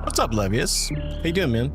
What's up, Levius? How you doing, man?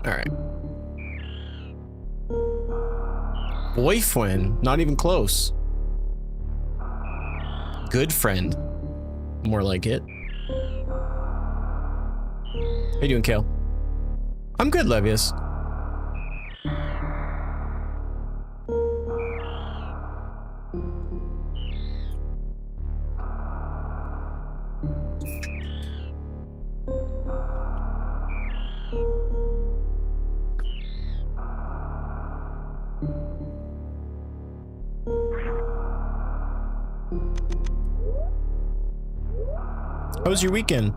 Alright. Boyfriend? Not even close. Good friend. More like it. How you doing, Kale? I'm good, Levius. How was your weekend?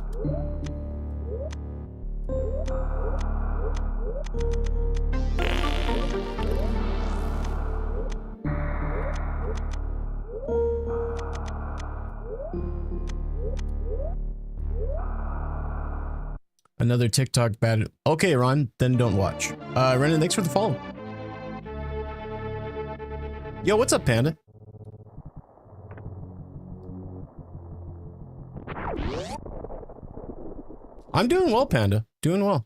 Another TikTok bad. Okay, Ron, then don't watch. Renan, thanks for the follow. Yo, what's up, Panda? I'm doing well, Panda. Doing well.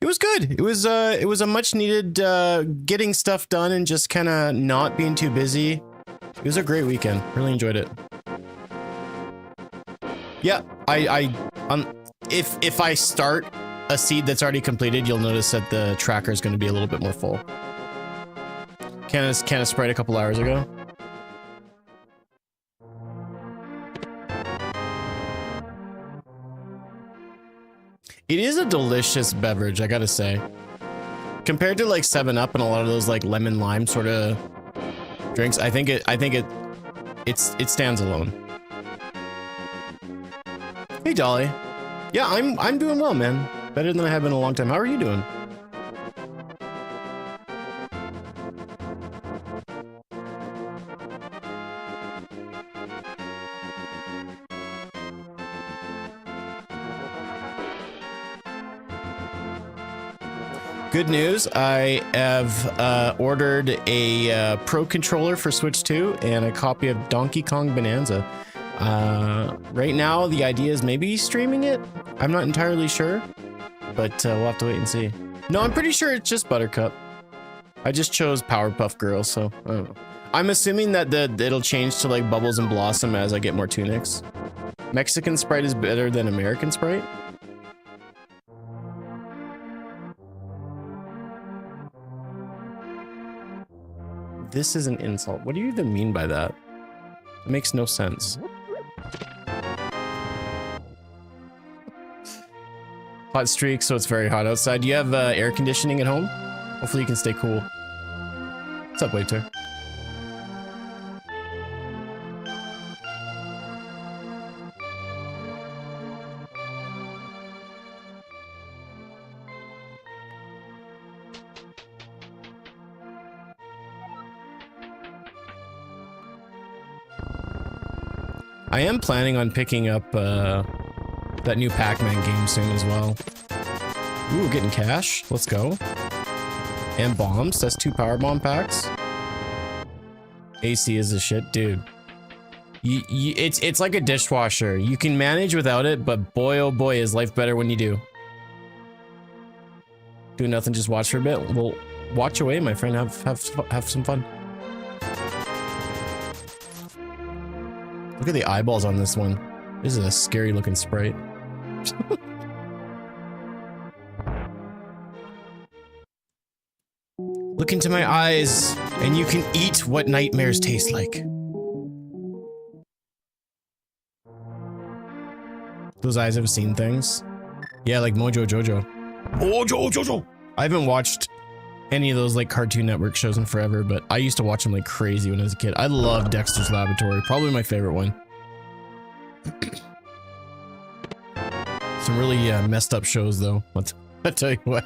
It was good. It was a much needed getting stuff done and just kind of not being too busy. It was a great weekend. Really enjoyed it. Yeah, if I start a seed that's already completed, you'll notice that the tracker is going to be a little bit more full. Can of Sprite a couple hours ago. It is a delicious beverage, I gotta say. Compared to like 7-Up and a lot of those like lemon lime sort of drinks, I think it stands alone. Hey Dolly. Yeah, I'm doing well, man. Better than I have been in a long time. How are you doing? Good news, I have ordered a Pro Controller for Switch 2 and a copy of Donkey Kong Bonanza. Right now, the idea is maybe streaming it. I'm not entirely sure, but we'll have to wait and see. No, I'm pretty sure it's just Buttercup. I just chose Powerpuff Girls, so I don't know. I'm assuming that it'll change to like Bubbles and Blossom as I get more tunics. Mexican Sprite is better than American Sprite? This is an insult. What do you even mean by that? It makes no sense. Hot streak, so it's very hot outside. Do you have air conditioning at home? Hopefully you can stay cool. What's up, waiter? I am planning on picking up that new Pac-Man game soon as well. Ooh, getting cash. Let's go. And bombs. That's 2 power bomb packs. AC is the shit, dude. It's like a dishwasher. You can manage without it, but boy oh boy is life better when you do. Do nothing, just watch for a bit. Well, watch away, my friend. Have some fun. Look at the eyeballs on this one. This is a scary looking sprite. Look into my eyes, and you can eat what nightmares taste like. Those eyes have seen things. Yeah, like Mojo Jojo. Mojo Jojo! I haven't watched any of those like Cartoon Network shows in forever, but I used to watch them like crazy when I was a kid. I love Dexter's Laboratory, probably my favorite one. Some really messed up shows though, I'll tell you what.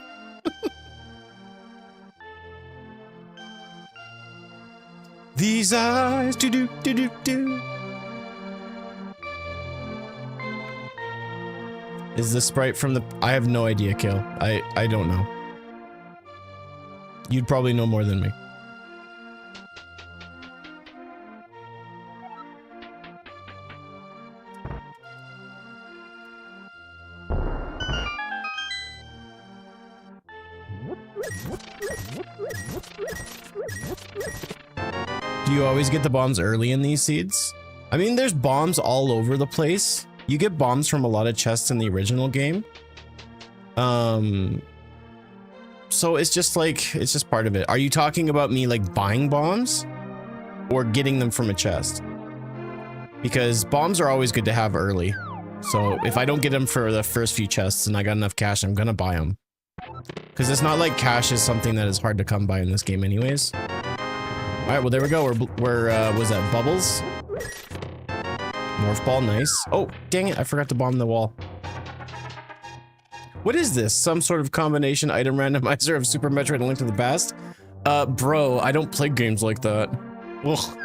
These eyes, do do do do do. Is the sprite from the... I have no idea, Kale. I don't know. You'd probably know more than me. Do you always get the bombs early in these seeds? I mean, there's bombs all over the place. You get bombs from a lot of chests in the original game. So it's just like, it's just part of it. Are you talking about me like buying bombs or getting them from a chest? Because bombs are always good to have early. So if I don't get them for the first few chests and I got enough cash, I'm gonna buy them. Because it's not like cash is something that is hard to come by in this game anyways. All right, well, there we go. We're was that Bubbles? Morph ball, nice. Oh, dang it, I forgot to bomb the wall. What is this? Some sort of combination item randomizer of Super Metroid and Link to the Past? Bro, I don't play games like that. Ugh,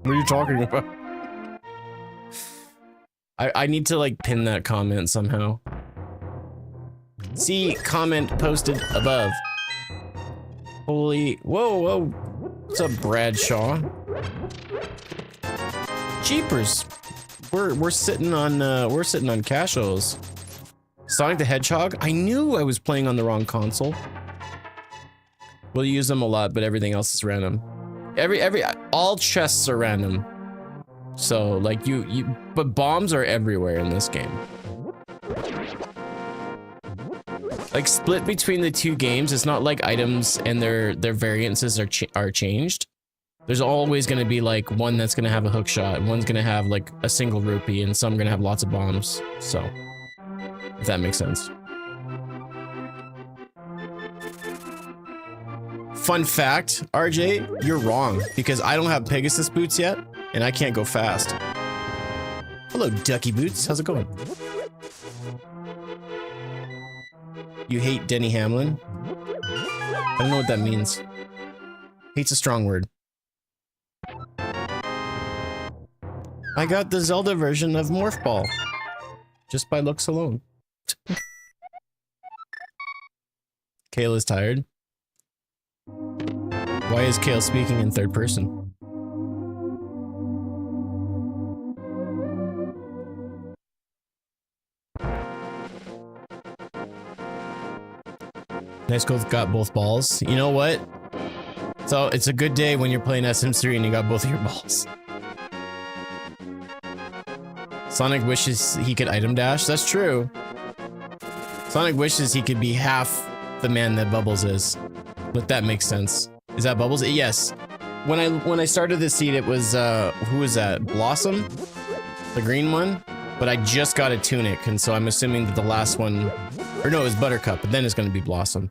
what are you talking about? I need to like pin that comment somehow. See comment posted above. Holy, whoa, whoa. What's up, Bradshaw? Jeepers. We're sitting on cashos. Sonic the Hedgehog? I knew I was playing on the wrong console. We'll use them a lot, but everything else is random. All chests are random. So, like, but bombs are everywhere in this game. Like, split between the two games, it's not like items and their variances are changed. There's always going to be, like, one that's going to have a hook shot, one's going to have, like, a single rupee, and some going to have lots of bombs. So, if that makes sense. Fun fact, RJ, you're wrong, because I don't have Pegasus boots yet, and I can't go fast. Hello, Ducky Boots. How's it going? You hate Denny Hamlin? I don't know what that means. Hate's a strong word. I got the Zelda version of Morph Ball. Just by looks alone. Kale is tired. Why is Kale speaking in third person? Nice got both balls. You know what? So it's a good day when you're playing SM3 and you got both of your balls. Sonic wishes he could item dash. That's true. Sonic wishes he could be half the man that Bubbles is. But that makes sense. Is that Bubbles? Yes. When I started this seed, it was who was that? Blossom? The green one? But I just got a Tunic, and so I'm assuming that the last one, or no, it was Buttercup, but then it's gonna be Blossom.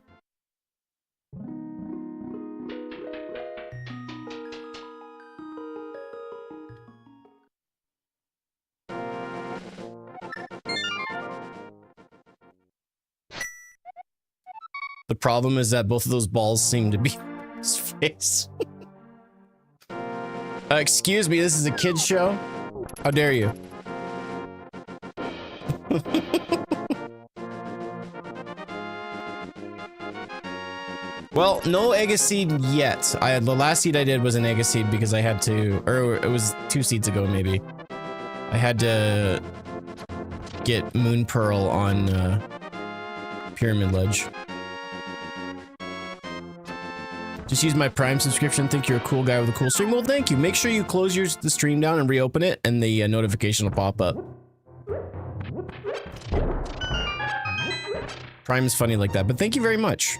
The problem is that both of those balls seem to be his face. Excuse me, this is a kid's show? How dare you? Well, no Egg Seed yet. The last seed I did was an Egg Seed because I had to, or it was 2 seeds ago maybe. I had to get Moon Pearl on Pyramid Ledge. Just use my Prime subscription. Think you're a cool guy with a cool stream. Well, thank you. Make sure you close the stream down and reopen it, and the notification will pop up. Prime is funny like that, but thank you very much.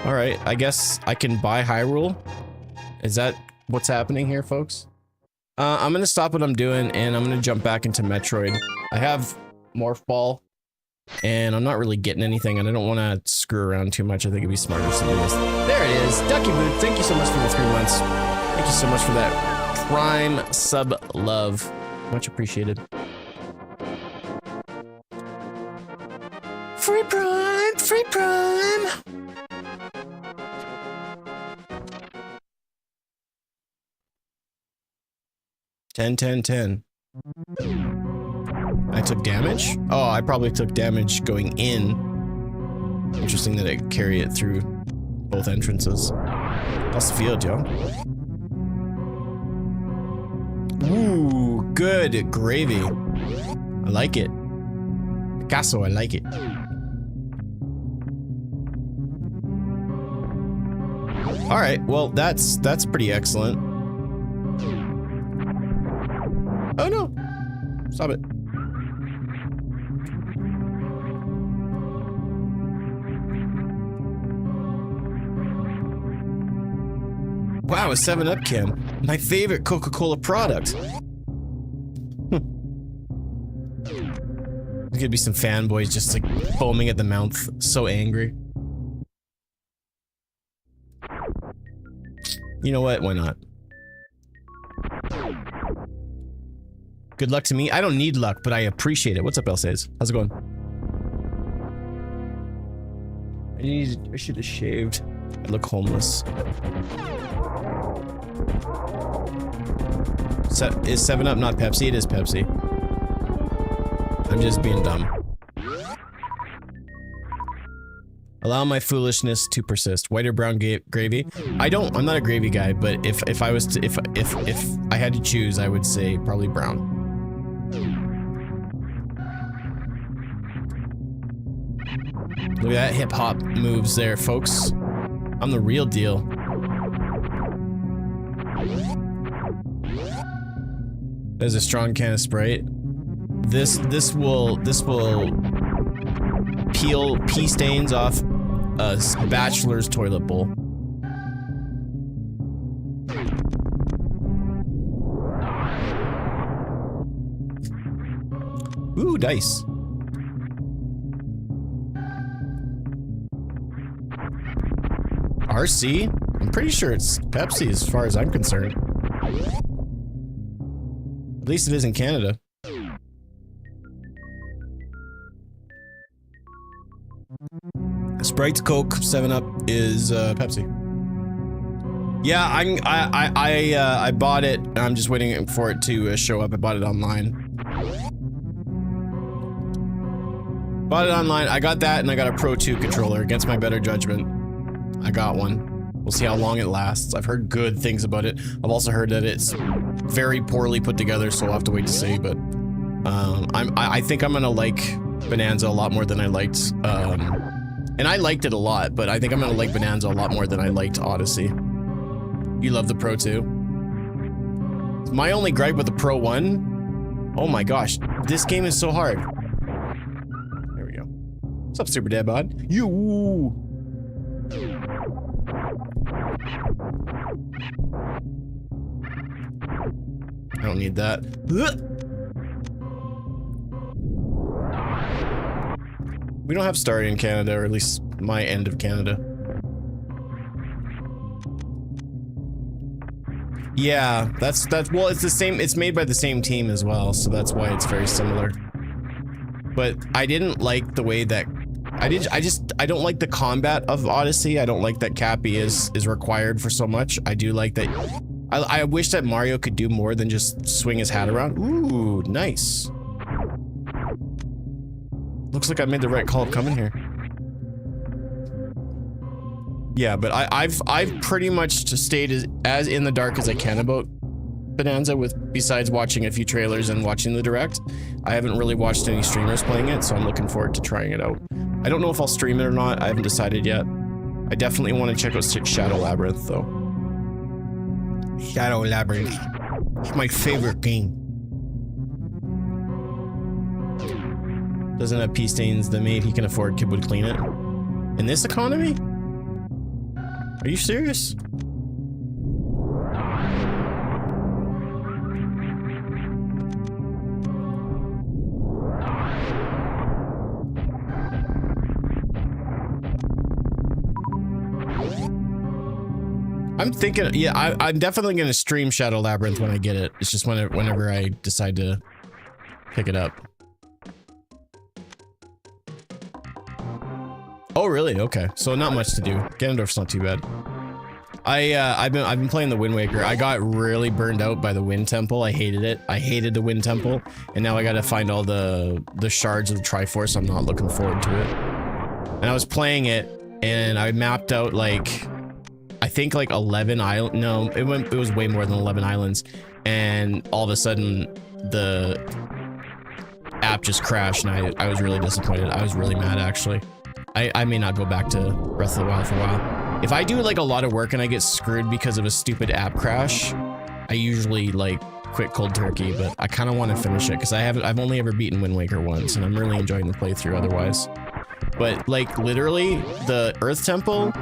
All right, I guess I can buy Hyrule. Is that what's happening here, folks? I'm gonna stop what I'm doing, and I'm gonna jump back into Metroid. I have Morph Ball. And I'm not really getting anything, and I don't want to screw around too much. I think it'd be smarter to do this. There it is. Ducky Boot, thank you so much for the 3 months. Thank you so much for that Prime sub love. Much appreciated. Free Prime! Free Prime! $10. I took damage? Oh, I probably took damage going in. Interesting that I could carry it through both entrances. How's the field, yo? Ooh, good gravy. I like it. Picasso, I like it. All right, well, that's pretty excellent. Oh no! Stop it. Wow, a 7-Up can. My favorite Coca-Cola product. There's gonna be some fanboys just like foaming at the mouth, so angry. You know what? Why not? Good luck to me. I don't need luck, but I appreciate it. What's up, Elsays? How's it going? I should have shaved. I look homeless. Is 7-Up not Pepsi? It is Pepsi. I'm just being dumb. Allow my foolishness to persist. White or brown gravy? I'm not a gravy guy, but if I was to, if I had to choose, I would say probably brown. Look at that hip hop moves there, folks. I'm the real deal. There's a strong can of Sprite. This will peel pee stains off a bachelor's toilet bowl. Ooh, dice. RC? I'm pretty sure it's Pepsi as far as I'm concerned. At least it is in Canada. Sprite's Coke, 7-Up is Pepsi. Yeah, I bought it. I'm just waiting for it to show up. I bought it online. Bought it online. I got that, and I got a Pro 2 controller against my better judgment. I got one. We'll see how long it lasts. I've heard good things about it. I've also heard that it's very poorly put together, so we'll have to wait to see. But I think I'm gonna like Bonanza a lot more than I liked. And I liked it a lot, but I think I'm gonna like Bonanza a lot more than I liked Odyssey. You love the Pro 2. My only gripe with the Pro 1. Oh my gosh, this game is so hard. There we go. What's up, Super Dad Bod? You. I don't need that. We don't have Starry in Canada, or at least my end of Canada. Yeah, that's well, it's the same, it's made by the same team as well, so that's why it's very similar. But I didn't like the way that I don't like the combat of Odyssey. I don't like that Cappy is required for so much. I do like that. I wish that Mario could do more than just swing his hat around. Ooh, nice. Looks like I made the right call of coming here. Yeah, but I've pretty much just stayed as in the dark as I can about Bonanza, besides watching a few trailers and watching the direct. I haven't really watched any streamers playing it, so I'm looking forward to trying it out. I don't know if I'll stream it or not. I haven't decided yet. I definitely want to check out Shadow Labyrinth though. Shadow Labyrinth. It's my favorite game. Doesn't have pee stains. The maid he can afford kid would clean it. In this economy? Are you serious? I'm thinking, yeah, I'm definitely gonna stream Shadow Labyrinth when I get it. It's just whenever I decide to pick it up. Oh, really? Okay. So not much to do. Ganondorf's not too bad. I've been playing the Wind Waker. I got really burned out by the Wind Temple. I hated it. I hated the Wind Temple, and now I gotta find all the shards of Triforce. I'm not looking forward to it. And I was playing it, and I mapped out like, I think like 11 islands. No, it was way more than 11 islands, and all of a sudden the app just crashed, and I was really disappointed. I was really mad actually. I may not go back to Breath of the Wild for a while. If I do like a lot of work and I get screwed because of a stupid app crash, I usually like quit cold turkey, but I kind of want to finish it because I've only ever beaten Wind Waker once, and I'm really enjoying the playthrough otherwise. But like literally the Earth Temple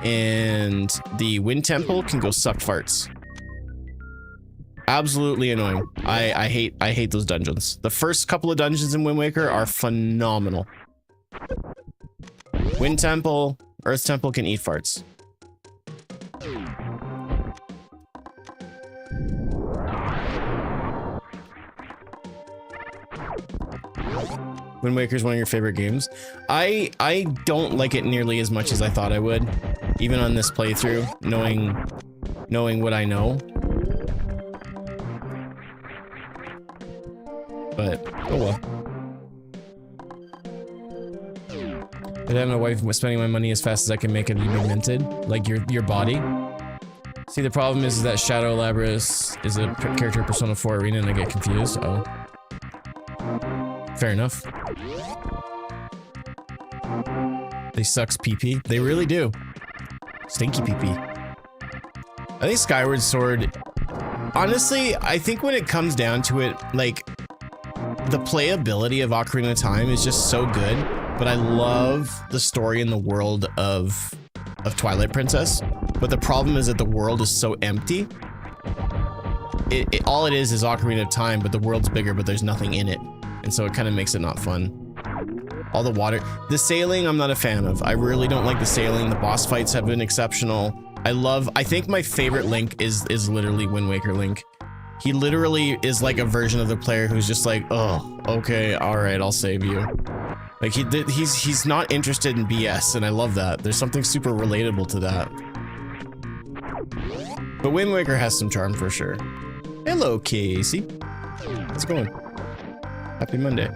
and the Wind Temple can go suck farts. Absolutely annoying. I hate those dungeons. The first couple of dungeons in Wind Waker are phenomenal. Wind Temple, Earth Temple can eat farts. Wind Waker is one of your favorite games. I don't like it nearly as much as I thought I would, even on this playthrough, knowing what I know. But oh well. But having a wife spending my money as fast as I can make it be minted, like your body. See, the problem is that Shadow Labyrinth is a character in Persona 4 Arena, and I get confused. Oh, fair enough. They sucks PP. They really do. Stinky PP. I think Skyward Sword, honestly, I think when it comes down to it, like, the playability of Ocarina of Time is just so good, but I love the story and the world of Twilight Princess. But the problem is that the world is so empty. All it is Ocarina of Time, but the world's bigger, but there's nothing in it. And so it kind of makes it not fun. All the water. The sailing, I'm not a fan of. I really don't like the sailing. The boss fights have been exceptional. I think my favorite Link is literally Wind Waker Link. He literally is like a version of the player who's just like, oh, okay, all right, I'll save you. Like he's not interested in BS, and I love that. There's something super relatable to that. But Wind Waker has some charm for sure. Hello, Casey. How's it going? Happy Monday.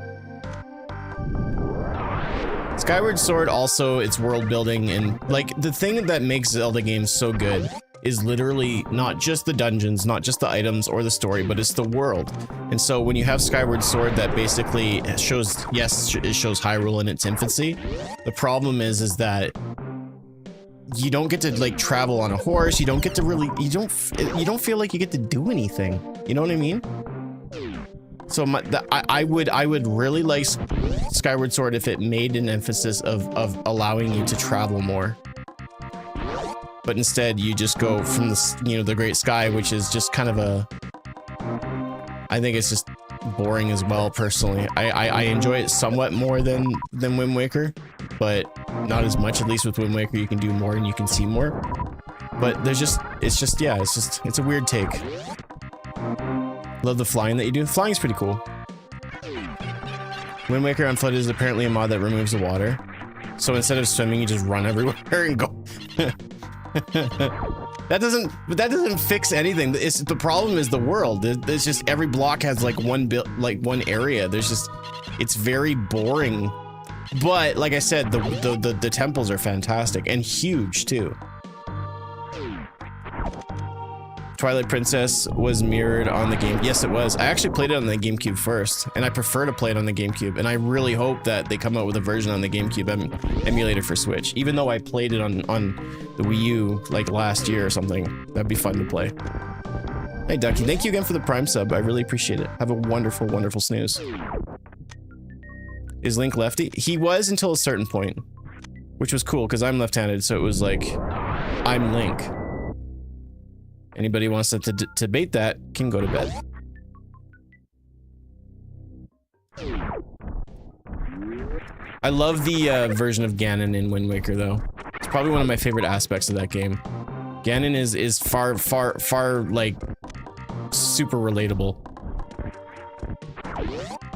Skyward Sword also, it's world building, and like the thing that makes Zelda games so good is literally not just the dungeons, not just the items or the story, but it's the world. And so when you have Skyward Sword that basically shows, yes, it shows Hyrule in its infancy. The problem is that you don't get to like travel on a horse. You don't get to really, you don't feel like you get to do anything. You know what I mean? So I would really like Skyward Sword if it made an emphasis of allowing you to travel more. But instead you just go from the, you know, the Great Sky, which is just kind of a, I think it's just boring as well, personally. I enjoy it somewhat more than Wind Waker, but not as much. At least with Wind Waker you can do more and you can see more. But there's just, it's a weird take. Love the flying that you do. Flying's pretty cool. Wind Waker Unflooded is apparently a mod that removes the water. So instead of swimming, you just run everywhere and go. That doesn't fix anything. The problem is the world. It's just every block has like one area. There's just, it's very boring. But like I said, the temples are fantastic and huge too. Twilight Princess was mirrored on the game. Yes, it was. I actually played it on the GameCube first, and I prefer to play it on the GameCube. And I really hope that they come out with a version on the GameCube emulator for Switch. Even though I played it on the Wii U like last year or something, that'd be fun to play. Hey, Ducky, thank you again for the Prime sub. I really appreciate it. Have a wonderful, wonderful snooze. Is Link lefty? He was until a certain point, which was cool because I'm left-handed, so it was like, I'm Link. Anybody wants to debate that can go to bed. I love the version of Ganon in Wind Waker though. It's probably one of my favorite aspects of that game. Ganon is far like super relatable.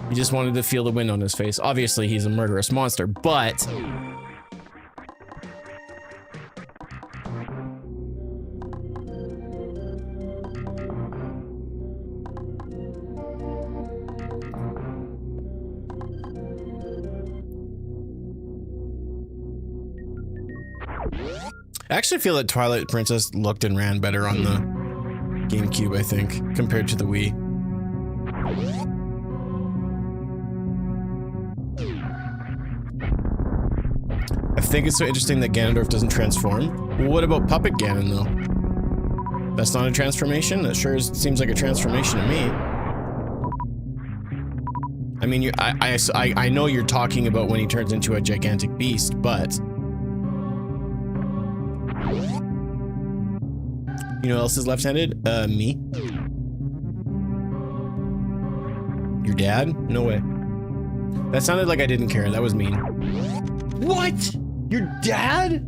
He just wanted to feel the wind on his face. Obviously he's a murderous monster, but I actually feel that Twilight Princess looked and ran better on the GameCube, I think, compared to the Wii. I think it's so interesting that Ganondorf doesn't transform. Well, what about Puppet Ganon, though? That's not a transformation? That sure seems like a transformation to me. I mean, I know you're talking about when he turns into a gigantic beast, but... You know who else is left-handed? Me. Your dad? No way. That sounded like I didn't care. That was mean. What? Your dad?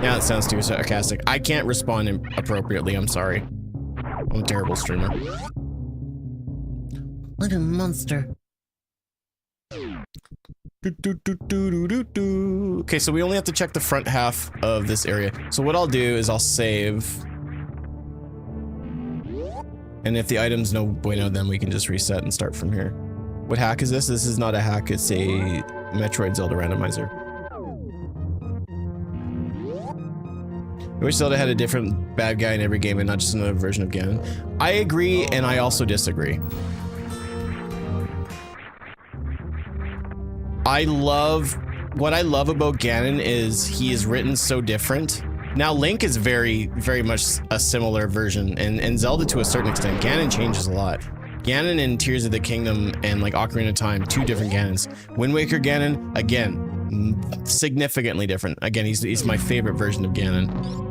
Yeah, that sounds too sarcastic. I can't respond appropriately. I'm sorry. I'm a terrible streamer. What a monster. Okay, so we only have to check the front half of this area. So what I'll do is I'll save. And if the item's no bueno, then we can just reset and start from here. What hack is this? This is not a hack, it's a Metroid Zelda randomizer. I wish Zelda had a different bad guy in every game and not just another version of Ganon. I agree, and I also disagree. I love about Ganon is he is written so different. Now Link is very, very much a similar version, and Zelda to a certain extent. Ganon changes a lot. Ganon in Tears of the Kingdom and like Ocarina of Time, 2 different Ganons. Wind Waker Ganon, again, significantly different. Again, he's my favorite version of Ganon.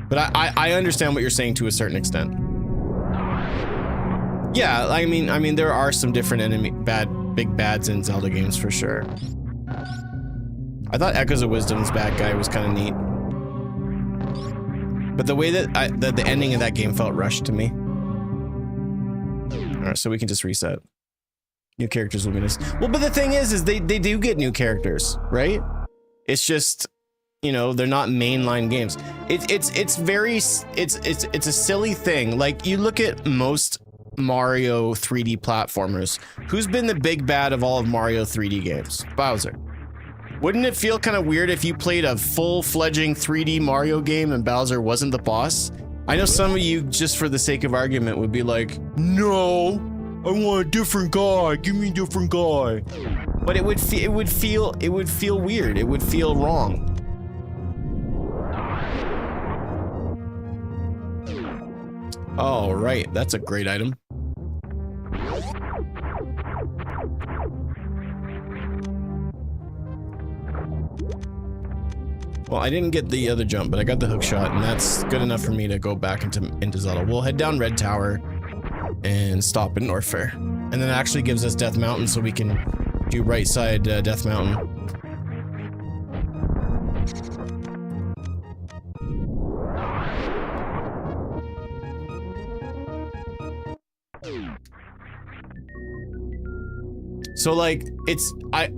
But I understand what you're saying to a certain extent. Yeah, I mean there are some different big bads in Zelda games for sure. I thought Echoes of Wisdom's bad guy was kind of neat. But the way that the ending of that game felt rushed to me. Alright, so we can just reset. New characters will be nice. Well, but the thing is they do get new characters, right? It's just, you know, they're not mainline games. It's a silly thing. Like, you look at most Mario 3D platformers. Who's been the big bad of all of Mario 3D games? Bowser. Wouldn't it feel kind of weird if you played a full-fledging 3D Mario game and Bowser wasn't the boss? I know some of you, just for the sake of argument, would be like, no, I want a different guy. Give me a different guy. But it would feel weird. It would feel wrong. All right, that's a great item. Well, I didn't get the other jump, but I got the hook shot, and that's good enough for me to go back into Zelda. We'll head down Red Tower and stop in Norfair. And then it actually gives us Death Mountain, so we can do right side Death Mountain. So like, I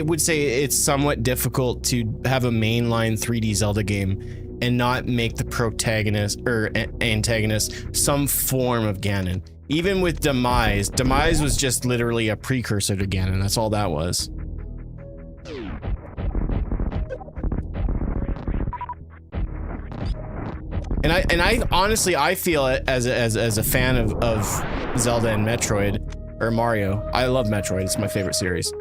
would say it's somewhat difficult to have a mainline 3D Zelda game and not make the protagonist or antagonist some form of Ganon. Even with Demise was just literally a precursor to Ganon. That's all that was. And I honestly, I feel it as a fan of Zelda and Metroid. Or Mario. I love Metroid. It's my favorite series.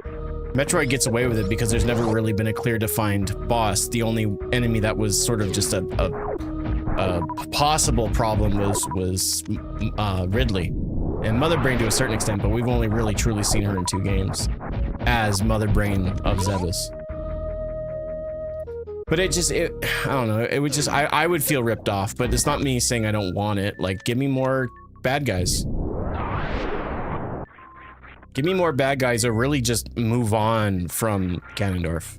Metroid gets away with it because there's never really been a clear defined boss. The only enemy that was sort of just a possible problem was Ridley. And Mother Brain to a certain extent, but we've only really truly seen her in 2 games as Mother Brain of Zebus. But I don't know. It would just, I would feel ripped off, but it's not me saying I don't want it. Like, give me more bad guys. Give me more bad guys or really just move on from Ganondorf.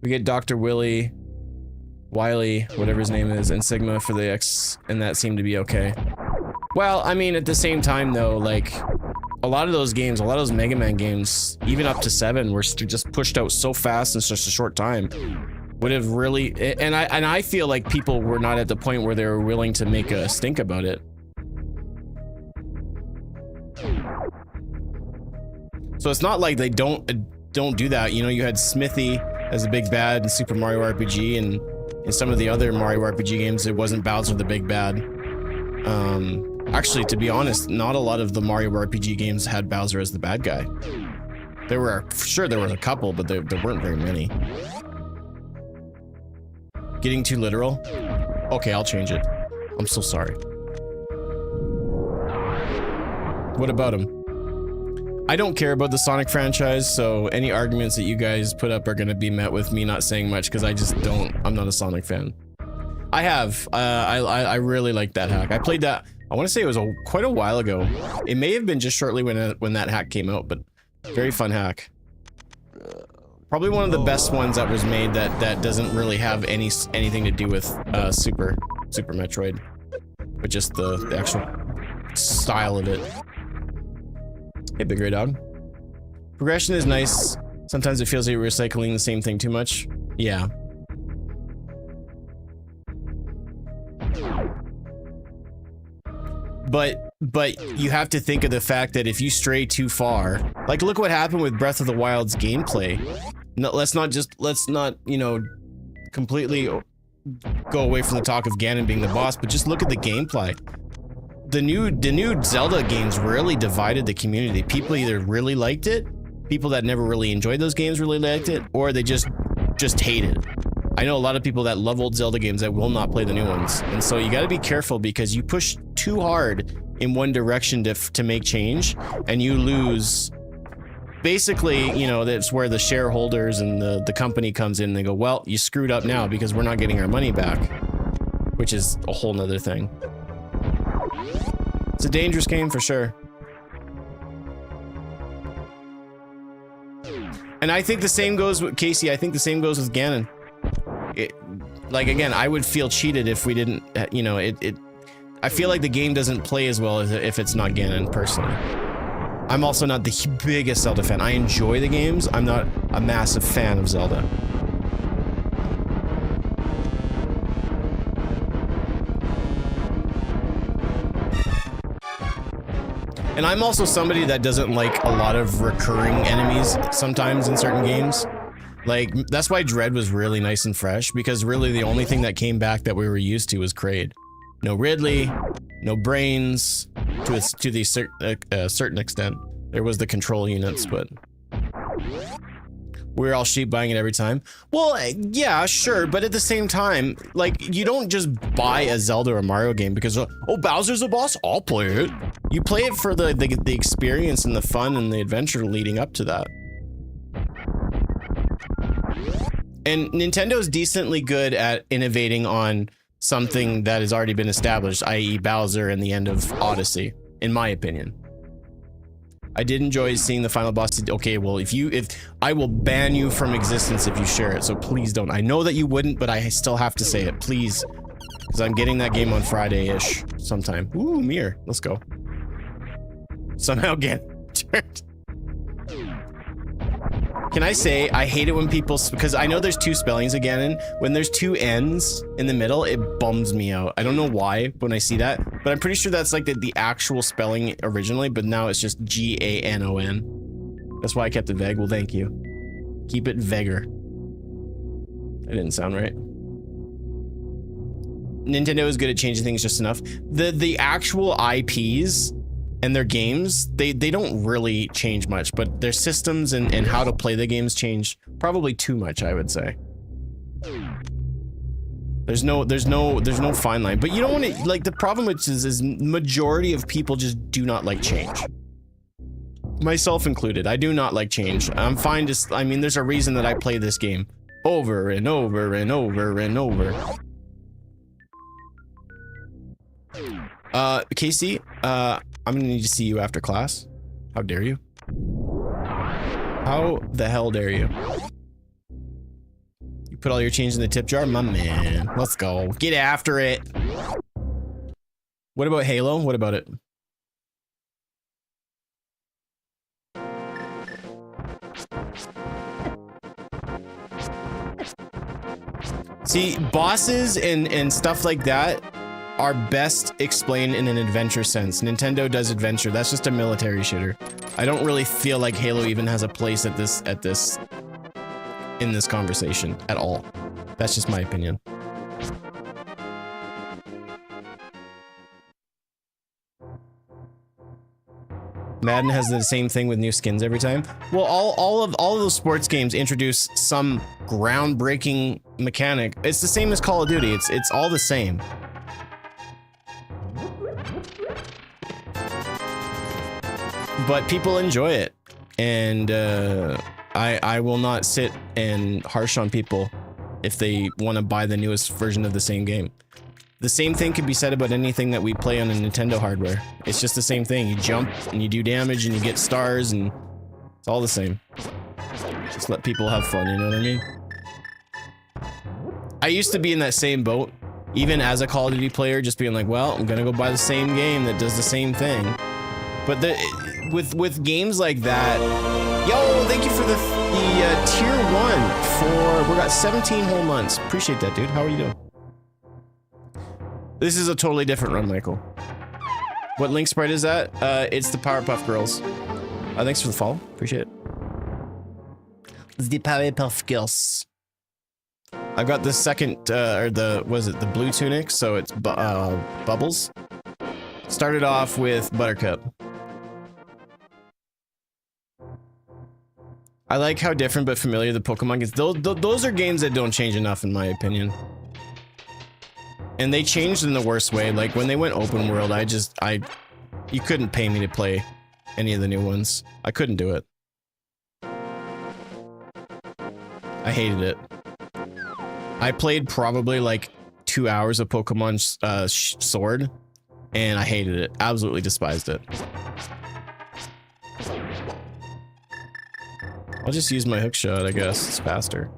We get Dr. Wily, whatever his name is, and Sigma for the X, and that seemed to be okay. Well, I mean, at the same time though, like, a lot of those games, a lot of those Mega Man games, even up to 7, were just pushed out so fast in such a short time. Would have really, and I feel like people were not at the point where they were willing to make a stink about it. So it's not like they don't do that. You know, you had Smithy as a big bad in Super Mario RPG, and in some of the other Mario RPG games, it wasn't Bowser the big bad. Actually, to be honest, not a lot of the Mario RPG games had Bowser as the bad guy. There were, for sure there were a couple, but there weren't very many. Getting too literal? Okay, I'll change it. I'm so sorry. What about him? I don't care about the Sonic franchise, so any arguments that you guys put up are going to be met with me not saying much, because I just don't, I'm not a Sonic fan. I have, I really like that hack. I played that, I want to say it was quite a while ago. It may have been just shortly when that hack came out, but very fun hack. Probably one of the best ones that was made that doesn't really have anything to do with Super Metroid, but just the actual style of it. Hey, Big Ray Dog. Progression is nice. Sometimes it feels like you're recycling the same thing too much. Yeah. But you have to think of the fact that if you stray too far, like look what happened with Breath of the Wild's gameplay. No, let's not, you know, completely go away from the talk of Ganon being the boss, but just look at the gameplay. The new Zelda games really divided the community. People either really liked it, people that never really enjoyed those games really liked it, or they just hated it. I know a lot of people that love old Zelda games that will not play the new ones. And so you got to be careful, because you push too hard in one direction to make change, and you lose. Basically, you know, that's where the shareholders and the company comes in and they go, well, you screwed up now because we're not getting our money back, which is a whole nother thing. It's a dangerous game for sure. And I think the same goes with Casey. I think the same goes with Ganon. Like, again, I would feel cheated if we didn't, you know, I feel like the game doesn't play as well as if it's not Ganon, personally. I'm also not the biggest Zelda fan. I enjoy the games. I'm not a massive fan of Zelda. And I'm also somebody that doesn't like a lot of recurring enemies sometimes in certain games. Like, that's why Dread was really nice and fresh, because really the only thing that came back that we were used to was Kraid. No Ridley, no brains, to the certain extent. There was the control units, but we're all sheep buying it every time. Well, yeah, sure, but at the same time, like, you don't just buy a Zelda or Mario game because, oh, Bowser's a boss, I'll play it. You play it for the experience and the fun and the adventure leading up to that. And Nintendo's decently good at innovating on something that has already been established, i.e. Bowser and the end of Odyssey, in my opinion. I did enjoy seeing the final boss. Okay, well, if I will ban you from existence if you share it, so please don't. I know that you wouldn't, but I still have to say it, please, because I'm getting that game on Friday-ish sometime. Ooh, Mir, let's go. Somehow get turned. Can I say, I hate it when people, because I know there's two spellings of Ganon. When there's two N's in the middle, it bums me out. I don't know why when I see that, but I'm pretty sure that's like the actual spelling originally, but now it's just G-A-N-O-N. That's why I kept it vague. Well, thank you. Keep it vaguer. That didn't sound right. Nintendo is good at changing things just enough. The actual IPs and their games, they don't really change much, but their systems and how to play the games change probably too much, I would say. There's no fine line, but you don't want to, like, the problem which is majority of people just do not like change. Myself included, I do not like change. I'm fine just, I mean, there's a reason that I play this game over and over and over and over. Casey, I'm gonna need to see you after class. How dare you? How the hell dare you? You put all your change in the tip jar? My man. Let's go. Get after it. What about Halo? What about it? See, bosses and stuff like that are best explained in an adventure sense. Nintendo does adventure. That's just a military shooter. I don't really feel like Halo even has a place in this conversation at all. That's just my opinion. Madden has the same thing with new skins every time. Well, all of those sports games introduce some groundbreaking mechanic. It's the same as Call of Duty. It's all the same. But people enjoy it, and I will not sit and harsh on people if they want to buy the newest version of the same game. The same thing could be said about anything that we play on a Nintendo hardware. It's just the same thing. You jump and you do damage and you get stars, and it's all the same. Just let people have fun, you know what I mean? I used to be in that same boat, even as a Call of Duty player, just being like, well, I'm gonna go buy the same game that does the same thing. But with games like that, yo, thank you for the tier 1 we got 17 whole months. Appreciate that, dude. How are you doing? This is a totally different run, Michael. What Link sprite is that? It's the Powerpuff Girls. Thanks for the follow. Appreciate it. It's the Powerpuff Girls. I got the second, or the, was it the blue tunic? So it's Bubbles. Started off with Buttercup. I like how different but familiar the Pokemon gets. Those are games that don't change enough, in my opinion. And they changed in the worst way. Like when they went open world, you couldn't pay me to play any of the new ones. I couldn't do it. I hated it. I played probably like 2 hours of Pokemon Sword, and I hated it. Absolutely despised it. I'll just use my hook shot, I guess. It's faster.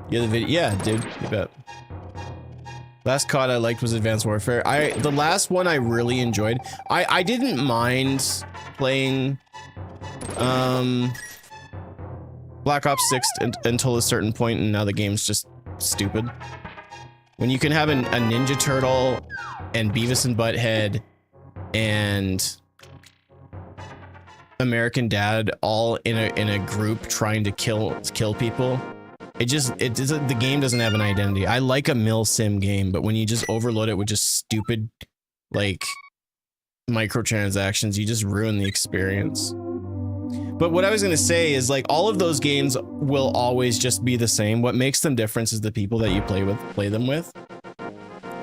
Yeah, the video. Yeah, dude, you bet. Last COD I liked was Advanced Warfare. The last one I really enjoyed. I didn't mind playing Black Ops 6 until a certain point, and now the game's just stupid. When you can have a Ninja Turtle and Beavis and Butthead and American Dad all in a group trying to kill people, the game doesn't have an identity. I like a mil-sim game, but when you just overload it with just stupid, like, microtransactions, you just ruin the experience. But what I was gonna say is, like, all of those games will always just be the same. What makes them different is the people that you play them with.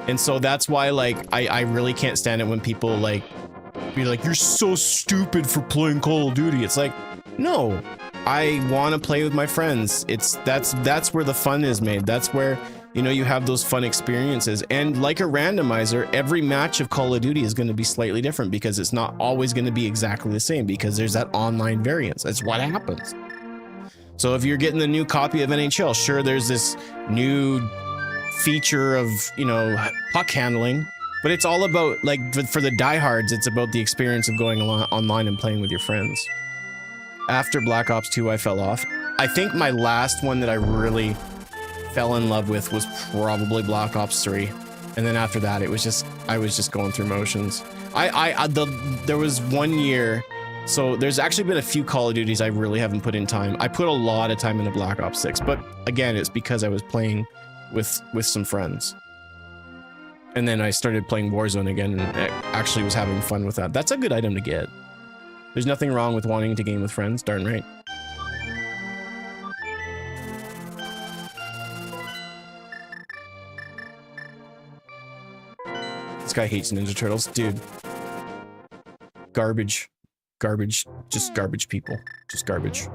And so that's why, like, I really can't stand it when people, like, be like, you're so stupid for playing Call of Duty. It's like, no, I want to play with my friends. That's where the fun is made. That's where, you know, you have those fun experiences. And like a randomizer, every match of Call of Duty is going to be slightly different because it's not always going to be exactly the same, because there's that online variance. That's what happens. So if you're getting the new copy of NHL, sure, there's this new feature of, you know, puck handling, but it's all about, like, for the diehards, it's about the experience of going online and playing with your friends. After Black Ops 2, I fell off. I think my last one that I really fell in love with was probably Black Ops 3. And then after that, I was just going through motions. There was 1 year, so there's actually been a few Call of Duties I really haven't put in time. I put a lot of time into Black Ops 6, but again, it's because I was playing with some friends. And then I started playing Warzone again and actually was having fun with that. That's a good item to get. There's nothing wrong with wanting to game with friends, darn right. This guy hates Ninja Turtles. Dude. Garbage. Garbage. Just garbage people. Just garbage.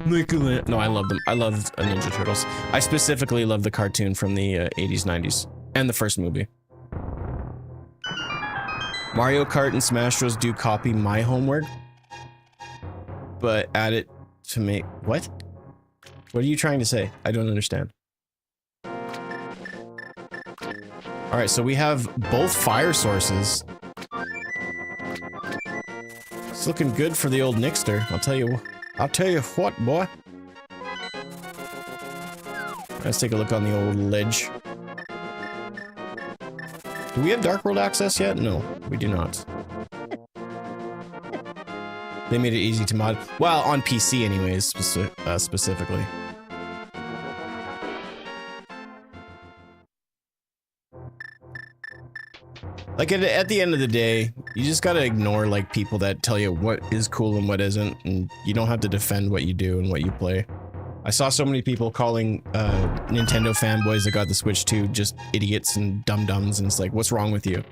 No, I love them. I love Ninja Turtles. I specifically love the cartoon from the 80s, 90s. And the first movie. Mario Kart and Smash Bros. Do copy my homework, but add it to make... What? What are you trying to say? I don't understand. Alright, so we have both fire sources. It's looking good for the old Nixter. I'll tell you what, boy. Let's take a look on the old ledge. Do we have Dark World access yet? No, we do not. They made it easy to mod. Well, on PC anyways, specifically. Like, at the end of the day, you just gotta ignore, like, people that tell you what is cool and what isn't, and you don't have to defend what you do and what you play. I saw so many people calling Nintendo fanboys that got the Switch 2 just idiots and dum-dums, and it's like, what's wrong with you?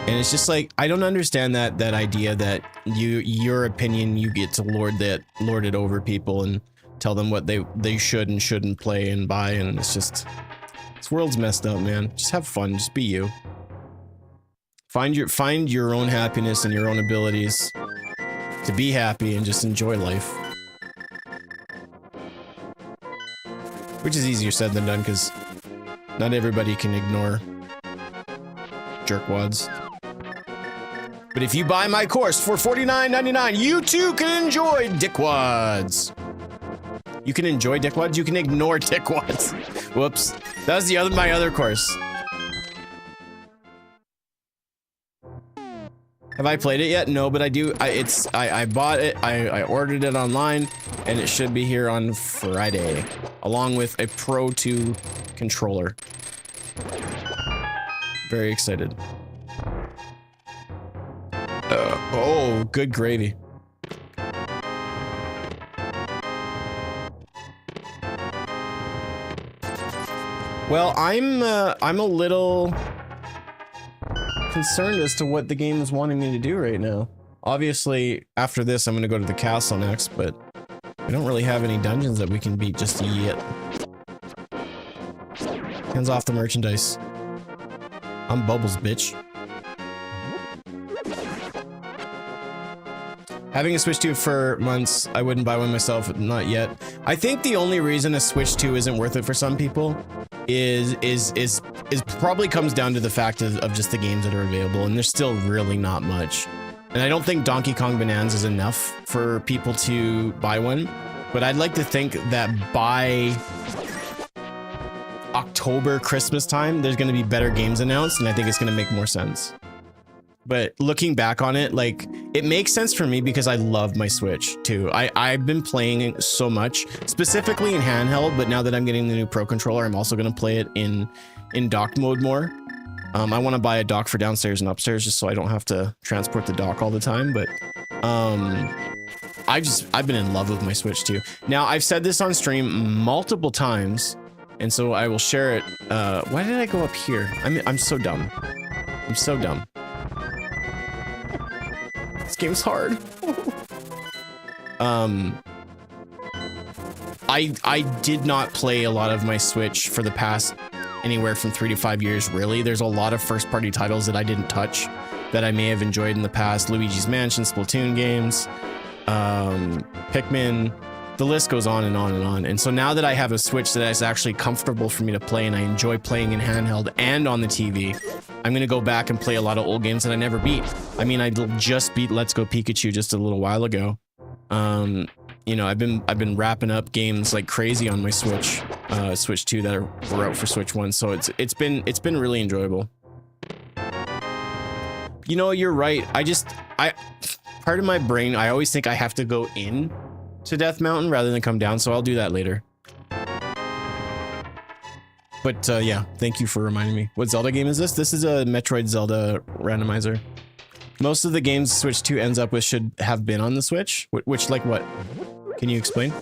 And it's just like, I don't understand that idea that your opinion, you get to lord it over people and tell them what they should and shouldn't play and buy, and it's just, this world's messed up, man. Just have fun, just be you. Find your own happiness and your own abilities to be happy and just enjoy life. Which is easier said than done, because not everybody can ignore jerkwads. But if you buy my course for $49.99, you too can enjoy dickwads. You can enjoy dickwads, you can ignore dickwads. Whoops. That was my other course. Have I played it yet? No, but I do. I bought it. I ordered it online, and it should be here on Friday. along with a Pro 2 controller. Very excited. Oh, good gravy. Well, I'm a little concerned as to what the game is wanting me to do right now. Obviously, after this, I'm gonna go to the castle next, but I don't really have any dungeons that we can beat just yet. Hands off the merchandise. I'm Bubbles, bitch. Having a Switch 2 for months, I wouldn't buy one myself, not yet. I think the only reason a Switch 2 isn't worth it for some people is probably comes down to the fact of just the games that are available, and there's still really not much. And I don't think Donkey Kong Bonanza is enough for people to buy one, but I'd like to think that by October, Christmas time, there's going to be better games announced, and I think it's going to make more sense. But looking back on it, like, it makes sense for me because I love my Switch too. I've been playing so much, specifically in handheld, but now that I'm getting the new Pro controller, I'm also going to play it in dock mode more. I want to buy a dock for downstairs and upstairs just so I don't have to transport the dock all the time. But I've been in love with my Switch too. Now, I've said this on stream multiple times, and so I will share it. Why did I go up here? I'm so dumb. I'm so dumb. This game's hard. I did not play a lot of my Switch for the past anywhere from 3 to 5 years, really. There's a lot of first-party titles that I didn't touch that I may have enjoyed in the past. Luigi's Mansion, Splatoon games, Pikmin, the list goes on and on and on. And so now that I have a Switch that is actually comfortable for me to play and I enjoy playing in handheld and on the TV, I'm gonna go back and play a lot of old games that I never beat. I mean, I just beat Let's Go Pikachu just a little while ago. You know, I've been wrapping up games like crazy on my Switch, Switch 2 that were out for Switch 1. So it's been really enjoyable. You know, you're right. Part of my brain, I always think I have to go in to Death Mountain rather than come down, so I'll do that later. But yeah, thank you for reminding me. What Zelda game is this? This is a Metroid Zelda randomizer. Most of the games Switch 2 ends up with should have been on the Switch. Which, like what? Can you explain?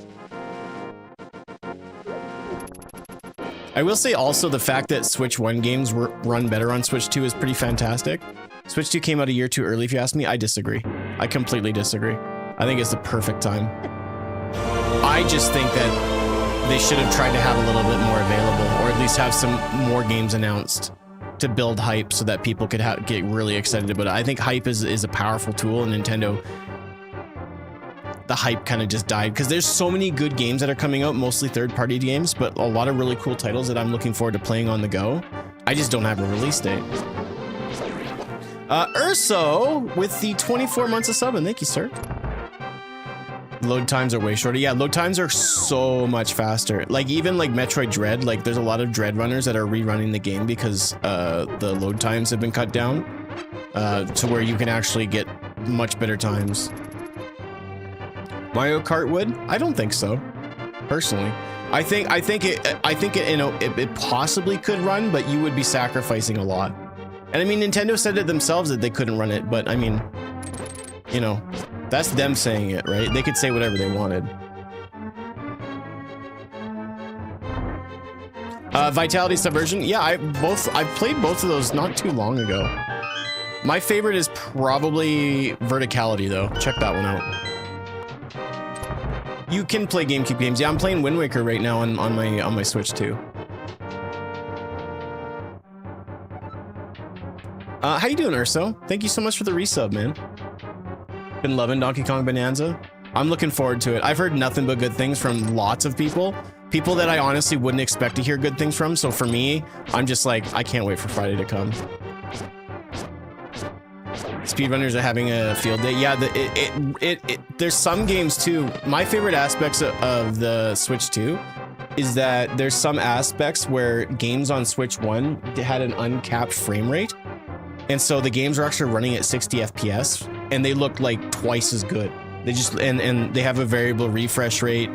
I will say also the fact that Switch 1 games run better on Switch 2 is pretty fantastic. Switch 2 came out a year too early, if you ask me. I disagree. I completely disagree. I think it's the perfect time. I just think that they should have tried to have a little bit more available, or at least have some more games announced to build hype so that people could get really excited about it. I think hype is a powerful tool, and Nintendo, the hype kind of just died because there's so many good games that are coming out, mostly third-party games, but a lot of really cool titles that I'm looking forward to playing on the go. I just don't have a release date. Urso with the 24 months of subbing. Thank you, sir. Load times are way shorter. Yeah, load times are so much faster. Like, even like Metroid Dread, like there's a lot of Dread runners that are rerunning the game because the load times have been cut down to where you can actually get much better times. Mario Kart would? I don't think so, personally. I think it, you know, it possibly could run, but you would be sacrificing a lot. And I mean, Nintendo said it themselves that they couldn't run it, but I mean, you know, that's them saying it, right? They could say whatever they wanted. Vitality Subversion. Yeah, I've played both of those not too long ago. My favorite is probably Verticality, though. Check that one out. You can play GameCube games. Yeah, I'm playing Wind Waker right now on my Switch too. How you doing, Urso? Thank you so much for the resub, man. Been loving Donkey Kong Bonanza. I'm looking forward to it. I've heard nothing but good things from lots of people that I honestly wouldn't expect to hear good things from. So for me, I'm just like, I can't wait for Friday to come. Speedrunners are having a field day. Yeah, there's some games too. My favorite aspects of the Switch 2 is that there's some aspects where games on Switch 1 had an uncapped frame rate. And so the games are actually running at 60 FPS and they look like twice as good. They just, and they have a variable refresh rate.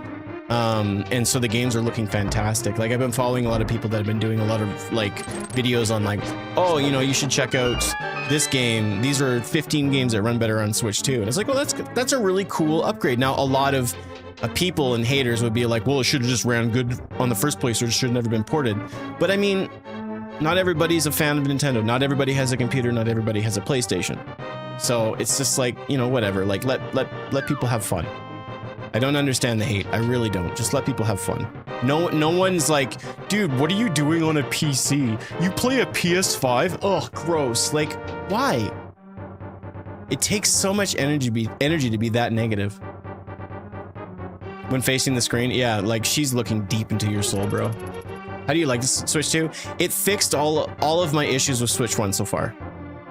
And so the games are looking fantastic. Like I've been following a lot of people that have been doing a lot of like videos on like, oh, you know, you should check out this game. These are 15 games that run better on Switch 2. And it's like, well, that's a really cool upgrade. Now, a lot of people and haters would be like, well, it should have just ran good on the first place, or it should have never been ported. But I mean, not everybody's a fan of Nintendo. Not everybody has a computer. Not everybody has a PlayStation. So it's just like, you know, whatever. Like let people have fun. I don't understand the hate. I really don't. Just let people have fun. No one's like, dude, what are you doing on a PC? You play a PS5? Ugh, gross. Like, why? It takes so much energy to be that negative. When facing the screen, yeah, like she's looking deep into your soul, bro. How do you like this Switch 2? It fixed all of my issues with Switch 1 so far.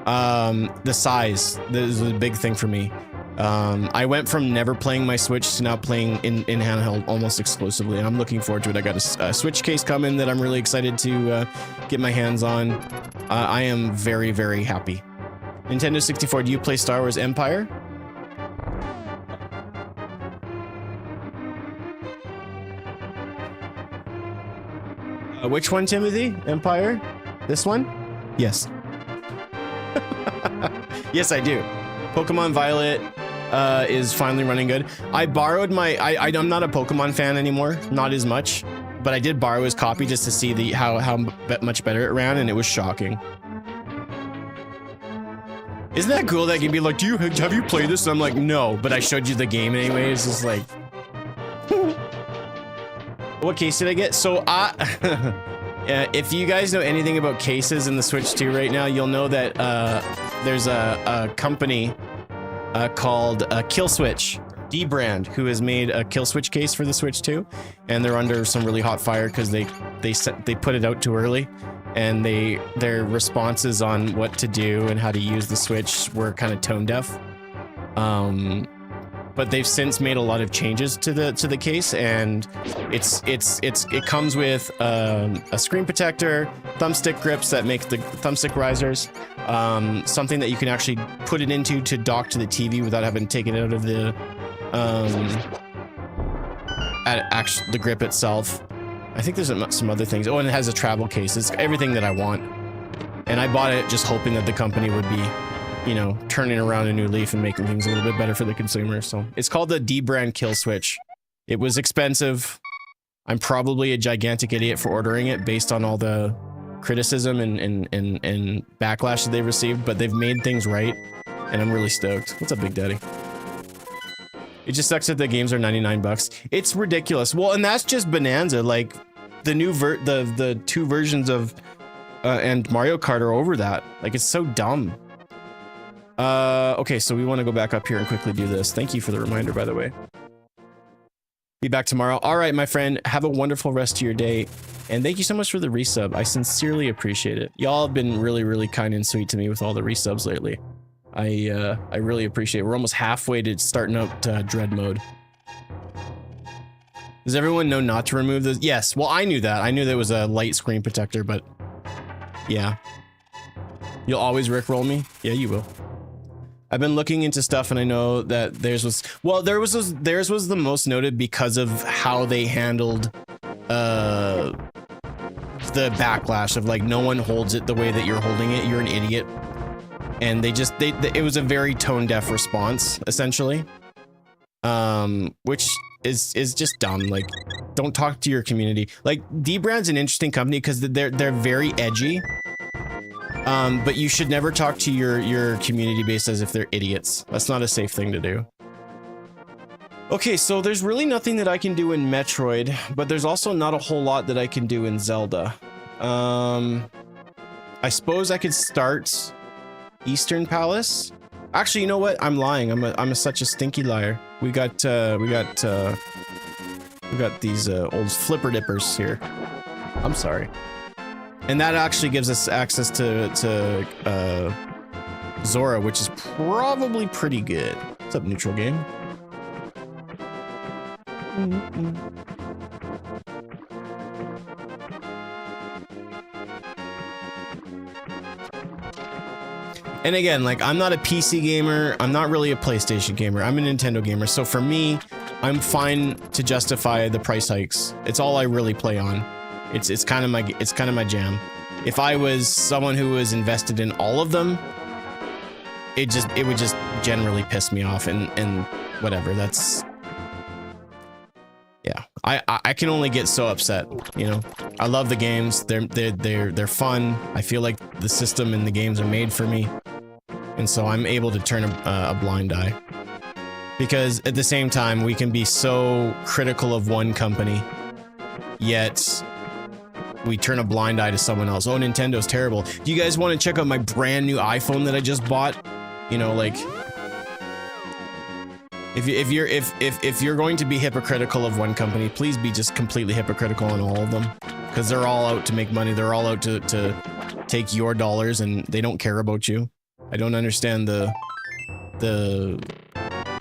The size, this is a big thing for me. I went from never playing my Switch to now playing in handheld almost exclusively, and I'm looking forward to it. I got a Switch case coming that I'm really excited to get my hands on. I am very, very happy. Nintendo 64, do you play Star Wars Empire? Which one, Timothy? Empire? This one? Yes. Yes, I do. Pokemon Violet is finally running good. I borrowed my... I'm not a Pokemon fan anymore. Not as much. But I did borrow his copy just to see how much better it ran, and it was shocking. Isn't that cool that I can be like, have you played this? And I'm like, no, but I showed you the game anyway. It's just like... What case did I get? So if you guys know anything about cases in the Switch 2 right now, you'll know that there's a company called Killswitch, Dbrand, who has made a Killswitch case for the Switch 2, and they're under some really hot fire because they put it out too early, and their responses on what to do and how to use the Switch were kind of tone deaf. But they've since made a lot of changes to the case, and it comes with a screen protector, thumbstick grips that make the thumbstick risers, something that you can actually put it into to dock to the TV without having to take it out of the the grip itself. I think there's some other things. Oh, and it has a travel case. It's everything that I want, and I bought it just hoping that the company would be, you know, turning around a new leaf and making things a little bit better for the consumer. So it's called the Dbrand Killswitch. It was expensive. I'm probably a gigantic idiot for ordering it based on all the criticism and backlash that they've received, but they've made things right, and I'm really stoked. What's up, Big Daddy? It just sucks that the games are 99 bucks. It's ridiculous. Well, and that's just Bonanza. Like the new the two versions of and Mario Kart are over that. Like, it's so dumb. Okay, so we want to go back up here and quickly do this. Thank you for the reminder, by the way. Be back tomorrow. All right, my friend, have a wonderful rest of your day, and thank you so much for the resub. I sincerely appreciate it. Y'all have been really, really kind and sweet to me with all the resubs lately. I really appreciate it. We're almost halfway to starting out Dread mode. Does everyone know not to remove this? Yes, well, I knew that. I knew there was a light screen protector, but yeah. You'll always rickroll me? Yeah, you will. I've been looking into stuff, and I know that theirs was... Well, theirs was the most noted because of how they handled the backlash of, like, no one holds it the way that you're holding it. You're an idiot. And it was a very tone-deaf response, essentially. Which is just dumb. Like, don't talk to your community. Like, Dbrand's an interesting company because they're very edgy. But you should never talk to your community base as if they're idiots. That's not a safe thing to do. Okay, so there's really nothing that I can do in Metroid, but there's also not a whole lot that I can do in Zelda. I suppose I could start Eastern Palace. Actually, you know what? I'm lying. I'm such a stinky liar. We got these old flipper dippers here. I'm sorry. And that actually gives us access to Zora, which is probably pretty good. What's up, neutral game? And again, like, I'm not a PC gamer. I'm not really a PlayStation gamer. I'm a Nintendo gamer. So for me, I'm fine to justify the price hikes. It's all I really play on. It's kind of my jam. If I was someone who was invested in all of them, it would just generally piss me off and whatever. That's yeah. I can only get so upset, you know. I love the games. They're fun. I feel like the system and the games are made for me, and so I'm able to turn a blind eye. Because at the same time, we can be so critical of one company, yet we turn a blind eye to someone else. Oh, Nintendo's terrible. Do you guys want to check out my brand new iPhone that I just bought? You know, like, if you're going to be hypocritical of one company, please be just completely hypocritical on all of them, because they're all out to make money. They're all out to take your dollars, and they don't care about you. I don't understand the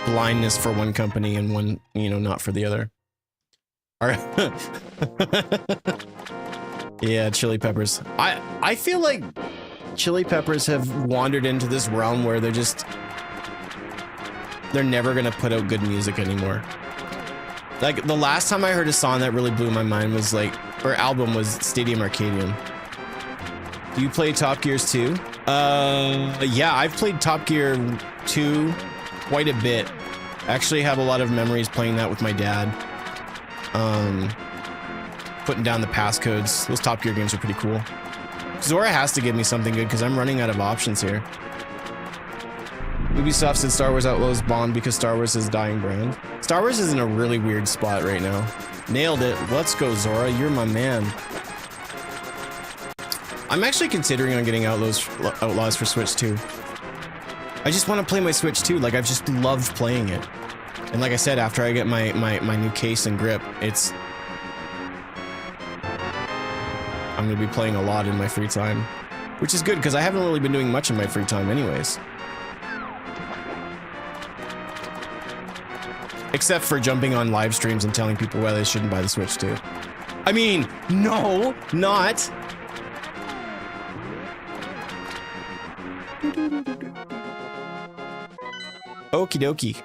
blindness for one company and one, you know, not for the other. All right. Yeah, Chili Peppers. I feel like Chili Peppers have wandered into this realm where they're never gonna put out good music anymore. Like, the last time I heard a song that really blew my mind was like, or album, was Stadium Arcadium. Do you play Top Gears 2? Yeah, I've played Top Gear 2 quite a bit. I actually have a lot of memories playing that with my dad. Putting down the passcodes. Those Top Gear games are pretty cool. Zora has to give me something good because I'm running out of options here. Ubisoft said Star Wars Outlaws bombed because Star Wars is dying brand. Star Wars is in a really weird spot right now. Nailed it. Let's go, Zora. You're my man. I'm actually considering on getting Outlaws for Switch 2. I just want to play my Switch 2. Like, I've just loved playing it. And like I said, after I get my new case and grip, I'm going to be playing a lot in my free time. Which is good, because I haven't really been doing much in my free time anyways. Except for jumping on live streams and telling people why they shouldn't buy the Switch 2. I mean, no, not. Okie dokie.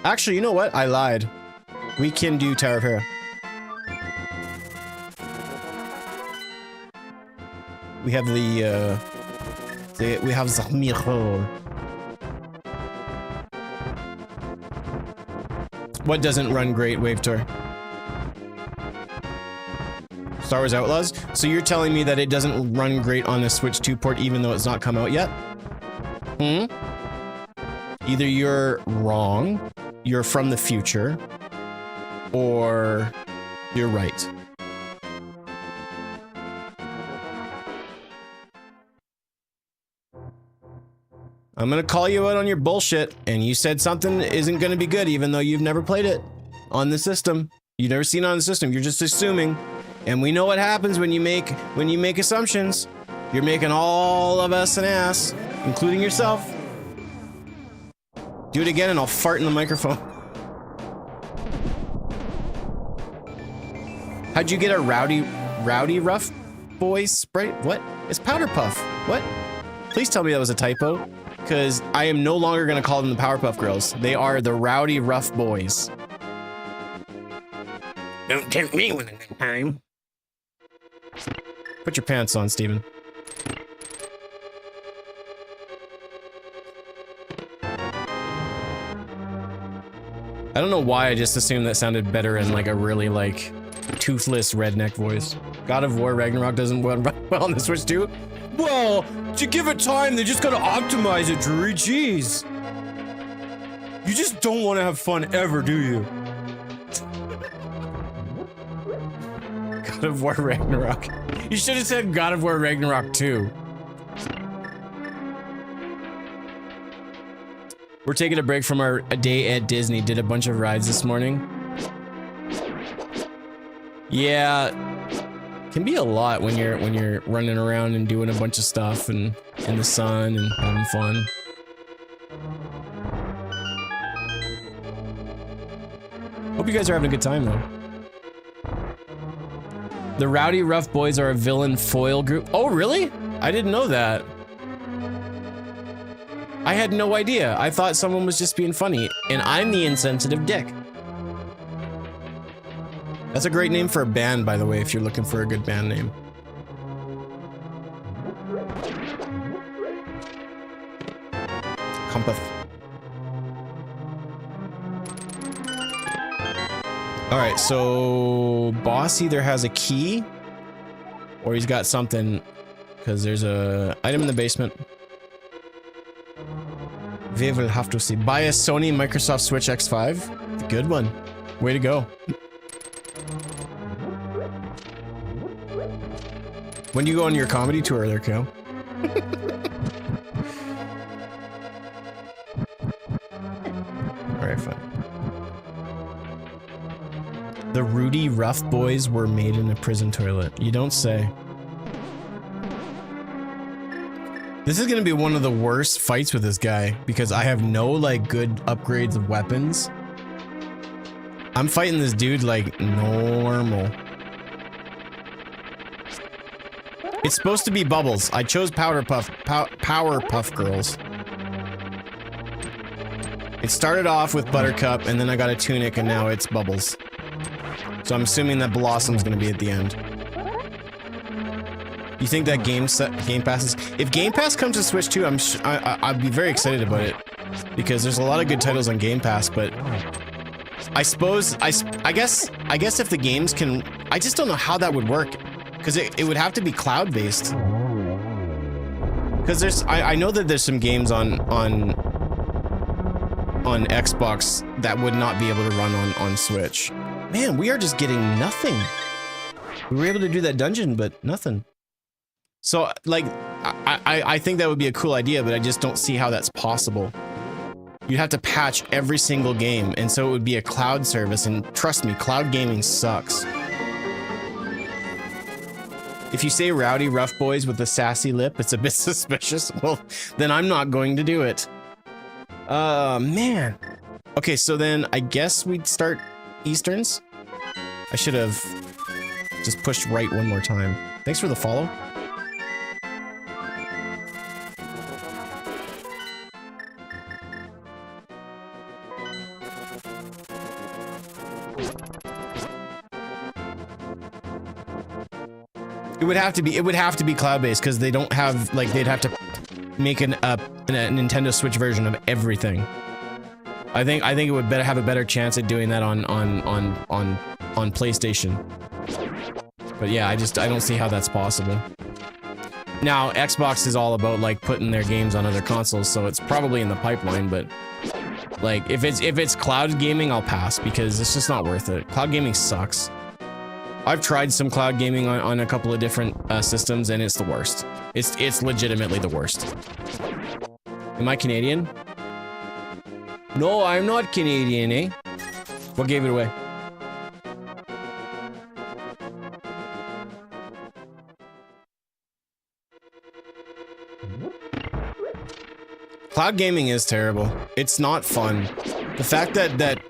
Actually, you know what? I lied. We can do Tower of Hera. We have we have the mirror. What doesn't run great, Wave Tour? Star Wars Outlaws? So you're telling me that it doesn't run great on a Switch 2 port even though it's not come out yet? Hmm? Either you're wrong, you're from the future, or you're right. I'm gonna call you out on your bullshit, and you said something isn't gonna be good even though you've never played it on the system. You've never seen it on the system, you're just assuming. And we know what happens when you make assumptions. You're making all of us an ass, including yourself. Do it again and I'll fart in the microphone. How'd you get a rowdy rough boys sprite? What? It's Powder Puff. What? Please tell me that was a typo, because I am no longer gonna call them the Powerpuff Girls. They are the Rowdy Rough Boys. Don't tempt me with a good time. Put your pants on, Steven. I don't know why I just assumed that sounded better in like a really like toothless redneck voice. God of War Ragnarok doesn't run well on the Switch 2? Well, to give it time, they just gotta optimize it, Drury. Jeez. You just don't want to have fun ever, do you? God of War Ragnarok. You should have said God of War Ragnarok 2. We're taking a break from our day at Disney. Did a bunch of rides this morning. Yeah, can be a lot when you're running around and doing a bunch of stuff and in the sun and having fun. Hope you guys are having a good time though. The Rowdy Rough Boys are a villain foil group. Oh, really? I didn't know that. I had no idea. I thought someone was just being funny, and I'm the insensitive dick. That's a great name for a band, by the way, if you're looking for a good band name. Compath. All right, so boss either has a key or he's got something, because there's a item in the basement. We will have to see. Buy a Sony Microsoft Switch X5. Good one. Way to go. When do you go on your comedy tour there, Kale? Alright, fine. The Rudy Rough Boys were made in a prison toilet. You don't say. This is gonna be one of the worst fights with this guy because I have no like good upgrades of weapons. I'm fighting this dude like normal. It's supposed to be Bubbles. I chose Powerpuff Girls. It started off with Buttercup and then I got a Tunic and now it's Bubbles. So I'm assuming that Blossom's gonna be at the end. You think that Game Pass is... If Game Pass comes to Switch 2, I'd be very excited about it. Because there's a lot of good titles on Game Pass, but... I suppose... I guess if the games can... I just don't know how that would work. Because it would have to be cloud-based. Because there's... I know that there's some games on Xbox that would not be able to run on Switch. Man, we are just getting nothing. We were able to do that dungeon, but nothing. So, like, I think that would be a cool idea, but I just don't see how that's possible. You'd have to patch every single game, and so it would be a cloud service, and trust me, cloud gaming sucks. If you say Rowdy Rough Boys with a sassy lip, it's a bit suspicious. Well, then I'm not going to do it. Man. Okay, so then I guess we'd start Easterns. I should have just pushed right one more time. Thanks for the follow. It would have to be cloud-based because they don't have, like, they'd have to make a Nintendo Switch version of everything. I think it would have a better chance at doing that on PlayStation. But yeah, I don't see how that's possible. Now, Xbox is all about like putting their games on other consoles, so it's probably in the pipeline, but like if it's cloud gaming, I'll pass because it's just not worth it. Cloud gaming sucks. I've tried some cloud gaming on a couple of different systems, and it's the worst. It's legitimately the worst. Am I Canadian? No, I'm not Canadian, eh? What gave it away? Cloud gaming is terrible. It's not fun. The fact that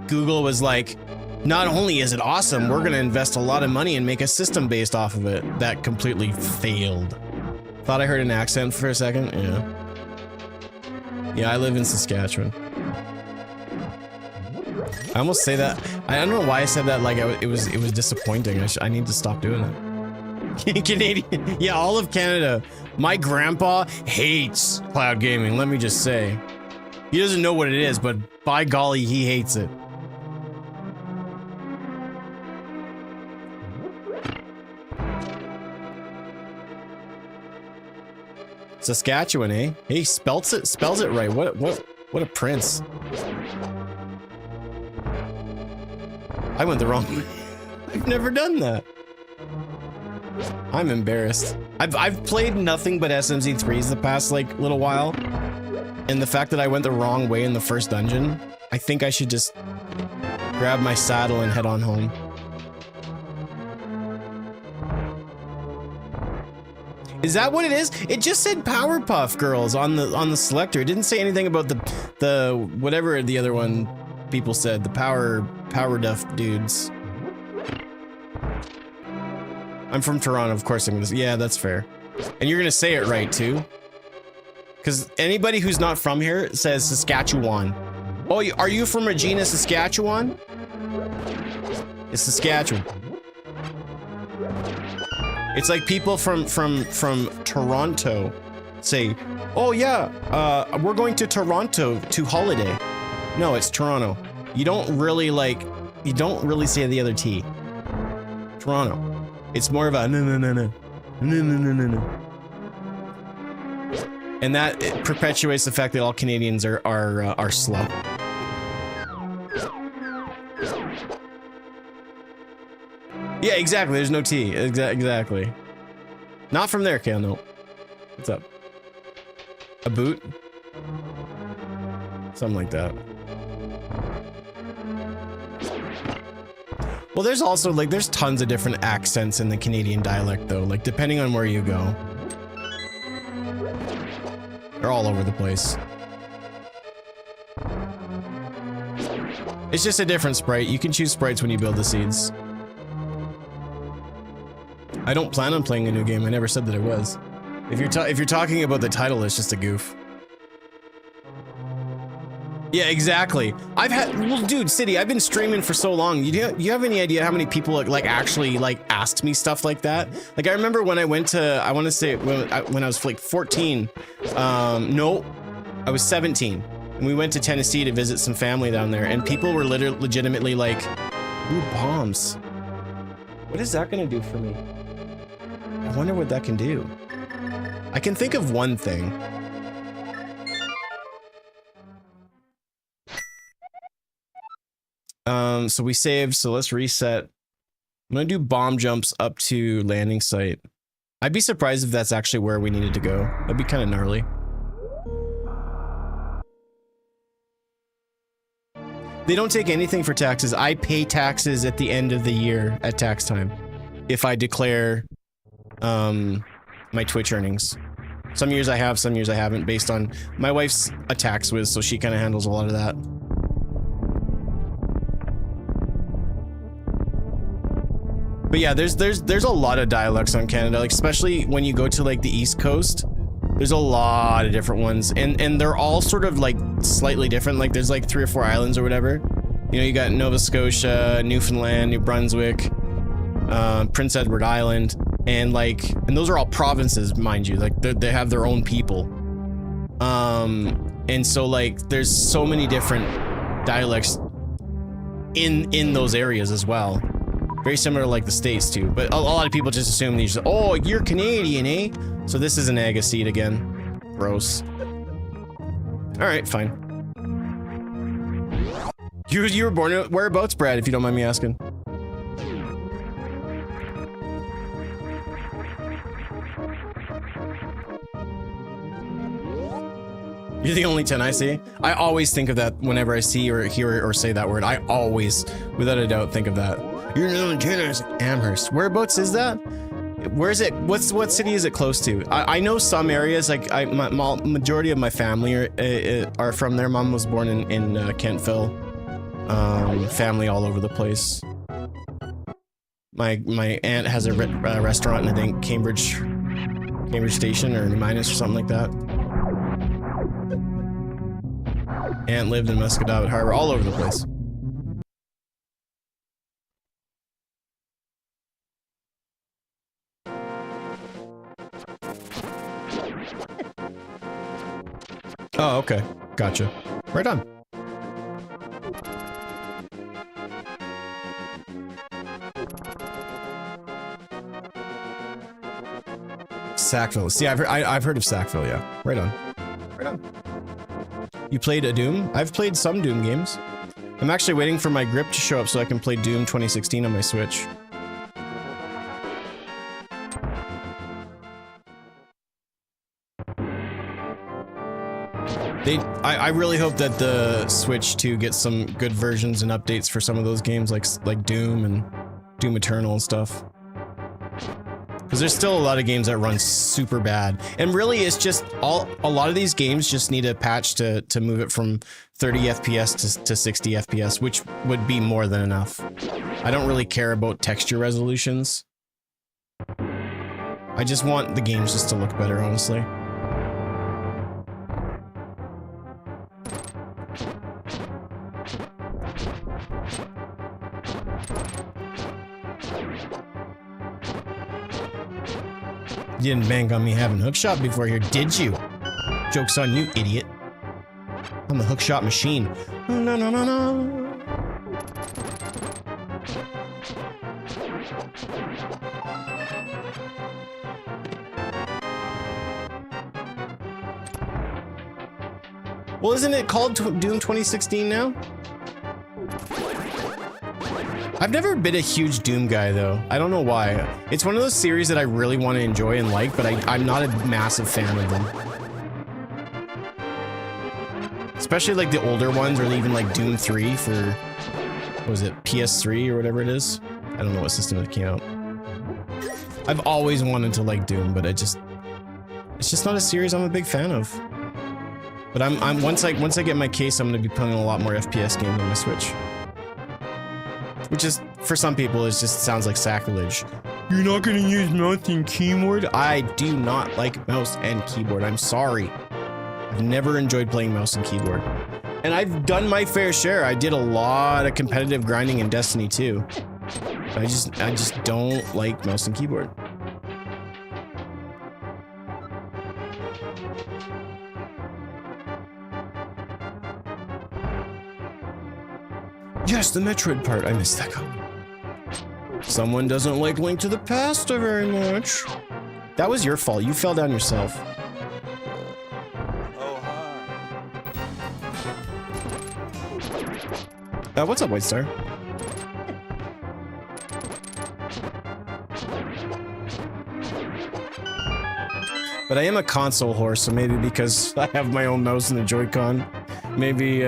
Google was like, not only is it awesome, we're gonna invest a lot of money and make a system based off of it. That completely failed. Thought I heard an accent for a second. Yeah. Yeah, I live in Saskatchewan. I almost say that. I don't know why I said that like it was disappointing. I need to stop doing it. Canadian. Yeah, all of Canada. My grandpa hates cloud gaming, let me just say. He doesn't know what it is, but by golly, he hates it. Saskatchewan, eh? He spells it right. What a prince. I went the wrong way. I've never done that. I'm embarrassed. I've played nothing but SMZ3s the past like little while, and the fact that I went the wrong way in the first dungeon, I think I should just grab my saddle and head on home. Is that what it is? It just said Powerpuff Girls on the selector. It didn't say anything about the whatever the other one people said, the Power Duff dudes. I'm from Toronto, of course I'm gonna. Yeah, that's fair. And you're gonna say it right too, because anybody who's not from here says Saskatchewan. Oh, are you from Regina, Saskatchewan? It's Saskatchewan. It's like people from Toronto say, "Oh yeah, we're going to Toronto to holiday." No, it's Toronto. You don't really say the other T. Toronto. It's more of a no. And that it perpetuates the fact that all Canadians are slow. Yeah, exactly. There's no T. Exactly. Not from there, Kale. No. What's up? A boot? Something like that. Well, there's also like there's tons of different accents in the Canadian dialect, though. Like depending on where you go, they're all over the place. It's just a different sprite. You can choose sprites when you build the seeds. I don't plan on playing a new game. I never said that it was. If you're talking about the title, it's just a goof. Yeah, exactly. Well, dude, City, I've been streaming for so long. You have any idea how many people like actually like asked me stuff like that? Like I remember when I went to, I want to say when I was like 14. No, I was 17, and we went to Tennessee to visit some family down there, and people were legitimately like, "Ooh, bombs. What is that gonna do for me? I wonder what that can do." I can think of one thing. So we saved, so let's reset. I'm gonna do bomb jumps up to landing site. I'd be surprised if that's actually where we needed to go. That'd be kind of gnarly. They don't take anything for taxes. I pay taxes at the end of the year at tax time if I declare my Twitch earnings. Some years I have, some years I haven't, based on my wife's a tax whiz, so she kind of handles a lot of that. But yeah, there's a lot of dialects on Canada, like especially when you go to like the East Coast. There's a lot of different ones, and they're all sort of like slightly different. Like there's like 3 or 4 islands or whatever. You know, you got Nova Scotia, Newfoundland, New Brunswick, Prince Edward Island, and those are all provinces, mind you. Like they have their own people. And so like there's so many different dialects in those areas as well. Very similar to like the States too, but a lot of people just assume these. Oh, you're Canadian, eh? So this is an Aga seed again. Gross. All right, fine. You were born whereabouts, Brad? If you don't mind me asking. You're the only 10 I see. I always think of that whenever I see or hear or say that word. I always, without a doubt, think of that. You're the only 10. Amherst. Whereabouts is that? Where is it? What city is it close to? I know some areas. Like my majority of my family are from there. Mom was born in Kentville. Family all over the place. My aunt has a restaurant in I think Cambridge Station or Minus or something like that. Aunt lived in Muscadabat Harbor, all over the place. Oh, okay. Gotcha. Right on. Sackville. See, I've heard of Sackville, yeah. Right on. Right on. You played a Doom? I've played some Doom games. I'm actually waiting for my grip to show up so I can play Doom 2016 on my Switch. I really hope that the Switch 2 gets some good versions and updates for some of those games like Doom and Doom Eternal and stuff. Because there's still a lot of games that run super bad. And really it's just a lot of these games just need a patch to move it from 30 FPS to 60 FPS, which would be more than enough. I don't really care about texture resolutions. I just want the games just to look better, honestly. You didn't bank on me having hookshot before here, did you? Joke's on you, idiot. I'm a hookshot machine. No, no, no, no. Well, isn't it called Doom 2016 now? I've never been a huge Doom guy, though. I don't know why. It's one of those series that I really want to enjoy and like, but I'm not a massive fan of them. Especially like the older ones, or even like Doom 3 for, what was it, PS3 or whatever it is? I don't know what system it came out. I've always wanted to like Doom, but it's just not a series I'm a big fan of. But once I get my case, I'm gonna be playing a lot more FPS games on my Switch. Which is, for some people, it just sounds like sacrilege. You're not gonna use mouse and keyboard? I do not like mouse and keyboard, I'm sorry. I've never enjoyed playing mouse and keyboard. And I've done my fair share. I did a lot of competitive grinding in Destiny 2. I just don't like mouse and keyboard. Yes, the Metroid part. I missed that comment. Someone doesn't like Link to the Past very much. That was your fault. You fell down yourself. Oh, hi. What's up, White Star? But I am a console whore, so maybe because I have my own mouse and a Joy-Con, maybe,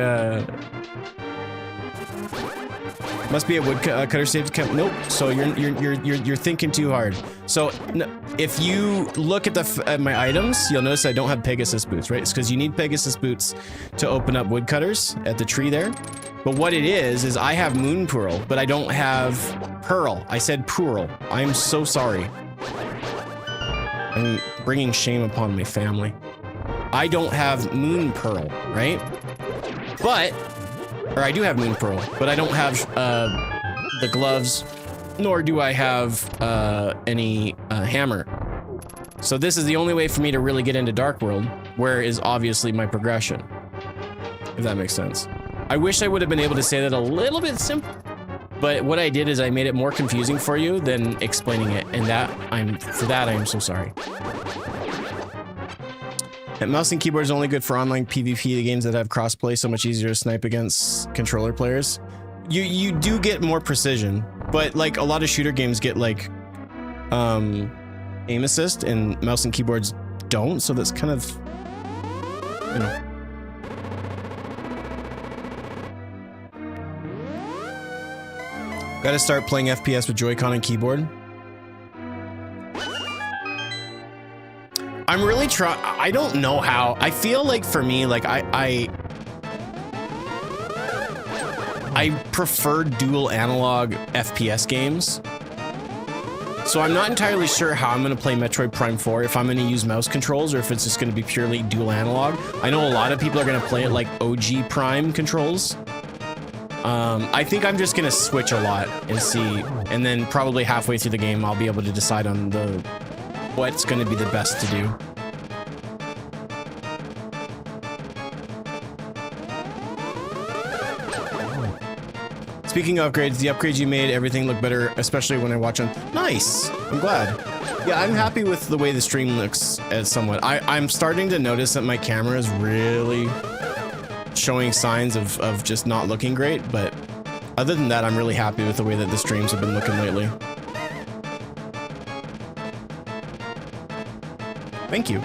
must be a woodcutter saved camp. Nope. So you're thinking too hard. So if you look at my items, you'll notice I don't have Pegasus boots, right? It's because you need Pegasus boots to open up woodcutters at the tree there. But what it is I have Moon Pearl, but I don't have Pearl. I said Pearl. I'm so sorry. I'm bringing shame upon my family. I don't have Moon Pearl, right? But. Or I do have Moon Pearl, but I don't have the gloves, nor do I have any hammer. So this is the only way for me to really get into Dark World, where is obviously my progression. If that makes sense. I wish I would have been able to say that a little bit simpler, but what I did is I made it more confusing for you than explaining it, and for that I am so sorry. And mouse and keyboard is only good for online PvP, the games that have crossplay, so much easier to snipe against controller players. You do get more precision, but like a lot of shooter games get like aim assist, and mouse and keyboards don't, so that's kind of, you know. Gotta start playing FPS with Joy-Con and keyboard. I'm really trying. I don't know how. I feel like for me, like I prefer dual analog FPS games. So I'm not entirely sure how I'm going to play Metroid Prime 4, if I'm going to use mouse controls or if it's just going to be purely dual analog. I know a lot of people are going to play it like OG Prime controls. I think I'm just going to switch a lot and see, and then probably halfway through the game I'll be able to decide on what's going to be the best to do. Speaking of upgrades, the upgrades you made, everything look better, especially when I watch them. Nice! I'm glad. Yeah, I'm happy with the way the stream looks as somewhat. I'm starting to notice that my camera is really showing signs of just not looking great, but other than that, I'm really happy with the way that the streams have been looking lately. Thank you.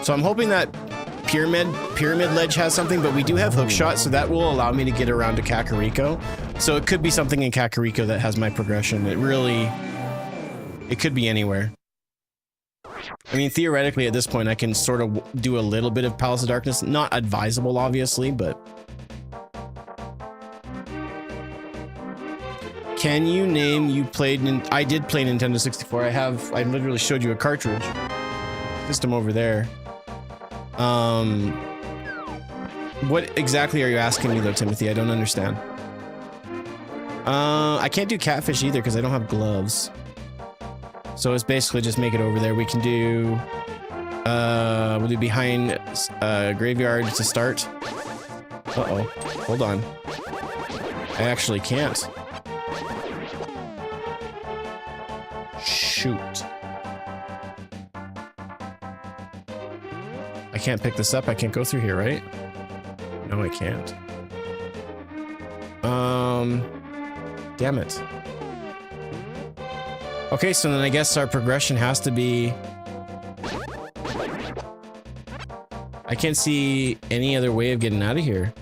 So I'm hoping that Pyramid Ledge has something, but we do have hookshot, so that will allow me to get around to Kakariko. So it could be something in Kakariko that has my progression. It could be anywhere. I mean, theoretically, at this point, I can sort of do a little bit of Palace of Darkness. Not advisable, obviously, but Can you name you played? I did play Nintendo 64. I literally showed you a cartridge system over there. What exactly are you asking me though, Timothy? I don't understand. I can't do catfish either because I don't have gloves. So it's basically just make it over there. We can do, we'll do behind graveyard to start. Uh-oh, hold on. I actually can't. Shoot. I can't pick this up. I can't go through here, right? No, I can't. Damn it. Okay, so then I guess our progression has to be... I can't see any other way of getting out of here.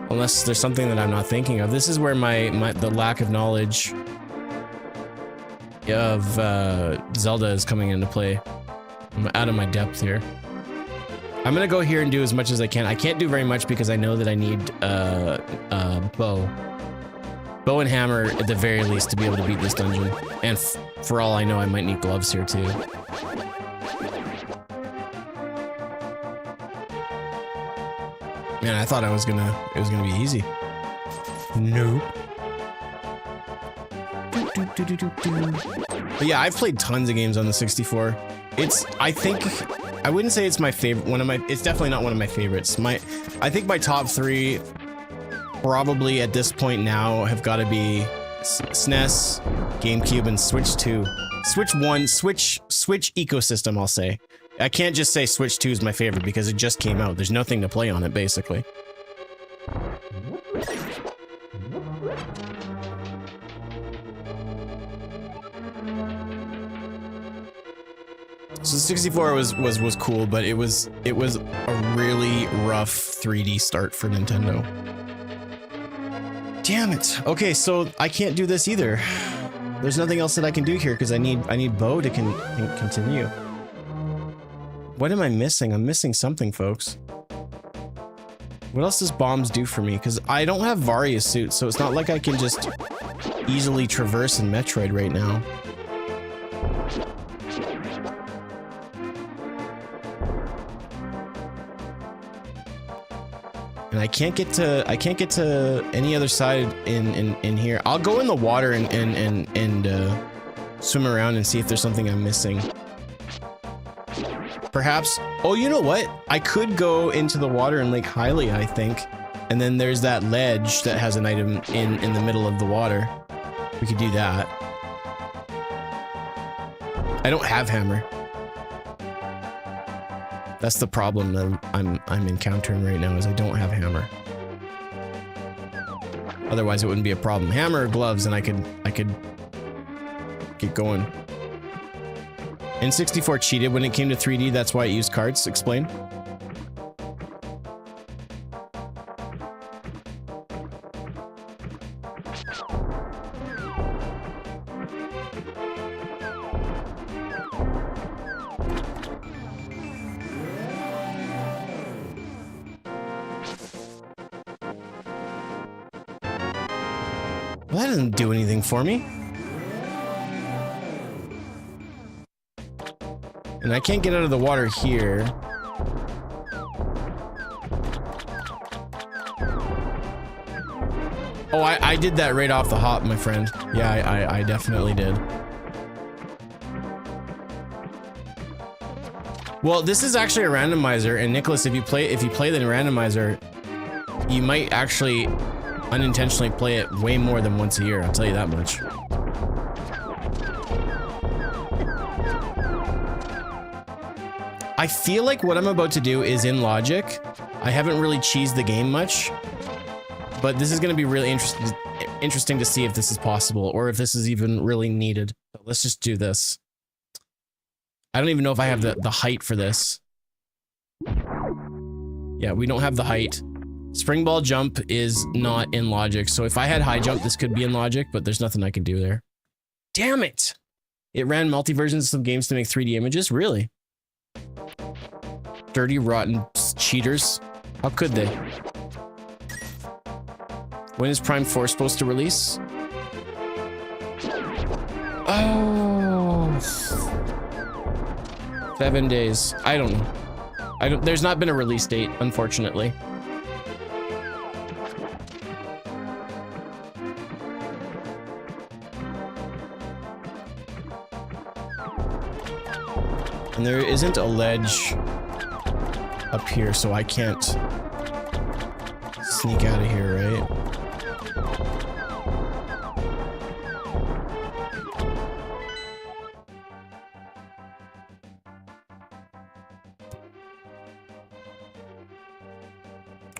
Unless there's something that I'm not thinking of. This is where the lack of knowledge of Zelda is coming into play. I'm out of my depth here. I'm gonna go here and do as much as I can. I can't do very much because I know that I need bow and hammer at the very least to be able to beat this dungeon. And for all I know, I might need gloves here too. Man, I thought it was gonna be easy. Nope. But yeah, I've played tons of games on the 64. I wouldn't say it's my favorite. It's definitely not one of my favorites. I think my top 3 probably at this point now have got to be SNES, GameCube, and Switch 2. Switch 1, Switch ecosystem, I'll say. I can't just say Switch 2 is my favorite because it just came out. There's nothing to play on it, basically. So 64 was cool, but it was a really rough 3D start for Nintendo. Damn it. Okay, so I can't do this either. There's nothing else that I can do here because I need bow to continue. What am I missing? I'm missing something, folks. What else does bombs do for me? Because I don't have Varia suit, so it's not like I can just easily traverse in Metroid right now. And I can't get to any other side in here. I'll go in the water and swim around and see if there's something I'm missing. Perhaps. Oh, you know what? I could go into the water in Lake Hylia, I think. And then there's that ledge that has an item in the middle of the water. We could do that. I don't have hammer. That's the problem that I'm encountering right now, is I don't have hammer. Otherwise it wouldn't be a problem. Hammer or gloves and I could get going. N64 cheated when it came to 3D, that's why it used cards. Explain. Well, that doesn't do anything for me. And I can't get out of the water here. Oh, I did that right off the hop, my friend. Yeah, I definitely did. Well, this is actually a randomizer, and Nicholas, if you play the randomizer, you might actually unintentionally play it way more than once a year, I'll tell you that much. I feel like what I'm about to do is in logic. I haven't really cheesed the game much, but this is going to be really interesting to see if this is possible or if this is even really needed. So let's just do this. I don't even know if I have the height for this. Yeah, we don't have the height. Spring ball jump is not in logic, so if I had high jump, this could be in logic, but there's nothing I can do there. Damn it! It ran multi-versions of some games to make 3D images? Really? Dirty, rotten cheaters. How could they? When is Prime 4 supposed to release? Oh. 7 days. I don't know. There's not been a release date, unfortunately. And there isn't a ledge up here, so I can't sneak out of here, right?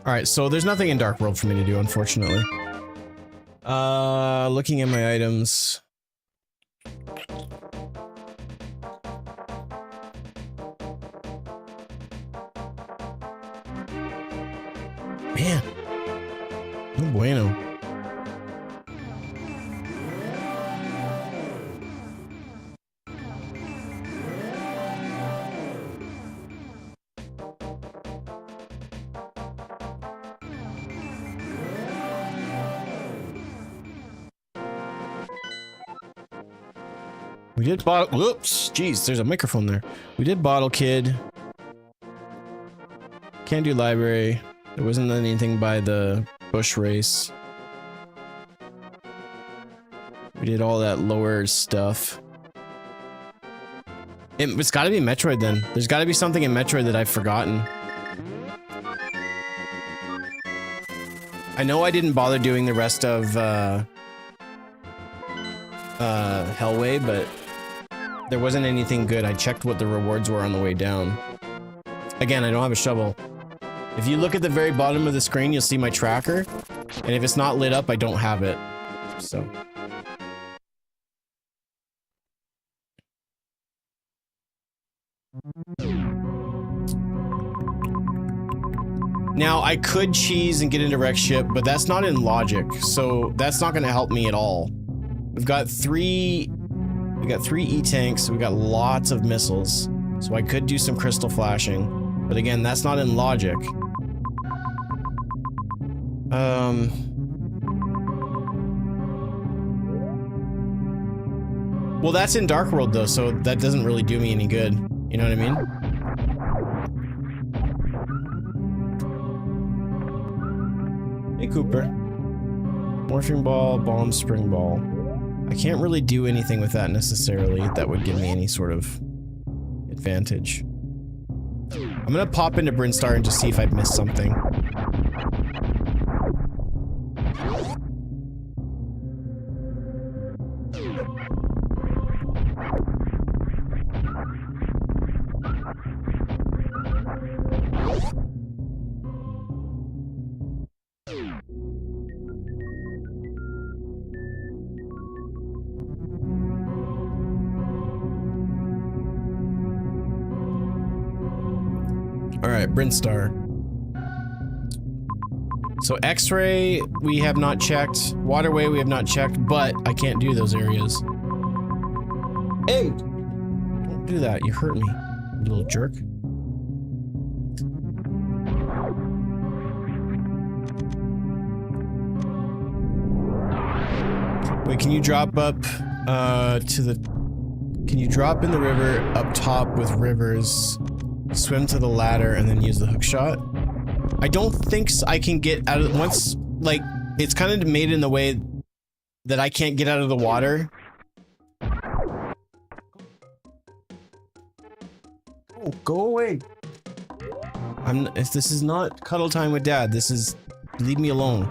All right, so there's nothing in Dark World for me to do, unfortunately. Looking at my items. Man, no bueno. We did bottle. Whoops, jeez, there's a microphone there. We did Bottle Kid. Can't do library. There wasn't anything by the bush race. We did all that lower stuff. It's got to be Metroid then. There's got to be something in Metroid that I've forgotten. I know I didn't bother doing the rest of Hellway, but there wasn't anything good. I checked what the rewards were on the way down. Again, I don't have a shovel. If you look at the very bottom of the screen, you'll see my tracker. And if it's not lit up, I don't have it. So. Now, I could cheese and get into Wreck Ship, but that's not in logic. So that's not going to help me at all. We got three E-tanks. We got lots of missiles. So I could do some crystal flashing. But again, that's not in logic. Well, that's in Dark World though, so that doesn't really do me any good. You know what I mean? Hey, Cooper. Morphing Ball, Bomb, Spring Ball. I can't really do anything with that necessarily that would give me any sort of advantage. I'm gonna pop into Brinstar and just see if I've missed something. Alright, Brinstar. So X-ray, we have not checked. Waterway, we have not checked, but I can't do those areas. Hey! Don't do that, you hurt me, you little jerk. Wait, can you drop up, can you drop in the river up top with rivers? Swim to the ladder and then use the hook shot. I don't think I can get out of once, like, it's kind of made in the way that I can't get out of the water. Oh, go away. If this is not cuddle time with dad, this is leave me alone.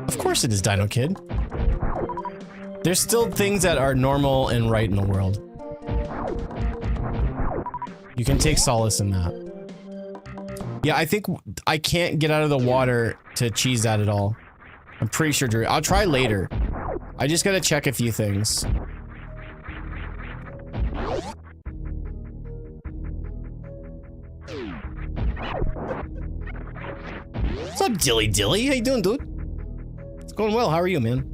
Of course it is Dino Kid. There's still things that are normal and right in the world. You can take solace in that. Yeah, I think I can't get out of the water to cheese that at all. I'm pretty sure, Drew. I'll try later. I just gotta check a few things. What's up, Dilly Dilly? How you doing, dude? It's going well. How are you, man?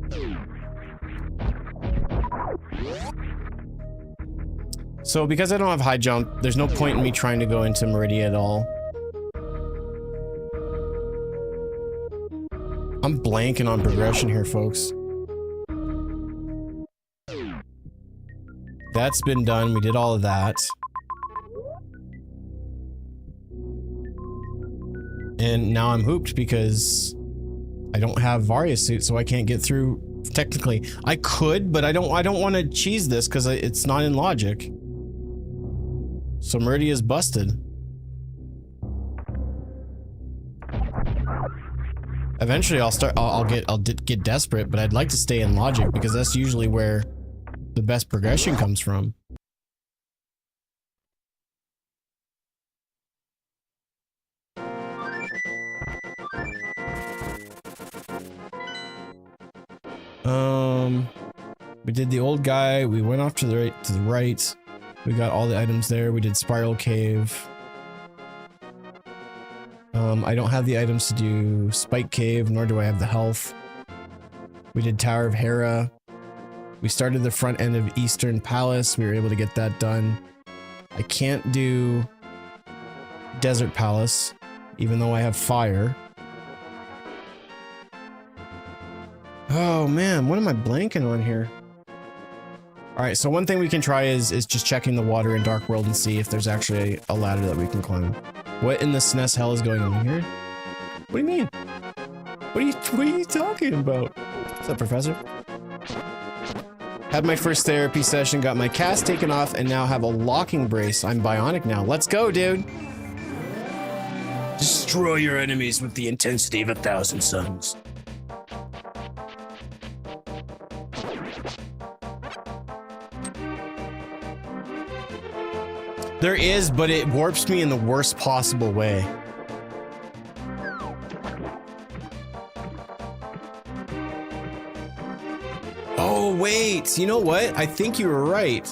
So because I don't have high jump, there's no point in me trying to go into Meridia at all. I'm blanking on progression here, folks. That's been done. We did all of that. And now I'm hooped because I don't have Varia suit, so I can't get through. Technically, I could, but I don't want to cheese this because it's not in logic. So Meridia is busted. Eventually, I'll get desperate, but I'd like to stay in logic because that's usually where the best progression comes from. We did the old guy. We went off to the right. We got all the items there. We did Spiral Cave. I don't have the items to do Spike Cave, nor do I have the health. We did Tower of Hera. We started the front end of Eastern Palace. We were able to get that done. I can't do Desert Palace, even though I have fire. Oh man, what am I blanking on here? Alright, so one thing we can try is just checking the water in Dark World and see if there's actually a ladder that we can climb. What in the SNES hell is going on here? What do you mean? What are you talking about? What's up, Professor? Had my first therapy session, got my cast taken off, and now have a locking brace. I'm bionic now. Let's go, dude! Destroy your enemies with the intensity of 1,000 suns. There is, but it warps me in the worst possible way. Oh, wait. You know what? I think you were right.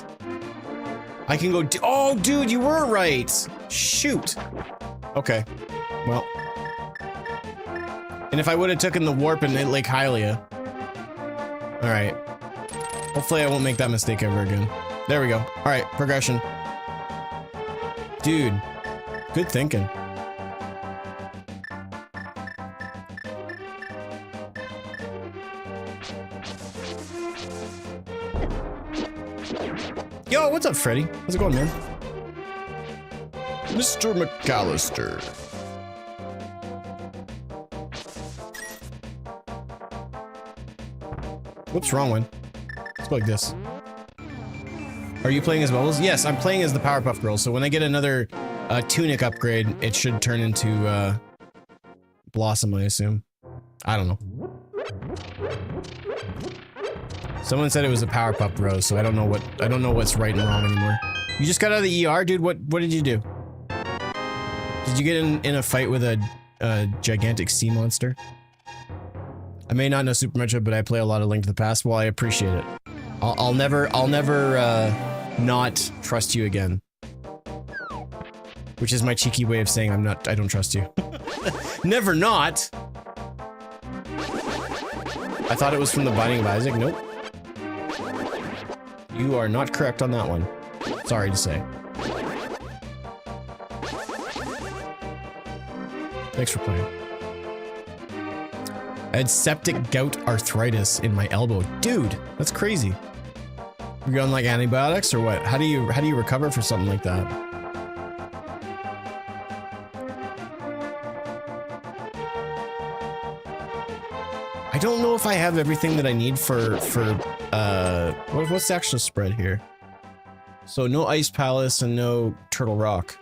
I can go... Oh, dude, you were right. Shoot. Okay. Well. And if I would have taken the warp in Lake Hylia. Alright. Hopefully I won't make that mistake ever again. There we go. Alright, progression. Dude, good thinking. Yo, what's up, Freddy? How's it going, man? Mr. McAllister. Whoops, wrong one. Let's go like this. Are you playing as Bubbles? Yes, I'm playing as the Powerpuff Girls, so when I get another tunic upgrade, it should turn into Blossom, I assume. I don't know. Someone said it was a Powerpuff Rose, so I don't know what's right and wrong anymore. You just got out of the ER, dude? What did you do? Did you get in a fight with a gigantic sea monster? I may not know Super Metroid, but I play a lot of Link to the Past. Well, I appreciate it. I'll never not trust you again. Which is my cheeky way of saying I don't trust you. Never not! I thought it was from the Binding of Isaac. Nope. You are not correct on that one. Sorry to say. Thanks for playing. I had septic gout arthritis in my elbow. Dude, that's crazy. You're on like antibiotics or what? How do you recover for something like that? I don't know if I have everything that I need for what's the actual spread here? So no Ice Palace and no Turtle Rock.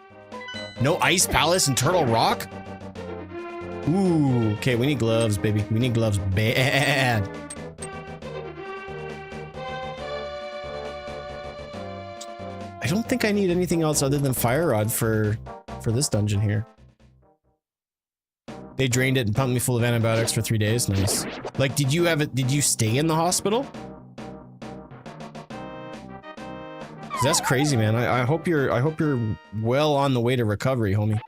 No Ice Palace and Turtle Rock? Ooh, okay, we need gloves, baby. We need gloves bad. I don't think I need anything else other than Fire Rod for this dungeon here. They drained it and pumped me full of antibiotics for 3 days. Nice. Like, did you stay in the hospital? 'Cause that's crazy, man. I hope you're well on the way to recovery, homie.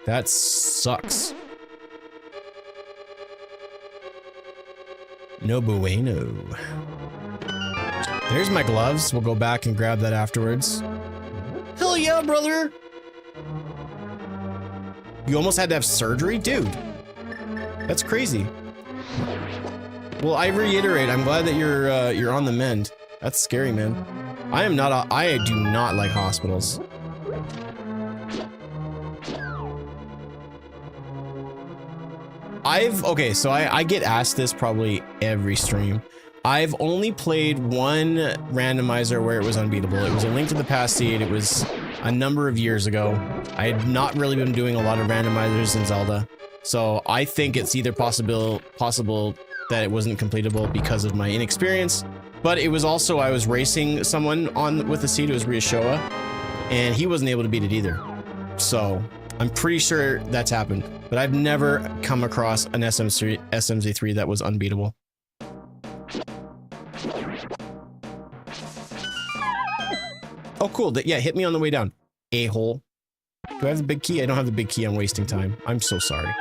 That sucks. No bueno. There's my gloves. We'll go back and grab that afterwards. Hell yeah, brother! You almost had to have surgery? Dude, that's crazy. Well, I reiterate, I'm glad that you're on the mend. That's scary, man. I do not like hospitals. Okay, so I get asked this probably every stream. I've only played one randomizer where it was unbeatable. It was A Link to the Past seed. It was a number of years ago. I had not really been doing a lot of randomizers in Zelda. So I think it's either possible that it wasn't completable because of my inexperience, but it was also, I was racing someone with the seed. It was Ryoshoa, and he wasn't able to beat it either. So I'm pretty sure that's happened, but I've never come across an SMZ3 that was unbeatable. Oh, cool. Yeah, hit me on the way down. A-hole. Do I have the big key? I don't have the big key. I'm wasting time. I'm so sorry.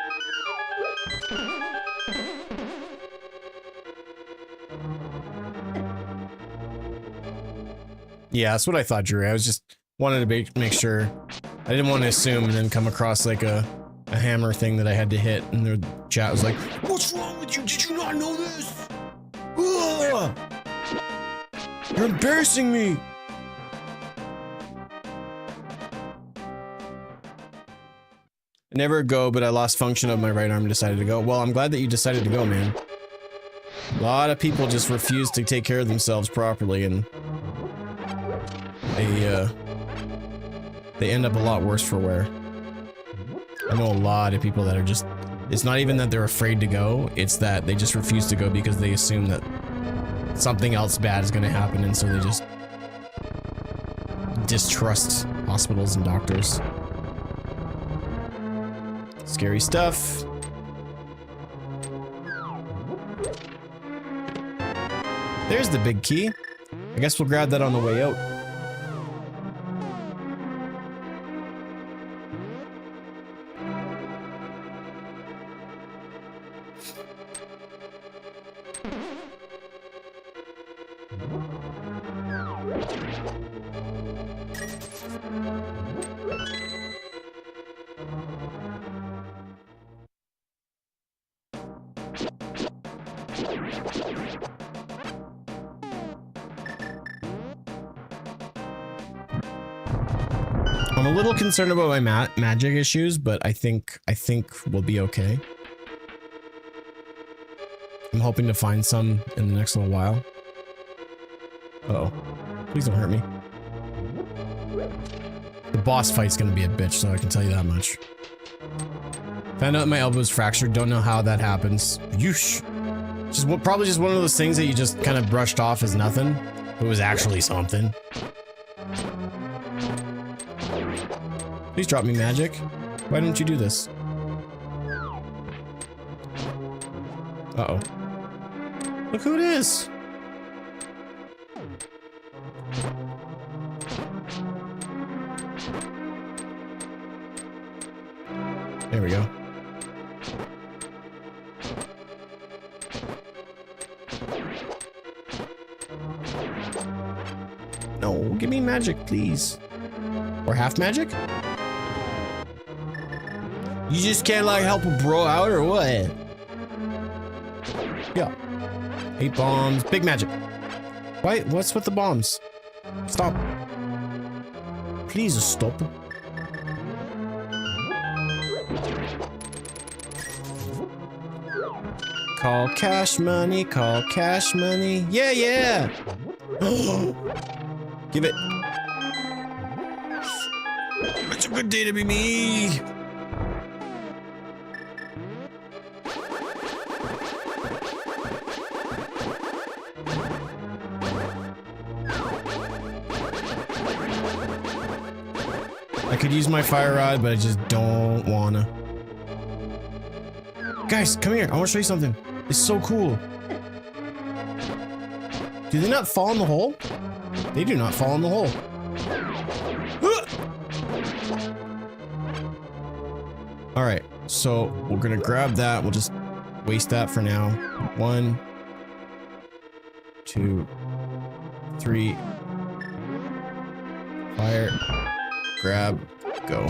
Yeah, that's what I thought, Drew. I was just wanted to make sure. I didn't want to assume and then come across like a hammer thing that I had to hit, and the chat was like, "What's wrong with you? Did you not know this? Ugh! You're embarrassing me." Never a go, but I lost function of my right arm and decided to go. Well, I'm glad that you decided to go, man. A lot of people just refuse to take care of themselves properly, and they end up a lot worse for wear. I know a lot of people that are just, it's not even that they're afraid to go, it's that they just refuse to go because they assume that something else bad is going to happen, and so they just distrust hospitals and doctors. Scary stuff. There's the big key. I guess we'll grab that on the way out. I'm a little concerned about my magic issues, but I think we'll be okay. I'm hoping to find some in the next little while. Uh-oh. Please don't hurt me. The boss fight's gonna be a bitch, so I can tell you that much. Found out my elbow's fractured, don't know how that happens. Yoosh! Probably just one of those things that you just kind of brushed off as nothing. It was actually something. Please drop me magic. Why don't you do this? Uh-oh. Look who it is! There we go. No, give me magic, please. Or half magic? You just can't like help a bro out or what? Yeah. 8 bombs. Big magic. Why? What's with the bombs? Stop. Please stop. Call cash money, call cash money. Yeah, yeah. Give it. It's a good day to be me. I could use my fire rod, but I just don't wanna. Guys, come here. I want to show you something. It's so cool. Do they not fall in the hole? They do not fall in the hole. All right, so we're gonna grab that. We'll just waste that for now. 1, 2, 3. Fire. Grab. Go.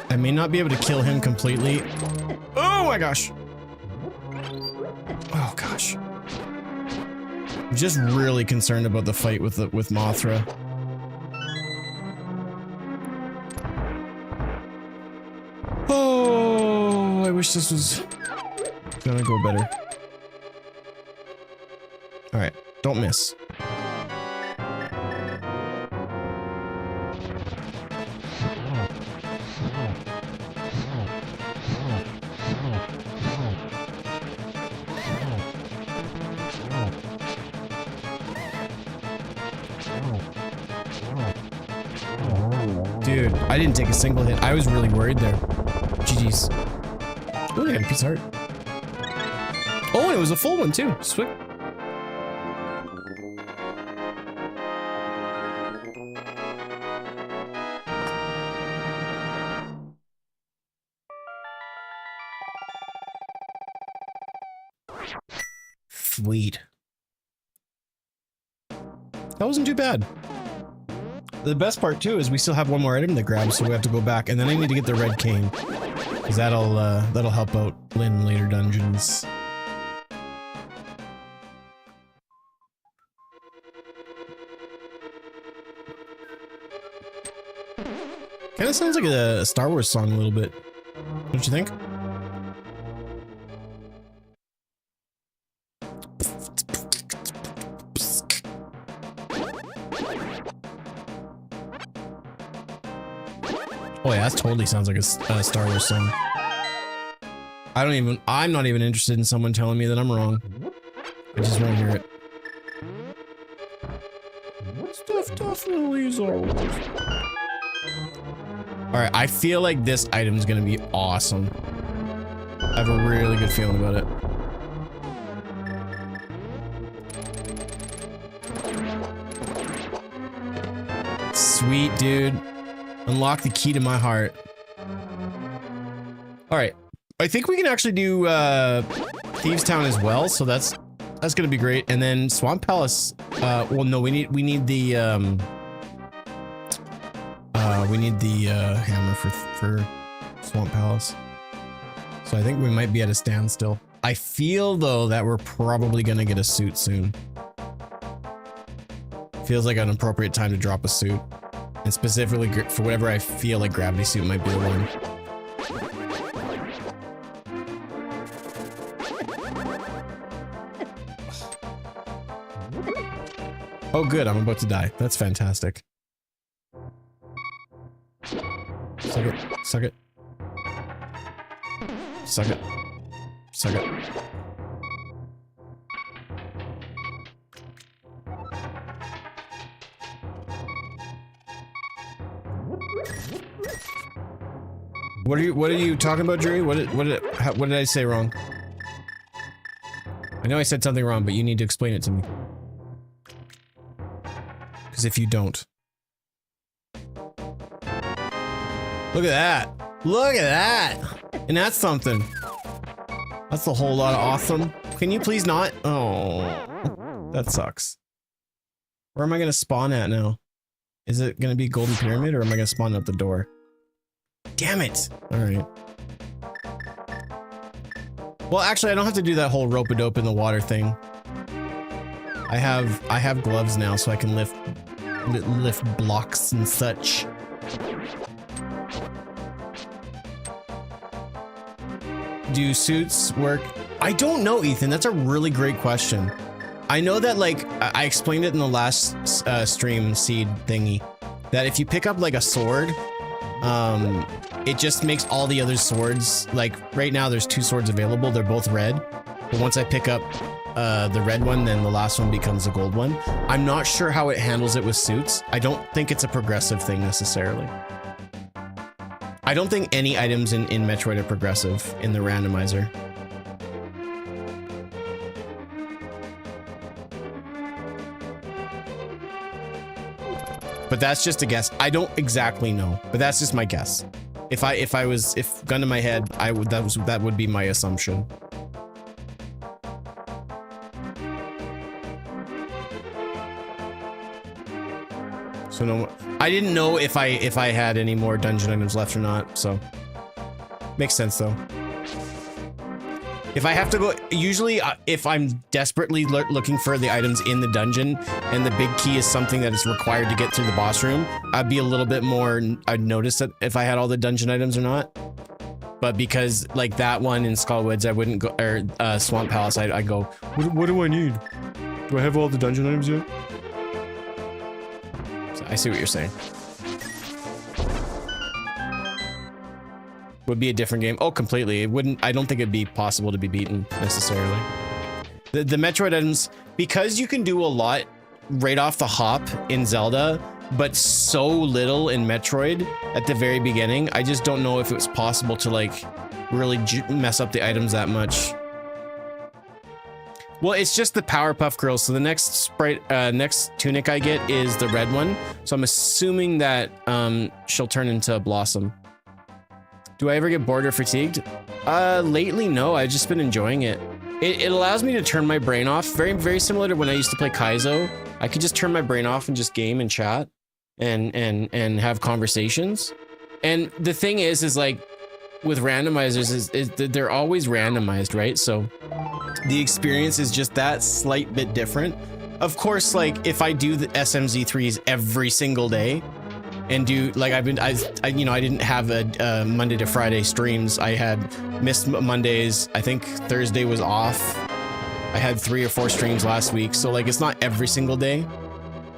I may not be able to kill him completely. Oh my gosh. Oh gosh. I'm just really concerned about the fight with Mothra. Oh, I wish this was gonna go better. All right, don't miss. Dude, I didn't take a single hit. I was really worried there. GG's. Oh, I got a piece of heart. Oh, and it was a full one too. Sweet. Sweet. That wasn't too bad. The best part too is we still have one more item to grab, so we have to go back, and then I need to get the red cane, because that'll help out Lynn in later dungeons. Kind of sounds like a Star Wars song a little bit, don't you think? Oh yeah, that totally sounds like a Star Wars song. I'm not even interested in someone telling me that I'm wrong. I just want to hear it. Stuff definitely is all. Alright, I feel like this item's gonna be awesome. I have a really good feeling about it. Sweet, dude. Unlock the key to my heart. Alright. I think we can actually do Thieves Town as well, so that's gonna be great. And then Swamp Palace, well no, we need the hammer for Swamp Palace. So I think we might be at a standstill. I feel though that we're probably gonna get a suit soon. Feels like an appropriate time to drop a suit. And specifically for whatever I feel like Gravity Suit might be the one. Oh good, I'm about to die. That's fantastic. Suck it, suck it. Suck it. Suck it. What are you talking about, Drury? What did I say wrong? I know I said something wrong, but you need to explain it to me. Because if you don't. Look at that. Look at that. And that's something. That's a whole lot of awesome. Can you please not? Oh, that sucks. Where am I going to spawn at now? Is it going to be Golden Pyramid or am I going to spawn at the door? Damn it. All right. Well, actually, I don't have to do that whole rope-a-dope in the water thing. I have gloves now, so I can lift blocks and such. Do suits work? I don't know, Ethan. That's a really great question. I know that, like, I explained it in the last stream seed thingy, that if you pick up like a sword, it just makes all the other swords, like right now there's 2 swords available, they're both red, but once I pick up the red one, then the last one becomes the gold one. I'm not sure how it handles it with suits. I don't think it's a progressive thing necessarily. I don't think any items in Metroid are progressive in the randomizer. But that's just a guess. I don't exactly know, but that's just my guess. If gun to my head, that would be my assumption. So no, I didn't know if I had any more dungeon items left or not. So makes sense though. If I have to go, usually if I'm desperately looking for the items in the dungeon and the big key is something that is required to get through the boss room, I'd be a little bit more, I'd notice that if I had all the dungeon items or not. But because like that one in Skullwoods, I wouldn't go, or Swamp Palace, I go, what do I need? Do I have all the dungeon items yet? So I see what you're saying. Would be a different game. Oh, completely. It wouldn't, I don't think it'd be possible to be beaten necessarily. The Metroid items, because you can do a lot right off the hop in Zelda, but so little in Metroid at the very beginning, I just don't know if it was possible to like really mess up the items that much. Well, it's just the Powerpuff Girls. So the next sprite, next tunic I get is the red one. So I'm assuming that she'll turn into a Blossom. Do I ever get bored or fatigued? Lately, no. I've just been enjoying it. It allows me to turn my brain off. Very similar to when I used to play Kaizo. I could just turn my brain off and just game and chat and have conversations. And the thing is like with randomizers is they're always randomized, right? So the experience is just that slight bit different. Of course, like if I do the SMZ3s every single day, and do like I didn't have a Monday to Friday streams. I had missed Mondays. I think Thursday was off. I had 3 or 4 streams last week. So like, it's not every single day,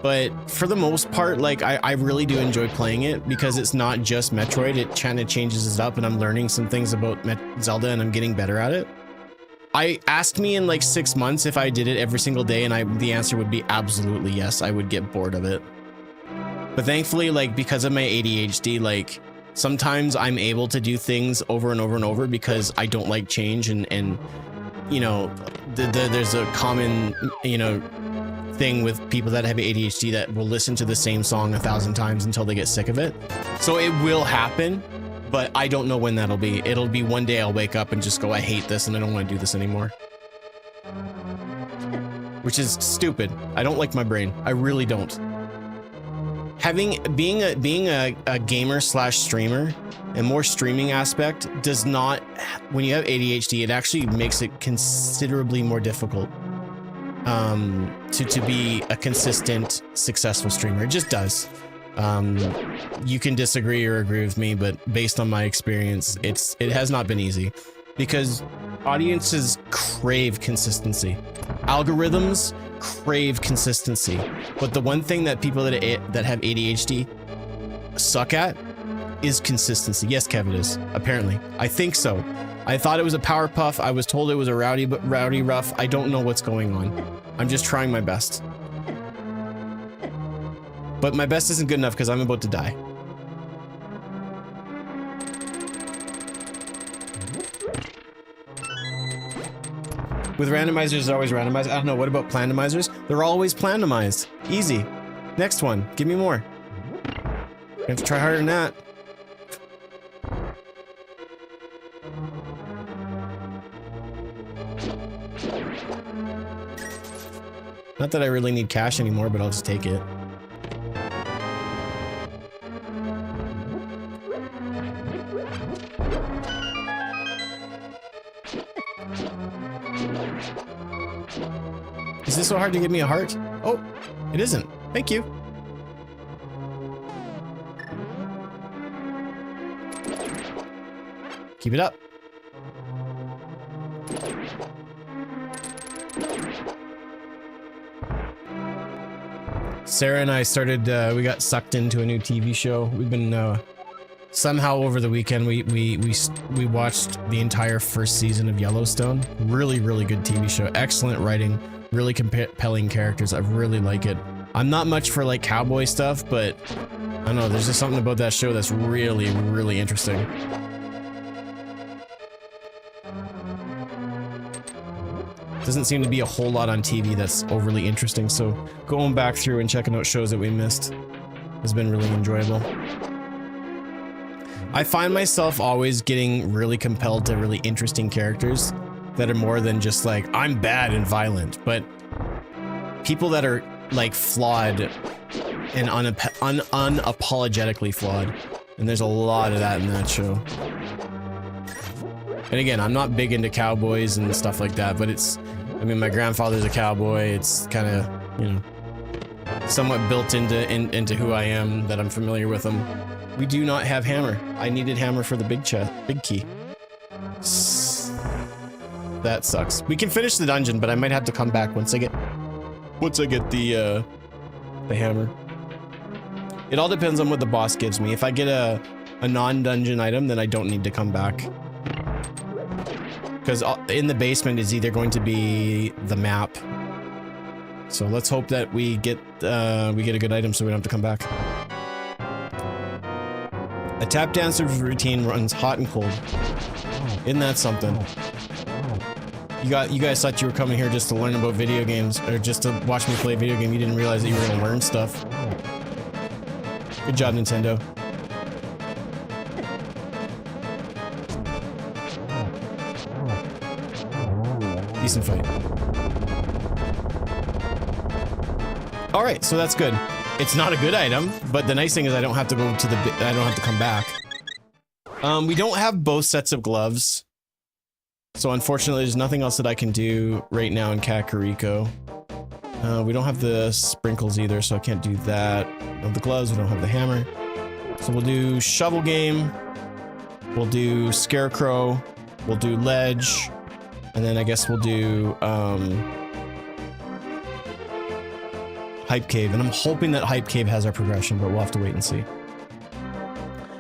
but for the most part, like I really do enjoy playing it because it's not just Metroid. It kind of changes it up and I'm learning some things about Zelda and I'm getting better at it. I asked me in like 6 months if I did it every single day and the answer would be absolutely yes. I would get bored of it. But thankfully, like, because of my ADHD, like, sometimes I'm able to do things over and over and over because I don't like change. And you know, there's a common, you know, thing with people that have ADHD that will listen to the same song 1,000 times until they get sick of it. So it will happen, but I don't know when that'll be. It'll be one day I'll wake up and just go, I hate this and I don't want to do this anymore. Which is stupid. I don't like my brain. I really don't. Being a gamer / streamer and more streaming aspect does not, when you have ADHD, it actually makes it considerably more difficult to be a consistent, successful streamer. It just does. You can disagree or agree with me, but based on my experience, it has not been easy because audiences crave consistency. Algorithms crave consistency, but the one thing that people that have ADHD suck at is consistency. Yes, Kevin is apparently. I think so. I thought it was a Powerpuff. I was told it was a rowdy rough. I don't know what's going on. I'm just trying my best, but my best isn't good enough because I'm about to die. With randomizers, they're always randomized. I don't know. What about plandomizers? They're always plandomized. Easy. Next one. Give me more. You have to try harder than that. Not that I really need cash anymore, but I'll just take it. Is this so hard to give me a heart? Oh, it isn't. Thank you. Keep it up. Sarah and I started, we got sucked into a new TV show. We've been Somehow over the weekend we watched the entire first season of Yellowstone. Really, really good TV show. Excellent writing, really compelling characters. I really like it. I'm not much for like cowboy stuff, but I don't know, there's just something about that show that's really, really interesting. Doesn't seem to be a whole lot on TV that's overly interesting, so going back through and checking out shows that we missed has been really enjoyable. I find myself always getting really compelled to really interesting characters that are more than just like, I'm bad and violent, but people that are like flawed and unapologetically flawed. And there's a lot of that in that show. And again, I'm not big into cowboys and stuff like that, but it's, I mean, my grandfather's a cowboy. It's kind of, you know, somewhat built into who I am, that I'm familiar with them. We do not have hammer. I needed hammer for the big key. That sucks. We can finish the dungeon, but I might have to come back once I get the hammer. It all depends on what the boss gives me. If I get a non-dungeon item, then I don't need to come back. Because in the basement is either going to be the map. So let's hope that we get a good item so we don't have to come back. A tap dancer's routine runs hot and cold. Isn't that something? You guys thought you were coming here just to learn about video games, or just to watch me play a video game. You didn't realize that you were gonna learn stuff. Good job, Nintendo. Decent fight. All right, so that's good. It's not a good item, but the nice thing is I don't have to go to the, I don't have to come back. We don't have both sets of gloves. So unfortunately, there's nothing else that I can do right now in Kakariko. We don't have the sprinkles either, so I can't do that. We don't have the gloves, we don't have the hammer. So we'll do shovel game. We'll do scarecrow. We'll do ledge. And then I guess we'll do, Hype Cave, and I'm hoping that Hype Cave has our progression, but we'll have to wait and see.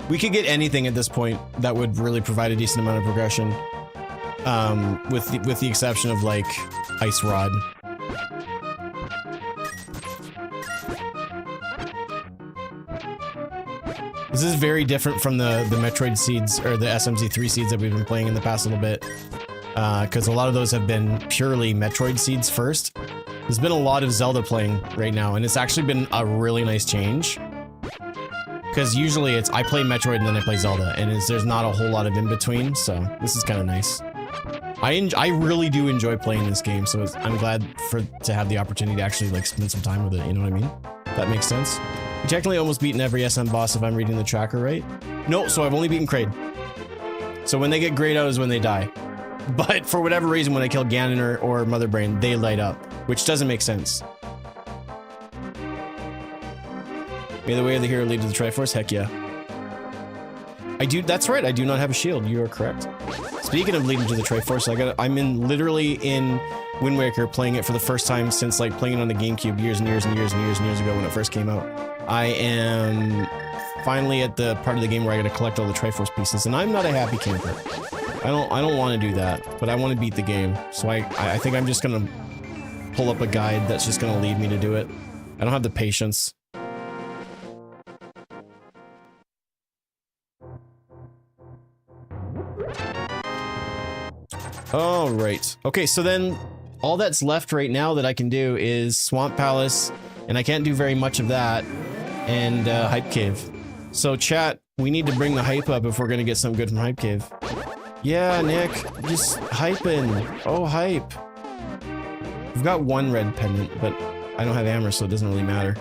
We could get anything at this point that would really provide a decent amount of progression, with the exception of like Ice Rod. This is very different from the Metroid seeds or the SMZ3 seeds that we've been playing in the past little bit, because a lot of those have been purely Metroid seeds first. There's been a lot of Zelda playing right now, and it's actually been a really nice change. Because usually it's I play Metroid and then I play Zelda, and there's not a whole lot of in between, so this is kind of nice. I really do enjoy playing this game, so I'm glad to have the opportunity to actually like spend some time with it, you know what I mean? That makes sense. You technically almost beaten every SM boss if I'm reading the tracker right. No, so I've only beaten Kraid. So when they get grayed out is when they die. But for whatever reason, when I kill Ganon or Mother Brain, they light up, which doesn't make sense. May the way of the hero lead to the Triforce? Heck yeah. That's right, I do not have a shield, you are correct. Speaking of leading to the Triforce, I'm literally in Wind Waker playing it for the first time since like playing it on the GameCube years and years and years and years and years ago when it first came out. I am finally at the part of the game where I gotta collect all the Triforce pieces, and I'm not a happy camper. I don't want to do that, but I want to beat the game. So I think I'm just gonna pull up a guide that's just gonna lead me to do it. I don't have the patience. All right. Okay, so then all that's left right now that I can do is Swamp Palace, and I can't do very much of that, and Hype Cave. So chat, we need to bring the hype up if we're gonna get something good from Hype Cave. Yeah, Nick, just hyping. Oh, hype. We've got one red pendant, but I don't have hammer, so it doesn't really matter.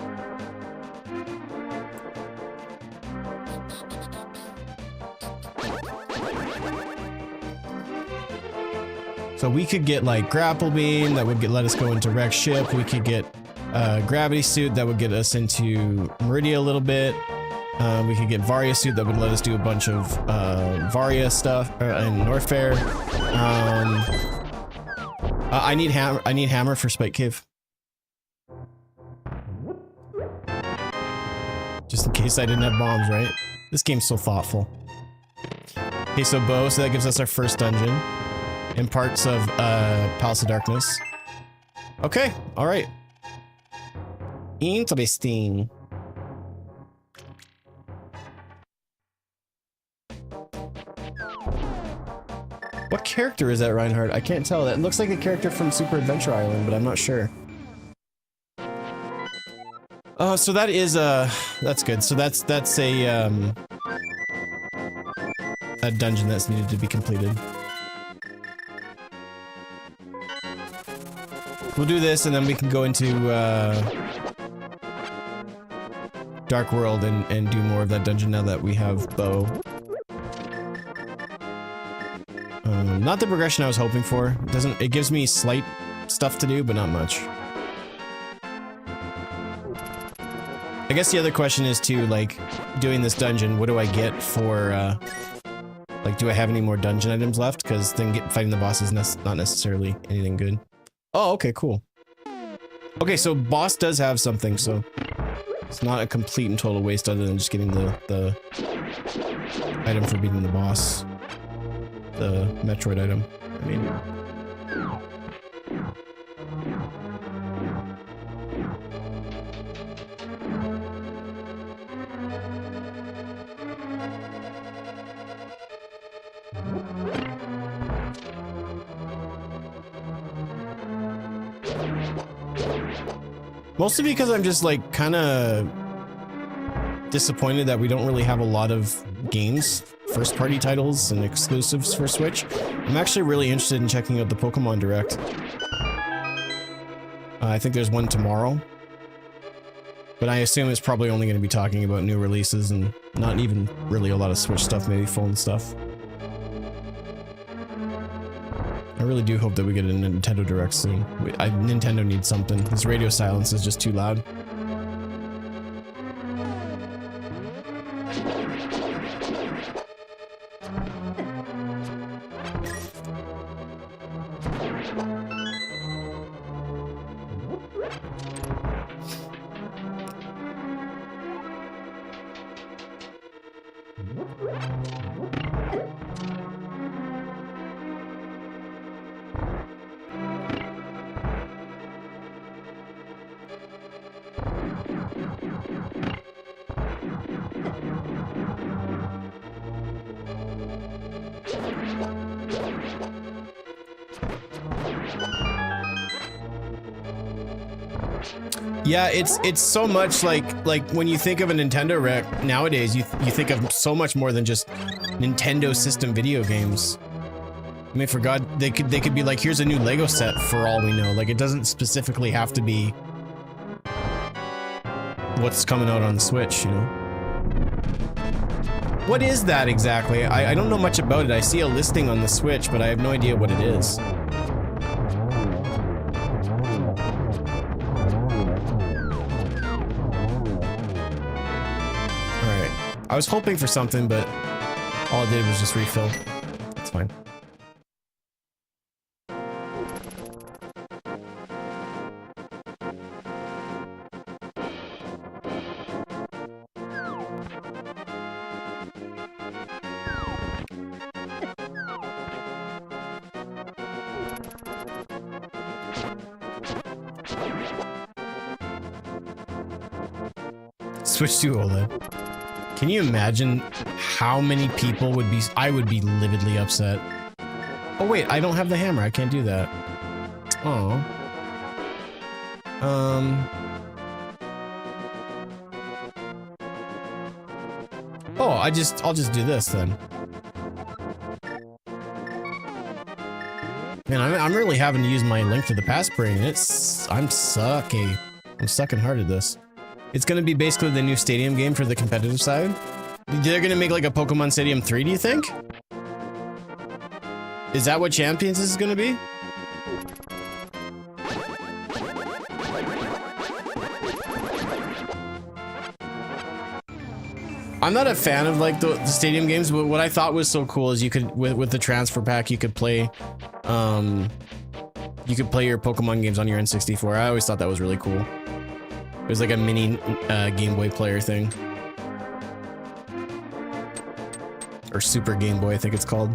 So we could get like grapple beam that would let us go into Rex ship. We could get gravity suit that would get us into Meridia a little bit. We could get Varia suit that would let us do a bunch of Varia stuff in Norfair. I need hammer for Spike Cave. Just in case I didn't have bombs, right? This game's so thoughtful. Okay, so Bow, so that gives us our first dungeon. And parts of Palace of Darkness. Okay, alright. Interesting. What character is that, Reinhardt? I can't tell. That looks like a character from Super Adventure Island, but I'm not sure. So that is, that's good. So that's a dungeon that's needed to be completed. We'll do this, and then we can go into, Dark World and do more of that dungeon now that we have Bow. Not the progression I was hoping for. It gives me slight stuff to do, but not much. I guess the other question is too, like, doing this dungeon, what do I get for, like, do I have any more dungeon items left? Because then fighting the boss is not necessarily anything good. Oh, okay, cool. Okay, so boss does have something, so it's not a complete and total waste other than just getting the item for beating the boss. The Metroid item, I mean. Mostly because I'm just like kind of disappointed that we don't really have a lot of games, first party titles and exclusives for Switch. I'm actually really interested in checking out the Pokemon Direct. I think there's one tomorrow. But I assume it's probably only going to be talking about new releases and not even really a lot of Switch stuff, maybe phone stuff. I really do hope that we get a Nintendo Direct soon. Nintendo needs something. This radio silence is just too loud. Yeah, it's so much like when you think of a Nintendo Direct nowadays, you think of so much more than just Nintendo system video games. I mean, for God, they could be like, here's a new Lego set for all we know. Like, it doesn't specifically have to be what's coming out on the Switch, you know? What is that exactly? I don't know much about it. I see a listing on the Switch, but I have no idea what it is. I was hoping for something, but all it did was just refill. That's fine. Switch to OLED. Can you imagine how many people would be... I would be lividly upset. Oh wait, I don't have the hammer. I can't do that. Oh. Oh, I'll just do this then. Man, I'm really having to use my Link to the Past brain. I'm sucking hard at this. It's gonna be basically the new Stadium game for the competitive side. They're gonna make like a Pokemon Stadium 3, do you think? Is that what Champions is gonna be? I'm not a fan of like the Stadium games, but what I thought was so cool is you could, with the transfer pack, you could play your Pokemon games on your N64. I always thought that was really cool. It was like a mini Game Boy player thing. or Super Game Boy, I think it's called.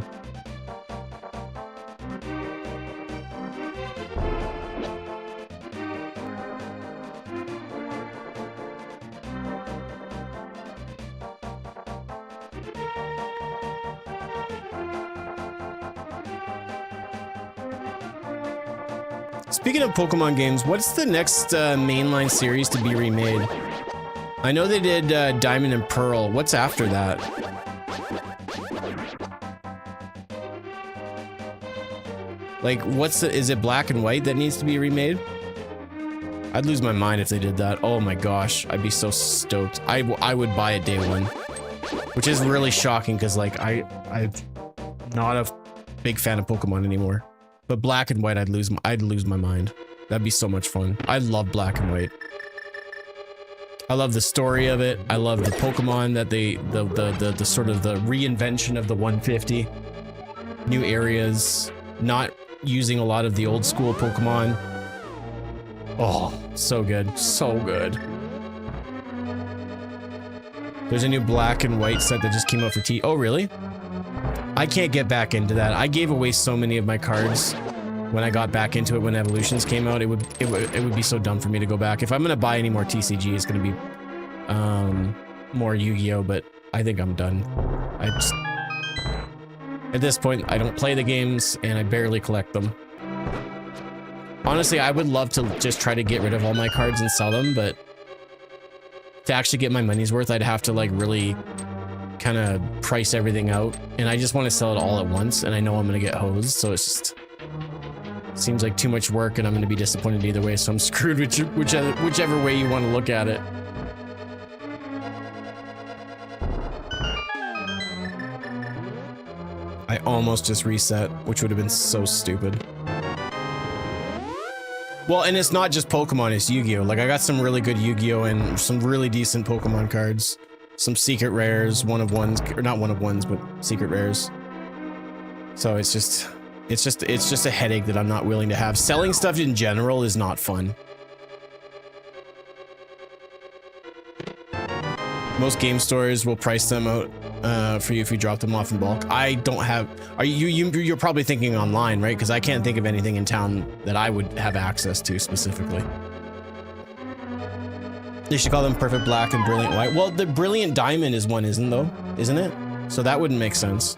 Speaking of Pokemon games, what's the next mainline series to be remade? I know they did Diamond and Pearl. What's after that? Like, is it Black and White that needs to be remade? I'd lose my mind if they did that. Oh my gosh, I'd be so stoked. I would buy it day one, which is really shocking because like I'm not a big fan of Pokemon anymore. But Black and White, I'd lose my mind. That'd be so much fun. I love Black and White. I love the story of it. I love the Pokemon that the sort of the reinvention of the 150. New areas, not using a lot of the old school Pokemon. Oh, so good. So good. There's a new Black and White set that just came out for T. Oh, really? I can't get back into that. I gave away so many of my cards when I got back into it when Evolutions came out. It would be so dumb for me to go back. If I'm gonna buy any more TCG, it's gonna be more Yu-Gi-Oh, but I think I'm done. At this point, I don't play the games and I barely collect them. Honestly, I would love to just try to get rid of all my cards and sell them, but to actually get my money's worth, I'd have to like really kind of price everything out, and I just want to sell it all at once, and I know I'm gonna get hosed, so it's just seems like too much work, and I'm gonna be disappointed either way, so I'm screwed whichever way you want to look at it. I almost just reset, which would have been so stupid. Well, and it's not just Pokemon, it's Yu-Gi-Oh! Like, I got some really good Yu-Gi-Oh! And some really decent Pokemon cards. Some secret rares, one of ones, or not one of ones, but secret rares. So it's just a headache that I'm not willing to have. Selling stuff in general is not fun. Most game stores will price them out for you if you drop them off in bulk. I don't have. You're probably thinking online, right? Because I can't think of anything in town that I would have access to specifically. They should call them Perfect Black and Brilliant White. Well, the Brilliant Diamond is one, isn't it? So that wouldn't make sense.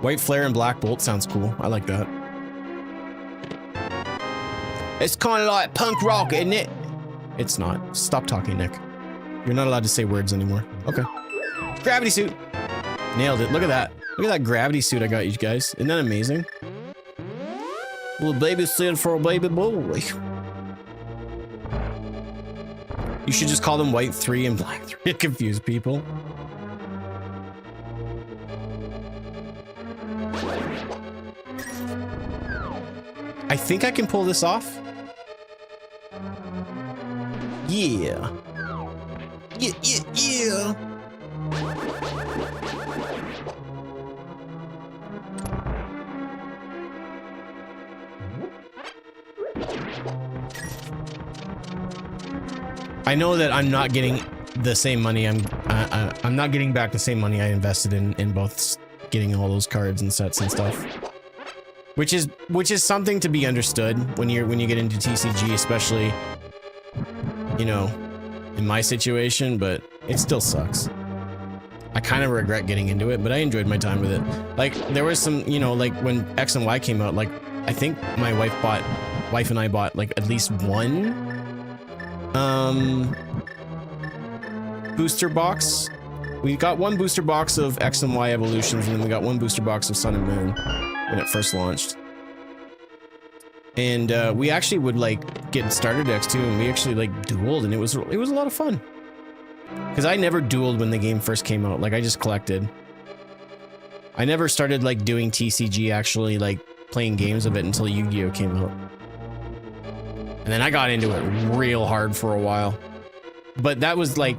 White Flare and Black Bolt sounds cool. I like that. It's kind of like punk rock, isn't it? It's not. Stop talking, Nick. You're not allowed to say words anymore. Okay. Gravity suit. Nailed it. Look at that. Look at that gravity suit I got you guys. Isn't that amazing? Little baby suit for a baby boy. You should just call them White 3 and Black 3 to confuse people. I think I can pull this off. Yeah. Yeah. I know that I'm not getting the same money. I'm not getting back the same money I invested in both getting all those cards and sets and stuff. Which is something to be understood when you get into TCG, especially, you know, in my situation, but it still sucks. I kind of regret getting into it, but I enjoyed my time with it. Like, there was some, you know, like when X and Y came out, like, I think my wife and I bought like at least one booster box. We got one booster box of X and Y Evolutions, and then we got one booster box of Sun and Moon when it first launched. And we actually would like get starter decks too, and we actually like dueled, and it was a lot of fun. Because I never dueled when the game first came out. Like, I just collected. I never started like doing TCG, actually like playing games of it, until Yu-Gi-Oh came out. And then I got into it real hard for a while. But that was like,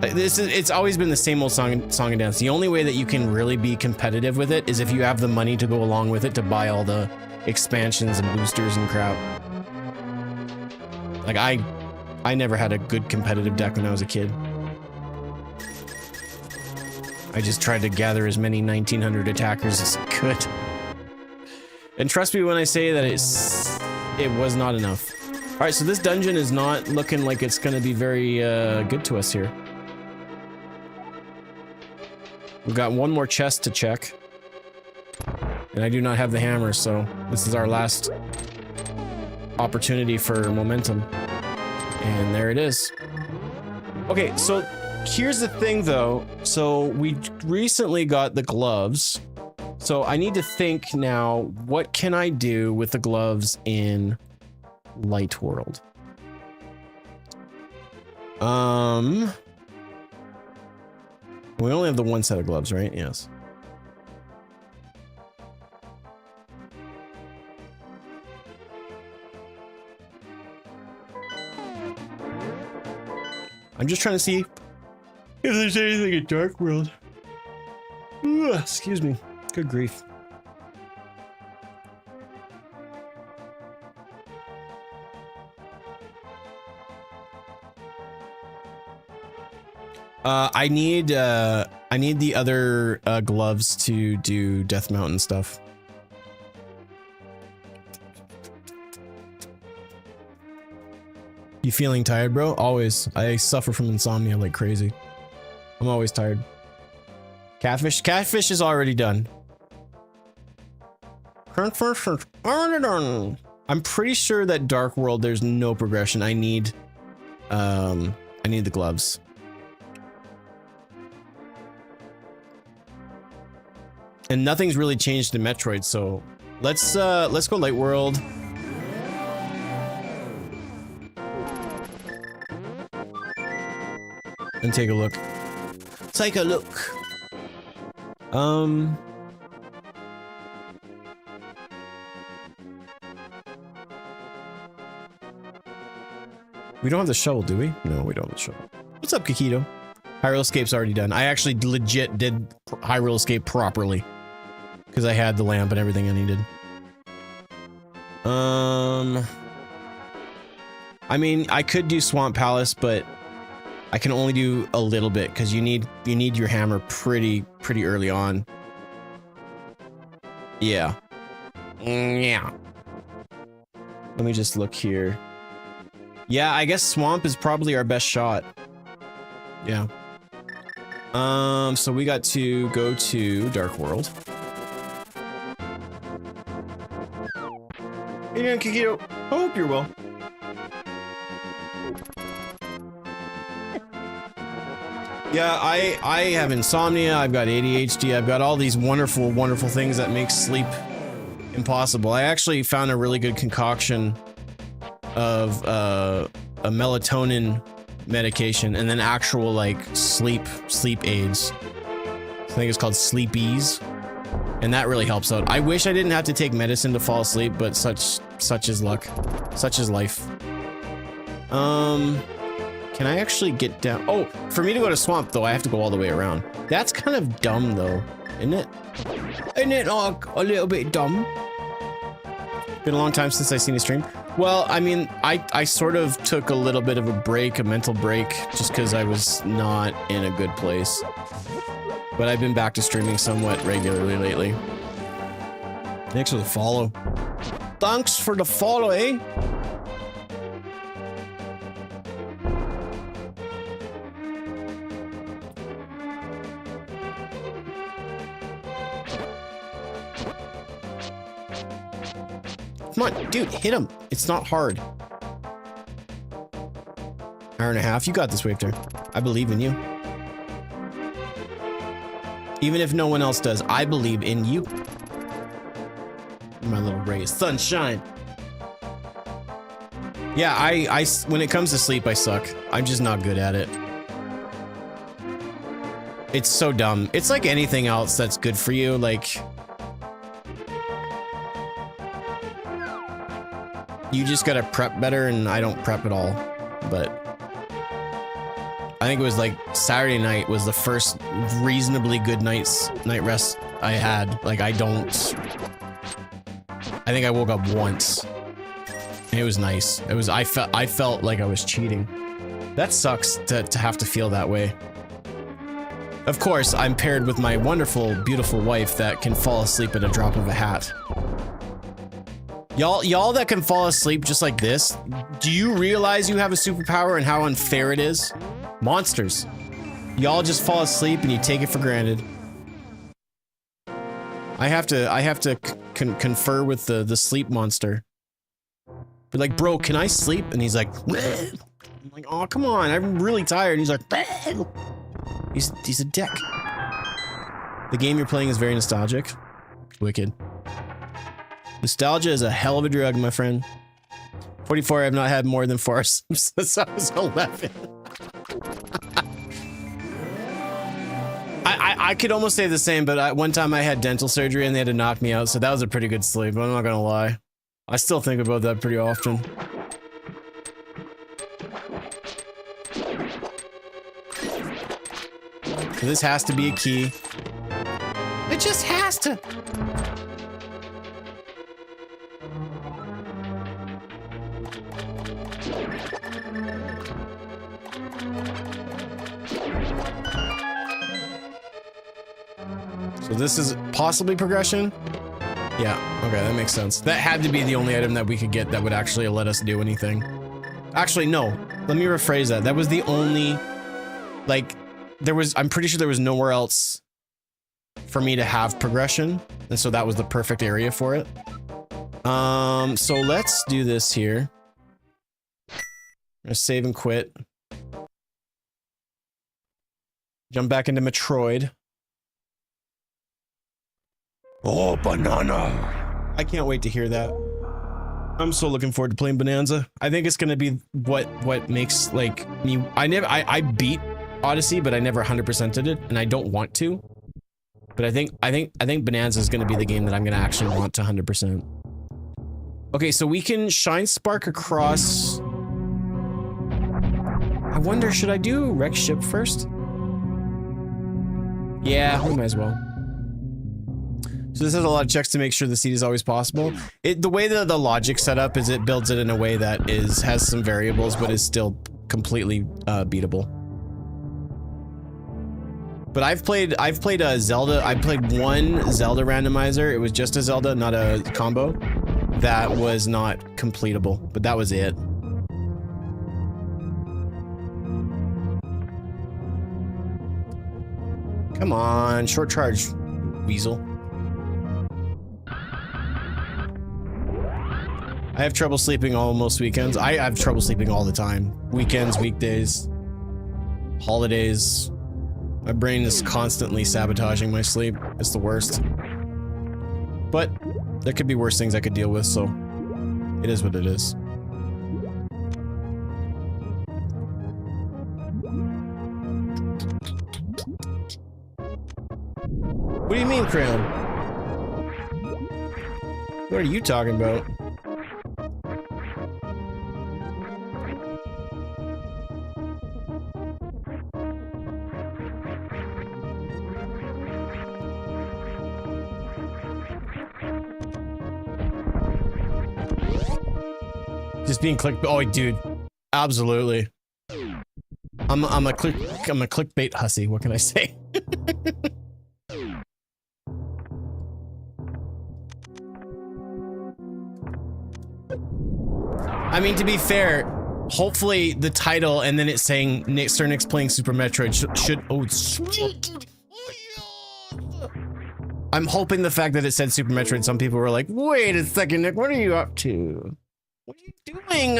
it's always been the same old song and dance. The only way that you can really be competitive with it is if you have the money to go along with it to buy all the expansions and boosters and crap. Like, I I never had a good competitive deck when I was a kid. I just tried to gather as many 1900 attackers as I could. And trust me when I say that it was not enough. All right, so this dungeon is not looking like it's going to be very good to us here. We've got one more chest to check. And I do not have the hammer, so this is our last opportunity for momentum. And there it is. Okay, so here's the thing though. So we recently got the gloves. So I need to think now, what can I do with the gloves in Light World? We only have the one set of gloves, right? Yes. I'm just trying to see if there's anything in Dark World. Ugh, excuse me. Good grief. I need the other gloves to do Death Mountain stuff. You feeling tired, bro? Always. I suffer from insomnia like crazy. I'm always tired. Catfish? Catfish is already done. I'm pretty sure that Dark World there's no progression. I need the gloves. And nothing's really changed in Metroid, so let's go Light World. And take a look. Take a look. We don't have the shovel, do we? No, we don't have the shovel. What's up, Kakito? Hyrule Escape's already done. I actually legit did Hyrule Escape properly. Because I had the lamp and everything I needed. I mean, I could do Swamp Palace, but I can only do a little bit because you need your hammer pretty early on. Yeah. Yeah. Let me just look here. Yeah, I guess Swamp is probably our best shot. Yeah. So we got to go to Dark World. Hey, doing, Kikito? I hope you're well. Yeah, I have insomnia, I've got ADHD, I've got all these wonderful, wonderful things that make sleep impossible. I actually found a really good concoction of a melatonin medication and then actual like sleep aids. I think it's called Sleepies. And that really helps out. I wish I didn't have to take medicine to fall asleep, but such is luck. Such is life. Can I actually get down? Oh, for me to go to Swamp, though, I have to go all the way around. That's kind of dumb, though, isn't it? Isn't it like a little bit dumb? Been a long time since I've seen a stream. Well, I mean, I sort of took a little bit of a break, a mental break, just because I was not in a good place. But I've been back to streaming somewhat regularly lately. Thanks for the follow. Thanks for the follow, eh? Come on, dude, hit him. It's not hard. Hour and a half. You got this, Wafter. I believe in you. Even if no one else does, I believe in you. My little ray of sunshine. Yeah, I when it comes to sleep, I suck. I'm just not good at it. It's so dumb. It's like anything else that's good for you, like you just gotta prep better, and I don't prep at all. But I think it was like Saturday night was the first reasonably good night rest I had. Like I think I woke up once. It was nice. It was, I felt like I was cheating. That sucks to have to feel that way. Of course, I'm paired with my wonderful, beautiful wife that can fall asleep at a drop of a hat. Y'all that can fall asleep just like this, do you realize you have a superpower and how unfair it is? Monsters. Y'all just fall asleep and you take it for granted. I have to confer with the sleep monster. Be like, bro, can I sleep? And he's like, bleh. I'm like, oh, come on, I'm really tired. And he's like, bleh. He's a dick. The game you're playing is very nostalgic. Wicked. Nostalgia is a hell of a drug, my friend. 44, I've not had more than 4 since I was 11. I could almost say the same, but one time I had dental surgery and they had to knock me out, so that was a pretty good sleep, I'm not gonna lie. I still think about that pretty often. So this has to be a key. It just has to. So this is possibly progression? Yeah, okay, that makes sense. That had to be the only item that we could get that would actually let us do anything. Actually, no. Let me rephrase that. That was the only, like, I'm pretty sure there was nowhere else for me to have progression, and so that was the perfect area for it. So let's do this here. I'm gonna save and quit. Jump back into Metroid. Oh, banana. I can't wait to hear that. I'm so looking forward to playing Bonanza. I think it's gonna be what makes, like, me. I beat Odyssey, but I never 100%ed it, and I don't want to. But I think Bonanza is gonna be the game that I'm gonna actually want to 100%. Okay, so we can Shine Spark across. I wonder, should I do Wreck Ship first? Yeah, we might as well. So this has a lot of checks to make sure the seed is always possible. The way that the logic's set up is it builds it in a way that has some variables, but is still completely beatable. But I've played a Zelda. I played one Zelda randomizer. It was just a Zelda, not a combo. That was not completable, but that was it. Come on, short charge, weasel. I have trouble sleeping almost weekends. I have trouble sleeping all the time. Weekends, weekdays, holidays. My brain is constantly sabotaging my sleep. It's the worst. But there could be worse things I could deal with, so it is what it is. What do you mean, Crayon? What are you talking about? Just being click. Oh, dude, absolutely. I'm a clickbait hussy. What can I say? I mean, to be fair, hopefully the title and then it's saying Sir Nick's playing Super Metroid should. Oh, I'm hoping the fact that it said Super Metroid, some people were like, "Wait a second, Nick, what are you up to? What are you doing?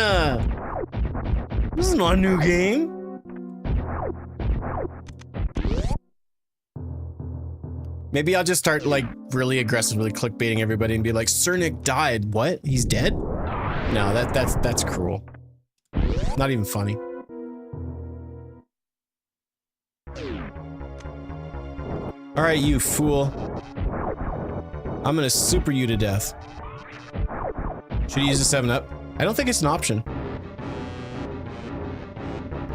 This is not a new game." Maybe I'll just start like really aggressively clickbaiting everybody and be like, "Sir Nick died. What? He's dead?" No, that's cruel. Not even funny. All right, you fool. I'm gonna super you to death. Should you use a 7-Up? I don't think it's an option.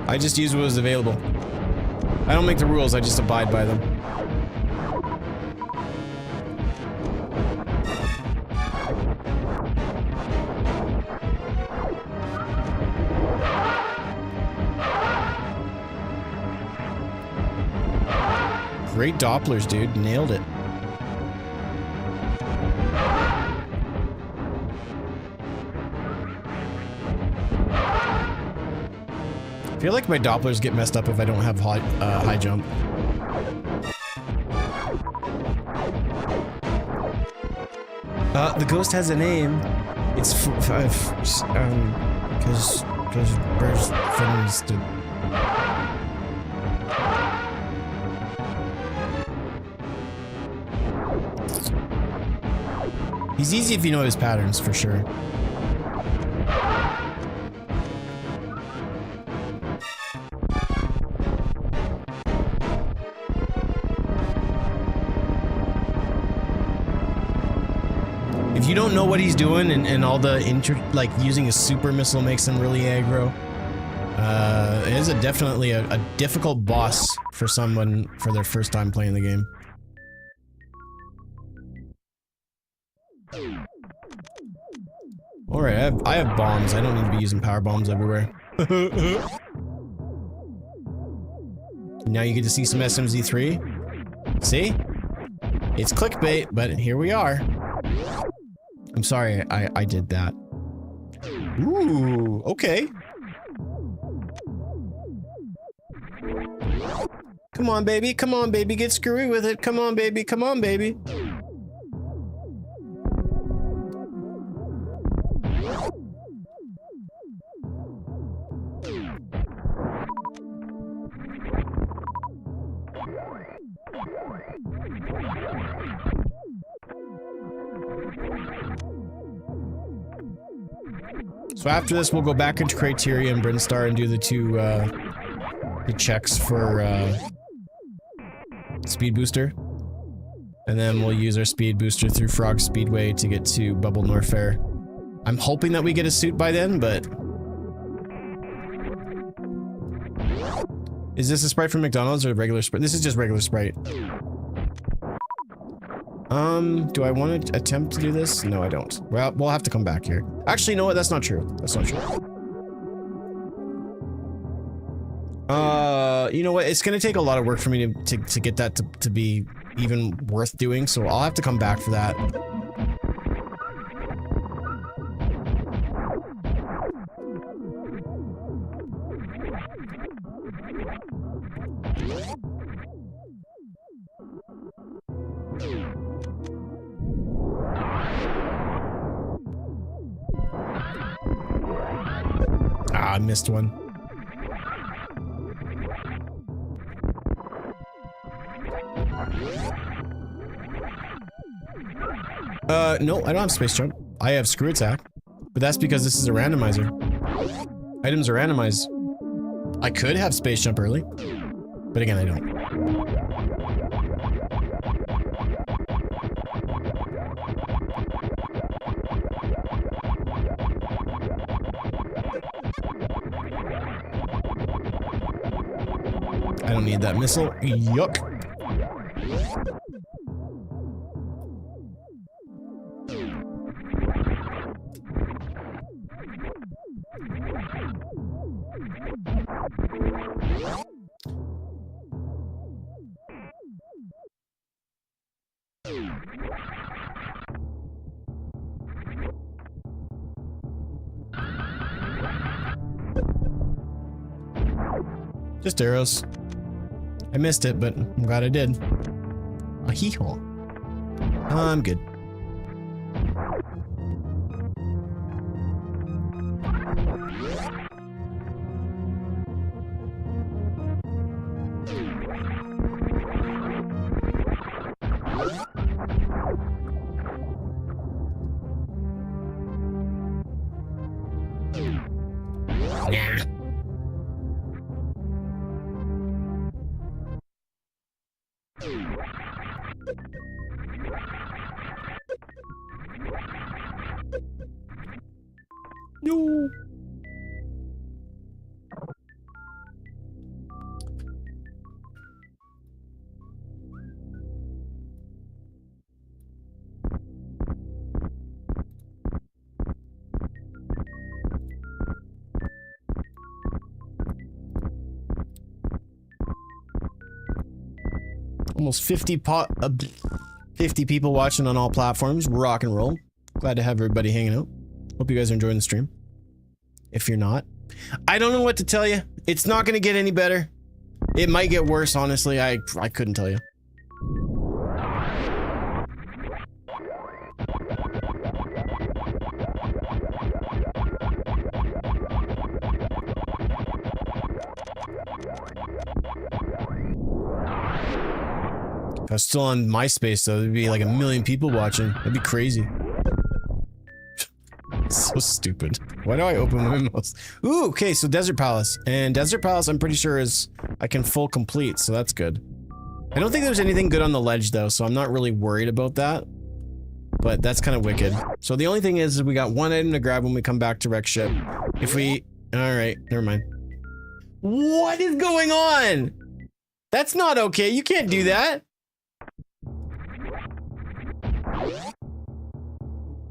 I just use what was available. I don't make the rules, I just abide by them. Great Dopplers, dude. Nailed it. I feel like my Dopplers get messed up if I don't have high jump. The ghost has a name. It's because birds friends did. He's easy if you know his patterns, for sure. If you don't know what he's doing and all the like using a super missile makes him really aggro, it is definitely a difficult boss for someone for their first time playing the game. Alright, I have bombs. I don't need to be using power bombs everywhere. Now you get to see some SMZ3. See? It's clickbait, but here we are. I'm sorry I did that. Ooh, okay. Come on, baby. Come on, baby. Get screwy with it. Come on, baby. Come on, baby. So after this, we'll go back into Criteria and Brinstar and do the two, the checks for, Speed Booster. And then we'll use our Speed Booster through Frog Speedway to get to Bubble Norfair. I'm hoping that we get a suit by then, but... Is this a Sprite from McDonald's or a regular Sprite? This is just regular Sprite. Do I want to attempt to do this? No, I don't. Well, we'll have to come back here. Actually, you know what? That's not true. That's not true. You know what? It's gonna take a lot of work for me to get that to be even worth doing, so I'll have to come back for that. Ah, I missed one. No, I don't have Space Jump. I have Screw Attack. But that's because this is a randomizer. Items are randomized. I could have Space Jump early. But again, I don't. I don't need that missile. Yuck. Just arrows. I missed it, but I'm glad I did. A hee-haw. I'm good. Nah. No. Almost 50 people watching on all platforms. Rock and roll. Glad to have everybody hanging out. Hope you guys are enjoying the stream. If you're not, I don't know what to tell you. It's not going to get any better. It might get worse, honestly. I couldn't tell you. If I was still on MySpace, though, there'd be like 1 million people watching. That'd be crazy. So stupid. Why do I open my mouse? Ooh, okay, so Desert Palace. And Desert Palace, I'm pretty sure is I can full complete, so that's good. I don't think there's anything good on the ledge, though, so I'm not really worried about that. But that's kind of wicked. So the only thing is we got 1 item to grab when we come back to Wreck Ship. If we... Alright, never mind. What is going on? That's not okay. You can't do that.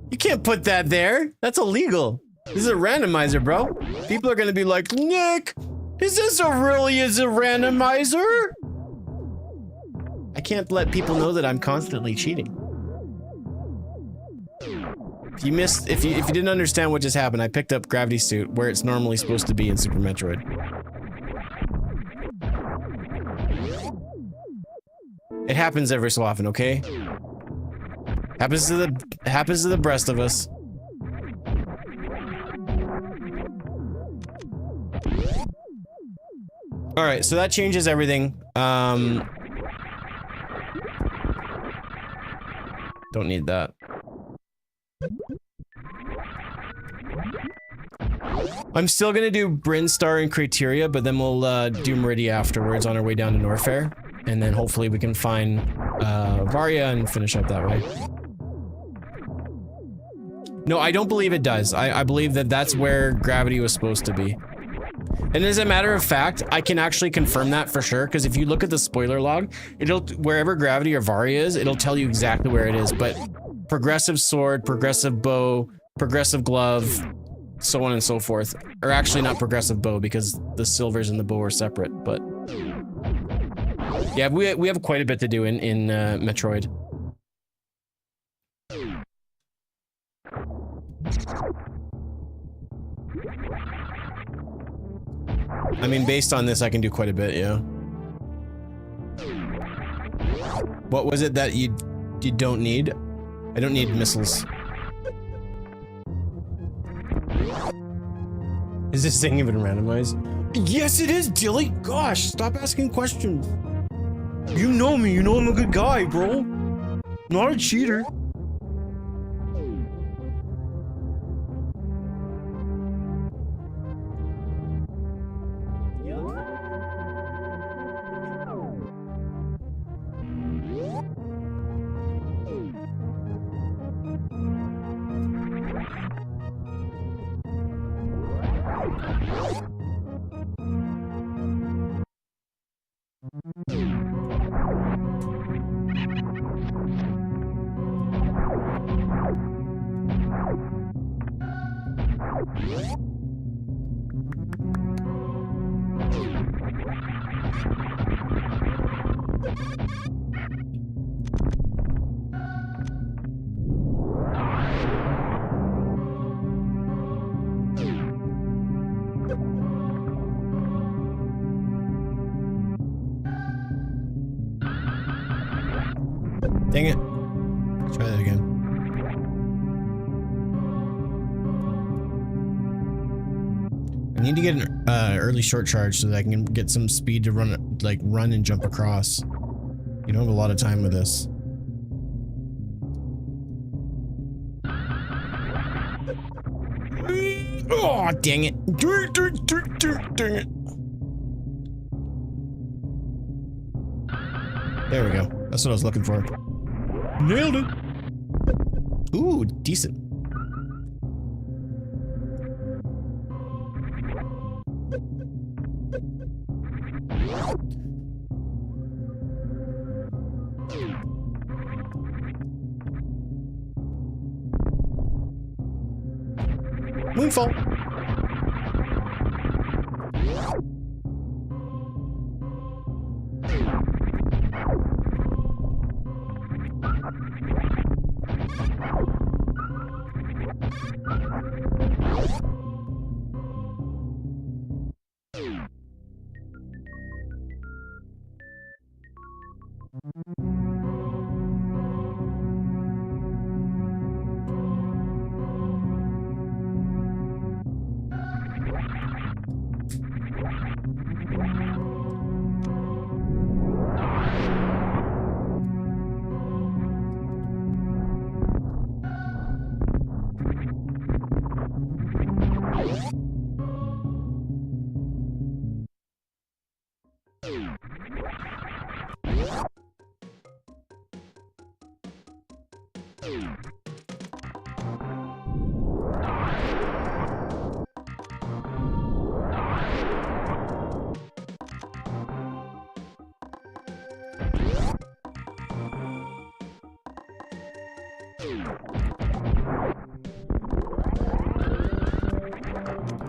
You can't put that there. That's illegal. This is a randomizer, bro. People are gonna be like, Nick, is this a randomizer? I can't let people know that I'm constantly cheating. If you didn't understand what just happened, I picked up Gravity Suit where it's normally supposed to be in Super Metroid. It happens every so often, okay? Happens to the rest of us. All right, so that changes everything. Don't need that. I'm still gonna do Brinstar and Criteria, but then we'll do Meridia afterwards on our way down to Norfair, and then hopefully we can find Varia and finish up that way. No, I don't believe it does. I believe that that's where Gravity was supposed to be. And as a matter of fact, I can actually confirm that for sure, because if you look at the spoiler log, wherever Gravity or Varia is, it'll tell you exactly where it is. But progressive sword, progressive bow, progressive glove, so on and so forth. Or actually not progressive bow, because the silvers and the bow are separate, but... yeah, we have quite a bit to do in Metroid. I mean, based on this, I can do quite a bit, yeah. What was it that you don't need? I don't need missiles. Is this thing even randomized? Yes, it is, Dilly! Gosh, stop asking questions. You know me, you know I'm a good guy, bro. Not a cheater. Dang it. Let's try that again. I need to get an early short charge so that I can get some speed to run and jump across. You don't have a lot of time with this. Oh, dang it. Dang it. There we go. That's what I was looking for. Nailed it. Ooh, decent. Moonfall.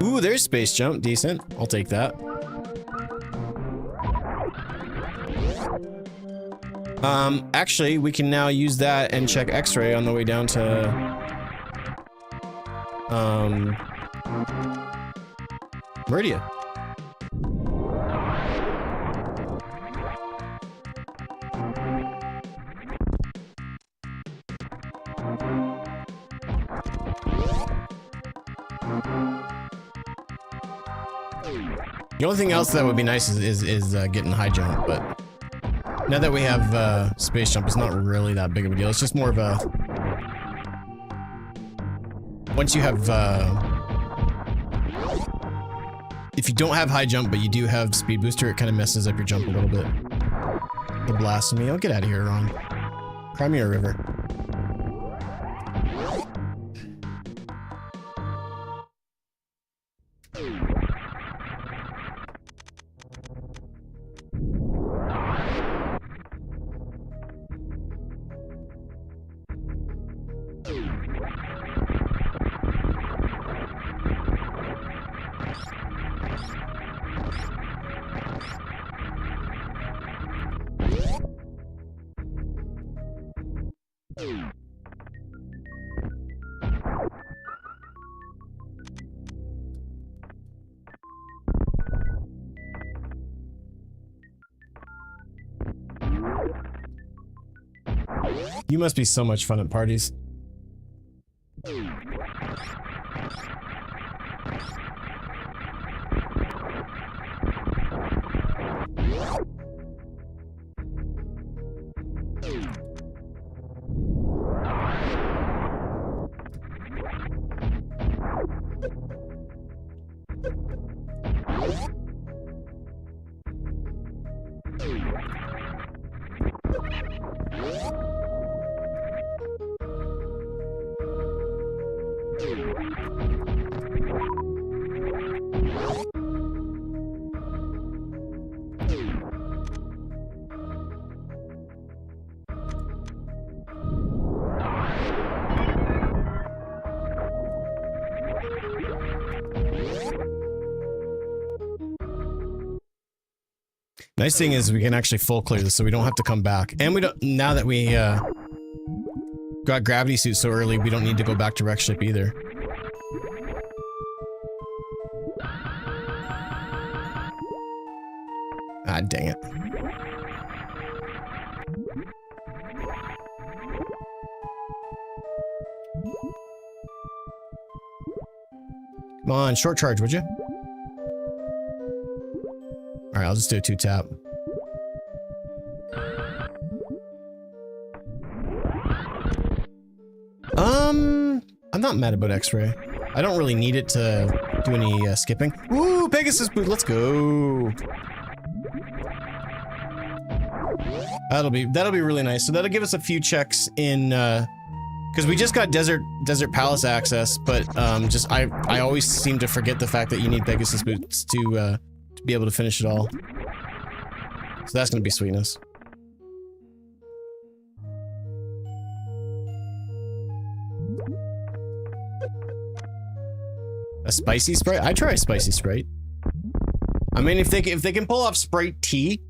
Ooh, there's space jump. Decent. I'll take that. Actually, we can now use that and check X-ray on the way down to... Meridia. The only thing else that would be nice is getting high jump, but now that we have space jump, it's not really that big of a deal. It's just more of a... Once you have... if you don't have high jump, but you do have speed booster, it kind of messes up your jump a little bit. The blasphemy. I'll get out of here, Ron. Cry me a river. You must be so much fun at parties. Nice thing is we can actually full clear this so we don't have to come back. And we don't, now that we got gravity suit so early, we don't need to go back to wreck ship either. Ah, dang it. Come on, short charge, would you? Alright, I'll just do a 2-tap. I'm not mad about X-ray. I don't really need it to do any skipping. Ooh, Pegasus boot, let's go. That'll be really nice. So that'll give us a few checks in because we just got Desert Palace access, but just I always seem to forget the fact that you need Pegasus boots to be able to finish it all. So that's gonna be sweetness. A spicy Sprite? I try a spicy Sprite. I mean, if they can pull off Sprite tea,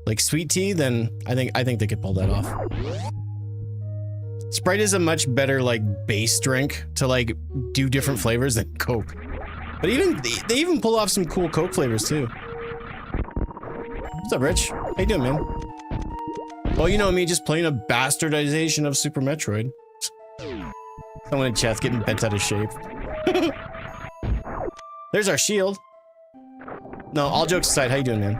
like sweet tea, then I think they could pull that off. Sprite is a much better like base drink to like do different flavors than Coke. But they even pull off some cool Coke flavors too. What's up, Rich? How you doing, man? Well, you know me, just playing a bastardization of Super Metroid. Someone in chat's getting bent out of shape. There's our shield. No, all jokes aside, how you doing, man?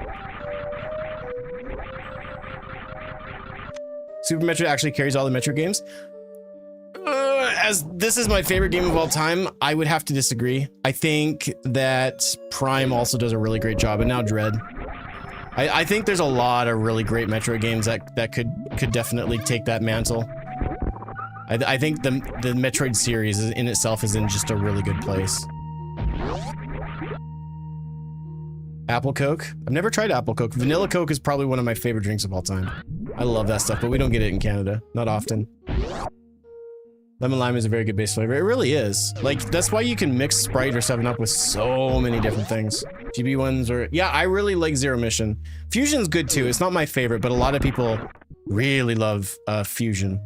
Super Metroid actually carries all the Metroid games. As this is my favorite game of all time, I would have to disagree. I think that Prime also does a really great job, and now Dread. I think there's a lot of really great Metroid games that could definitely take that mantle. I think the Metroid series in itself is in just a really good place. Apple Coke? I've never tried Apple Coke. Vanilla Coke is probably one of my favorite drinks of all time. I love that stuff, but we don't get it in Canada. Not often. Lemon lime is a very good base flavor. It really is. Like, that's why you can mix Sprite or 7-Up with so many different things. GB ones or... Yeah, I really like Zero Mission. Fusion's good too. It's not my favorite, but a lot of people really love Fusion.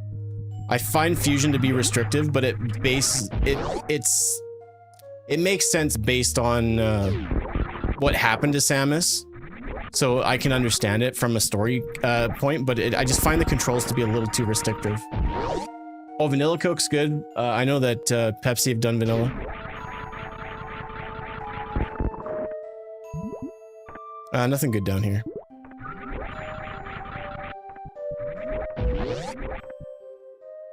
I find Fusion to be restrictive, but it makes sense based on what happened to Samus. So I can understand it from a story point, but I just find the controls to be a little too restrictive. Oh, Vanilla Coke's good. I know that Pepsi have done vanilla. Nothing good down here.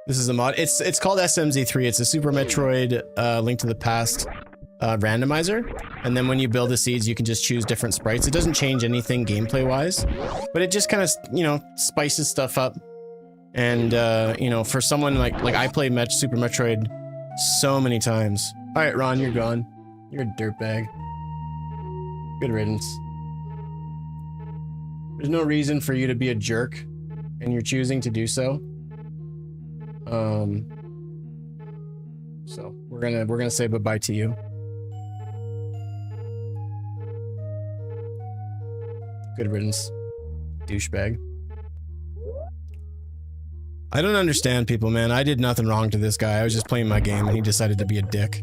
This is a mod. It's called SMZ3. It's a Super Metroid Link to the Past randomizer. And then when you build the seeds, you can just choose different sprites. It doesn't change anything gameplay-wise, but it just kind of, you know, spices stuff up. And, you know, for someone like I played Super Metroid so many times. All right, Ron, you're gone. You're a dirtbag. Good riddance. There's no reason for you to be a jerk, and you're choosing to do so. So we're gonna say bye-bye to you. Good riddance, douchebag. I don't understand people, man. I did nothing wrong to this guy. I was just playing my game and he decided to be a dick.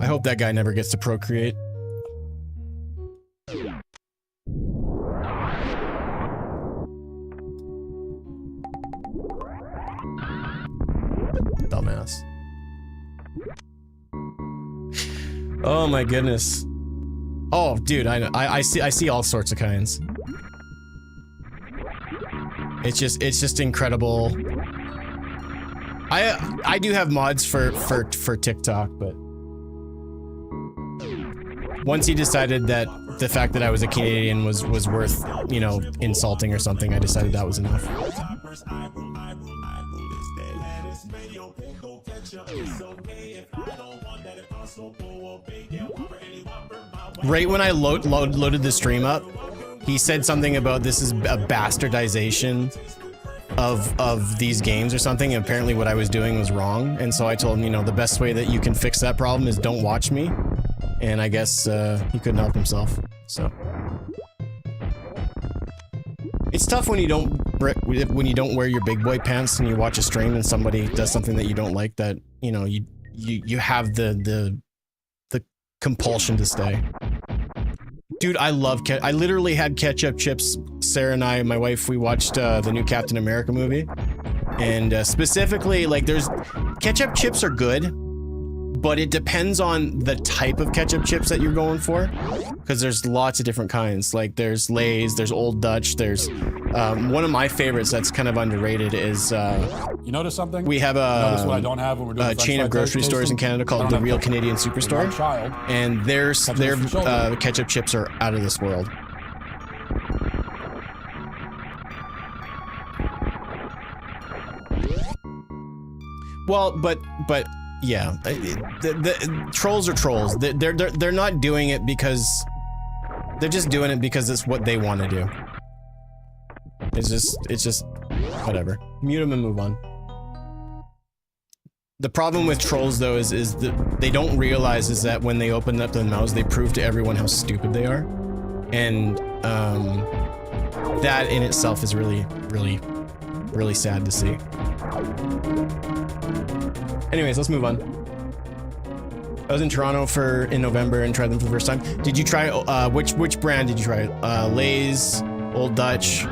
I hope that guy never gets to procreate. Dumbass. Oh my goodness. Oh, dude, I see all sorts of kinds. It's just incredible. I do have mods for TikTok, but once he decided that the fact that I was a Canadian was worth, you know, insulting or something, I decided that was enough. Right when I loaded the stream up, he said something about this is a bastardization of these games or something, and apparently what I was doing was wrong, and so I told him, you know, the best way that you can fix that problem is don't watch me, and I guess he couldn't help himself, so. It's tough when you don't wear your big boy pants and you watch a stream and somebody does something that you don't like, that, you know, you have the compulsion to stay. Dude, I love I literally had ketchup chips. Sarah and I, my wife, we watched the new Captain America movie. And specifically, like, ketchup chips are good, but it depends on the type of ketchup chips that you're going for. Because there's lots of different kinds. Like, there's Lay's, there's Old Dutch, there's... one of my favorites that's kind of underrated is... you notice something? We have notice what I don't have when we're doing a chain of grocery stores in Canada called The Real Canadian Superstore. And their ketchup chips are out of this world. Well, but yeah, the trolls are trolls. They're not doing it because they're just doing it because it's what they want to do. It's just whatever. Mute them and move on. The problem with trolls though is that they don't realize is that when they open up their mouths, they prove to everyone how stupid they are, and that in itself is really sad to see. Anyways, let's move on. I was in Toronto in November and tried them for the first time. Did you try which brand did you try? Lay's, Old Dutch.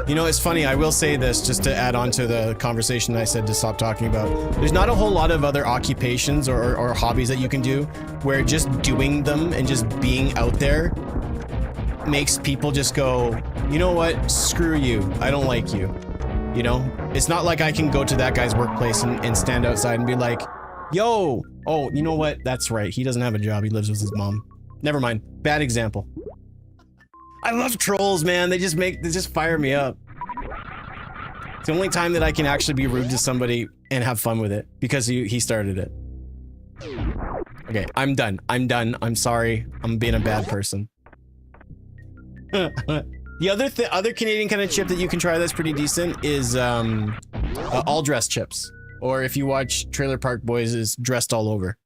You know, it's funny, I will say this just to add on to the conversation I said to stop talking about. There's not a whole lot of other occupations or hobbies that you can do where just doing them and just being out there makes people just go, you know what, screw you, I don't like you. You know? It's not like I can go to that guy's workplace and stand outside and be like, yo, oh, you know what, that's right, he doesn't have a job, he lives with his mom. Never mind, bad example. I love trolls, man. They just fire me up. It's the only time that I can actually be rude to somebody and have fun with it because he started it. Okay, I'm done. I'm done. I'm sorry. I'm being a bad person. The other Canadian kind of chip that you can try that's pretty decent is all dressed chips. Or if you watch Trailer Park Boys, is dressed all over.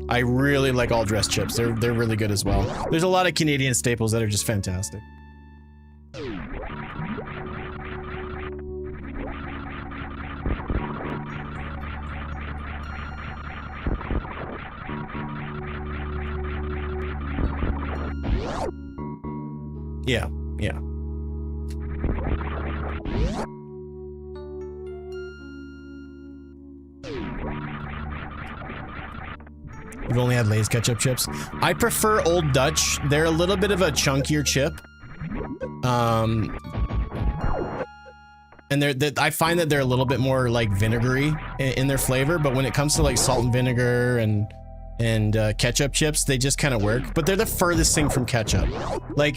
I really like all dressed chips. They're really good as well. There's a lot of Canadian staples that are just fantastic. Yeah, yeah. You've only had Lay's ketchup chips. I prefer Old Dutch. They're a little bit of a chunkier chip. And I find that they're a little bit more like vinegary in their flavor, but when it comes to like salt and vinegar and ketchup chips, they just kind of work. But they're the furthest thing from ketchup. Like,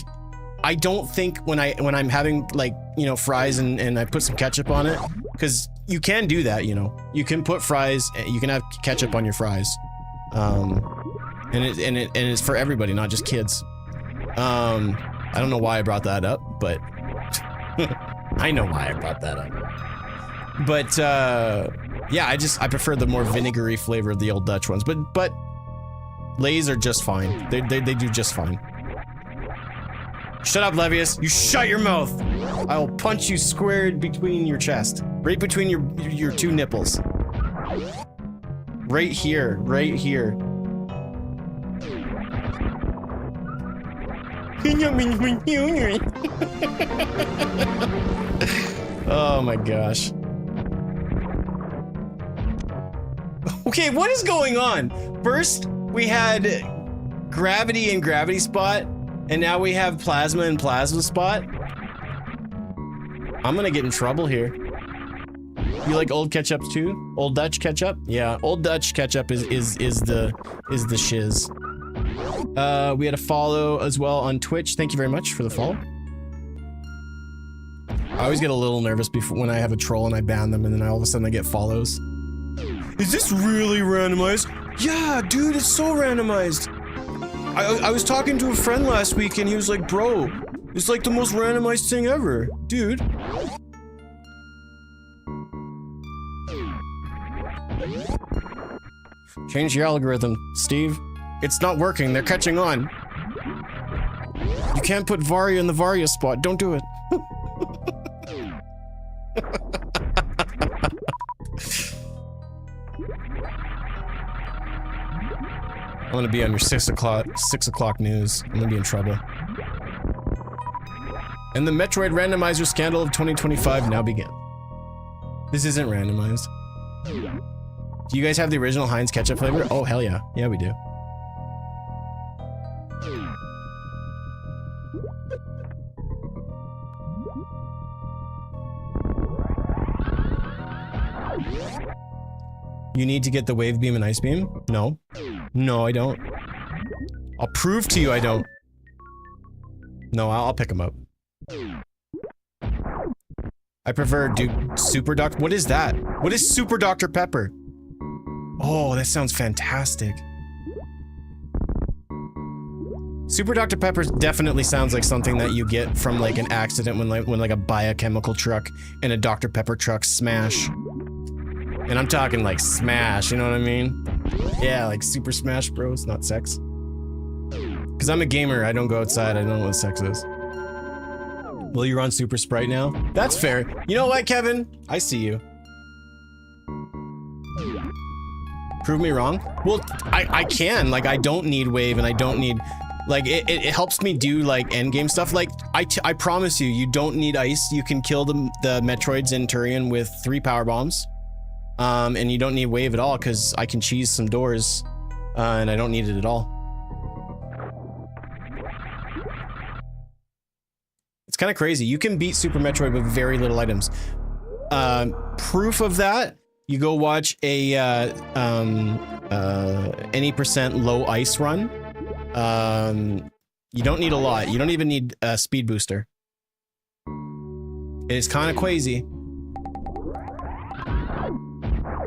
I don't think when I'm having like, you know, fries and I put some ketchup on it, because you can do that, you know. You can put fries, you can have ketchup on your fries. And it's for everybody, not just kids. I don't know why I brought that up, but I know why I brought that up. But yeah, I prefer the more vinegary flavor of the Old Dutch ones. But Lay's are just fine. They do just fine. Shut up, Levius. You shut your mouth. I will punch you squared between your chest, right between your two nipples. Right here, right here. Oh my gosh. Okay, what is going on? First, we had Gravity and Gravity Spot, and now we have Plasma and Plasma Spot. I'm gonna get in trouble here. You like old ketchup too? Old Dutch ketchup? Yeah, Old Dutch ketchup is the shiz. We had a follow as well on Twitch. Thank you very much for the follow. I always get a little nervous when I have a troll and I ban them, and then all of a sudden I get follows. Is this really randomized? Yeah, dude, it's so randomized. I was talking to a friend last week and he was like, bro, it's like the most randomized thing ever. Dude. Change your algorithm, Steve. It's not working. They're catching on. You can't put Varia in the Varia spot. Don't do it. I'm gonna be on your 6 o'clock news. I'm gonna be in trouble. And the Metroid randomizer scandal of 2025 now begin. This isn't randomized. Do you guys have the original Heinz ketchup flavor? Oh, hell yeah. Yeah, we do. You need to get the wave beam and ice beam? No. No, I don't. I'll prove to you I don't. No, I'll pick them up. I prefer Super Doctor. What is that? What is Super Dr. Pepper? Oh, that sounds fantastic. Super Dr. Pepper definitely sounds like something that you get from like an accident when like a biochemical truck and a Dr. Pepper truck smash. And I'm talking like smash, you know what I mean? Yeah, like Super Smash Bros, not sex. Because I'm a gamer, I don't go outside, I don't know what sex is. Well, you're on Super Sprite now? That's fair. You know what, Kevin? I see you. Prove me wrong? Well, I can. Like, I don't need wave and I don't need... Like, it helps me do, like, endgame stuff. Like, I promise you, you don't need ice. You can kill the Metroids in Turian with 3 power bombs. And you don't need wave at all, because I can cheese some doors, and I don't need it at all. It's kind of crazy. You can beat Super Metroid with very little items. Proof of that, you go watch a any percent low ice run. You don't need a lot. You don't even need a speed booster. It's kind of crazy.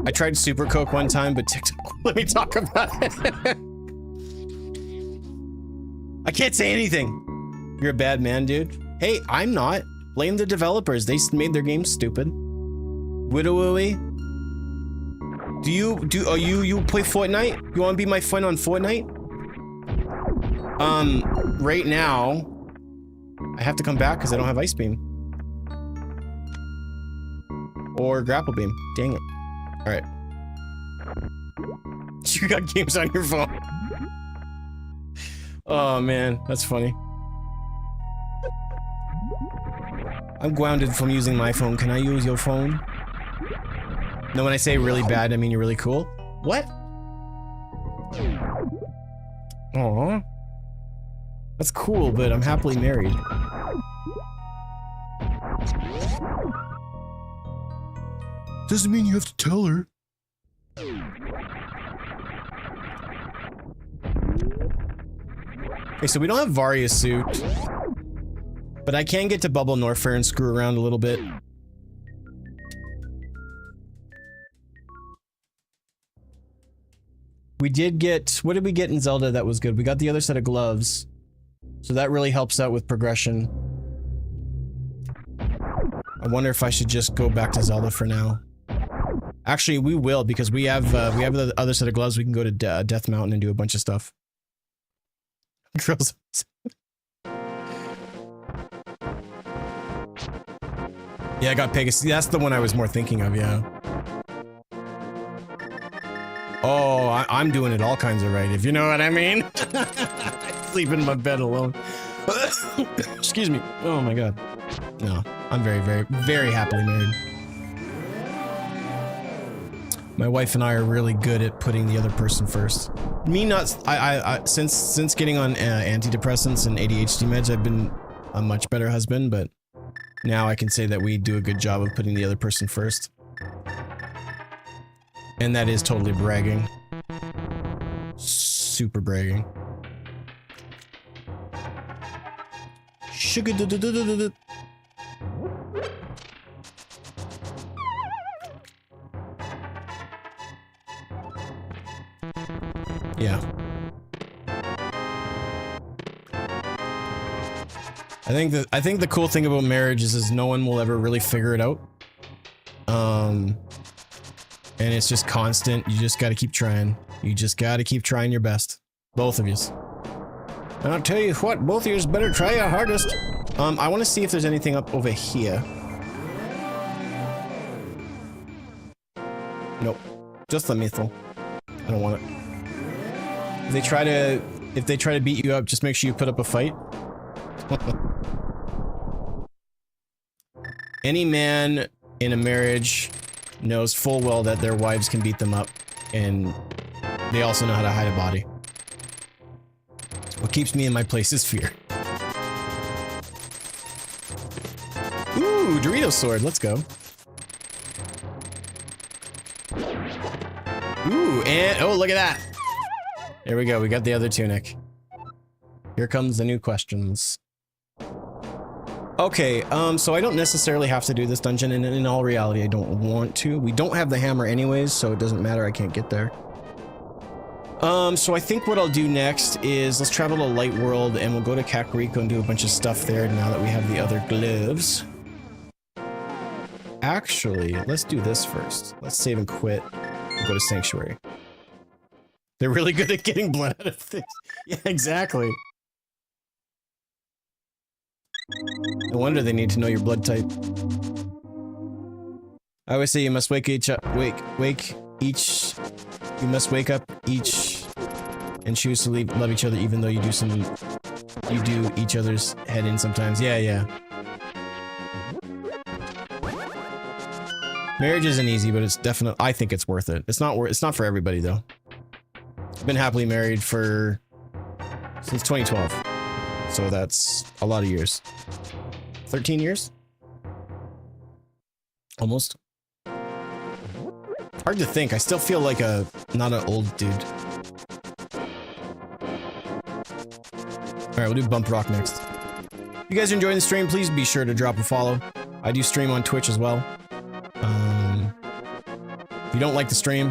I tried Super Coke one time, but TikTok won't let me talk about it. I can't say anything. You're a bad man, dude. Hey, I'm not. Blame the developers. They made their game stupid. Widowy. Do you play Fortnite? You want to be my friend on Fortnite? Right now, I have to come back because I don't have Ice Beam. Or Grapple Beam. Dang it. Alright. You got games on your phone. Oh man, that's funny. I'm grounded from using my phone. Can I use your phone? No, when I say really bad, I mean you're really cool. What? Aww. That's cool, but I'm happily married. Doesn't mean you have to tell her. Okay, so we don't have Varia's suit. But I can get to Bubble Norfair and screw around a little bit. We did get... What did we get in Zelda that was good? We got the other set of gloves. So that really helps out with progression. I wonder if I should just go back to Zelda for now. Actually, we will, because we have the other set of gloves. We can go to Death Mountain and do a bunch of stuff. Girls. Yeah, I got Pegasus. That's the one I was more thinking of, yeah. Oh, I'm doing it all kinds of right, if you know what I mean. I sleep in my bed alone. Excuse me. Oh my god. No, I'm very, very, very happily married. My wife and I are really good at putting the other person first. Me not. Since getting on antidepressants and ADHD meds, I've been a much better husband, but now I can say that we do a good job of putting the other person first. And that is totally bragging. Super bragging. Sugar do do do do do. Yeah. I think the cool thing about marriage is no one will ever really figure it out. And it's just constant. You just got to keep trying. You just got to keep trying your best. Both of yous. And I'll tell you what, both of yous better try your hardest. I want to see if there's anything up over here. Nope. Just the Mythal. I don't want it. If they try to beat you up, just make sure you put up a fight. Any man in a marriage knows full well that their wives can beat them up, and they also know how to hide a body. What keeps me in my place is fear. Ooh, Dorito sword, let's go. Ooh, and oh, look at that. There we go, we got the other tunic. Here comes the new questions. Okay, so I don't necessarily have to do this dungeon, and in all reality, I don't want to. We don't have the hammer anyways, so it doesn't matter, I can't get there. So I think what I'll do next is let's travel to Light World, and we'll go to Kakariko and do a bunch of stuff there now that we have the other gloves. Actually, let's do this first. Let's save and quit and go to Sanctuary. They're really good at getting blood out of things. Yeah, exactly. No wonder they need to know your blood type. I always say you must wake up each and choose to love each other even though you do each other's head in sometimes. Yeah, yeah. Marriage isn't easy, but it's definitely, I think it's worth it. It's not for everybody though. I've been happily married since 2012. So that's a lot of years. 13 years? Almost. Hard to think. I still feel like not an old dude. Alright, we'll do Bump Rock next. If you guys are enjoying the stream, please be sure to drop a follow. I do stream on Twitch as well. you don't like the stream,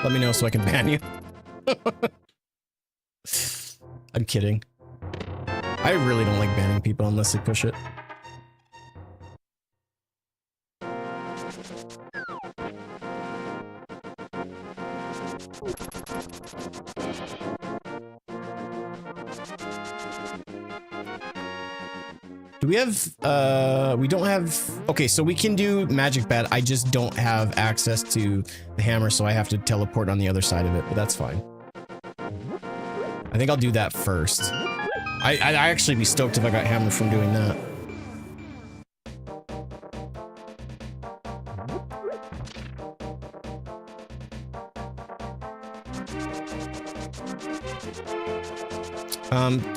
let me know so I can ban you. I'm kidding. I really don't like banning people unless they push it. Do we have, we don't have, okay, so we can do magic bat. I just don't have access to the hammer, so I have to teleport on the other side of it, but that's fine. I think I'll do that first. I'd actually be stoked if I got hammer from doing that.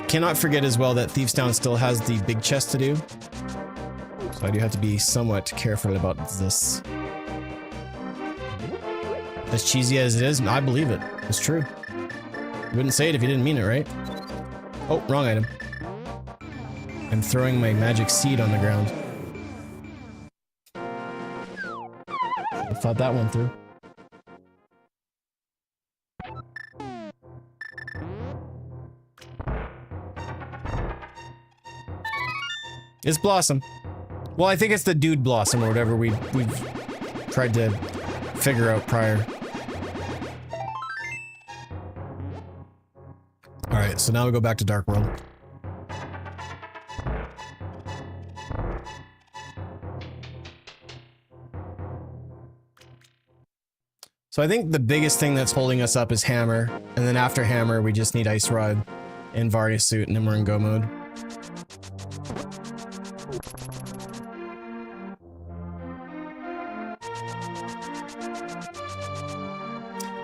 Cannot forget as well that Thieves Town still has the big chest to do. So I do have to be somewhat careful about this. As cheesy as it is, I believe it. It's true. You wouldn't say it if you didn't mean it, right? Oh, wrong item. I'm throwing my magic seed on the ground. I thought that one through. It's Blossom. Well, I think it's the dude Blossom or whatever we've tried to figure out prior. Alright, so now we go back to Dark World. So I think the biggest thing that's holding us up is Hammer, and then after Hammer we just need Ice Rod and Varia Suit, and then we're in go mode.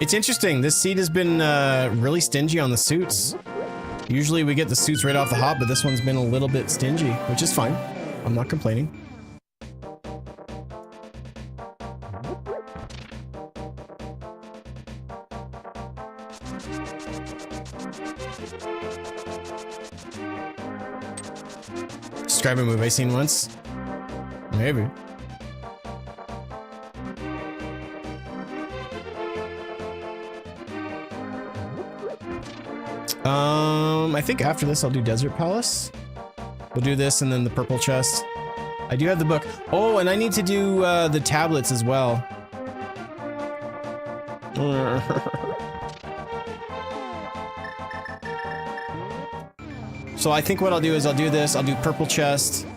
It's interesting, this seed has been really stingy on the suits. Usually we get the suits right off the hop, but this one's been a little bit stingy, which is fine. I'm not complaining. Describe a move I seen once? Maybe. I think after this I'll do Desert Palace. We'll do this and then the purple chest. I do have the book. Oh, and I need to do the tablets as well. So I think what I'll do is I'll do this, I'll do purple chest.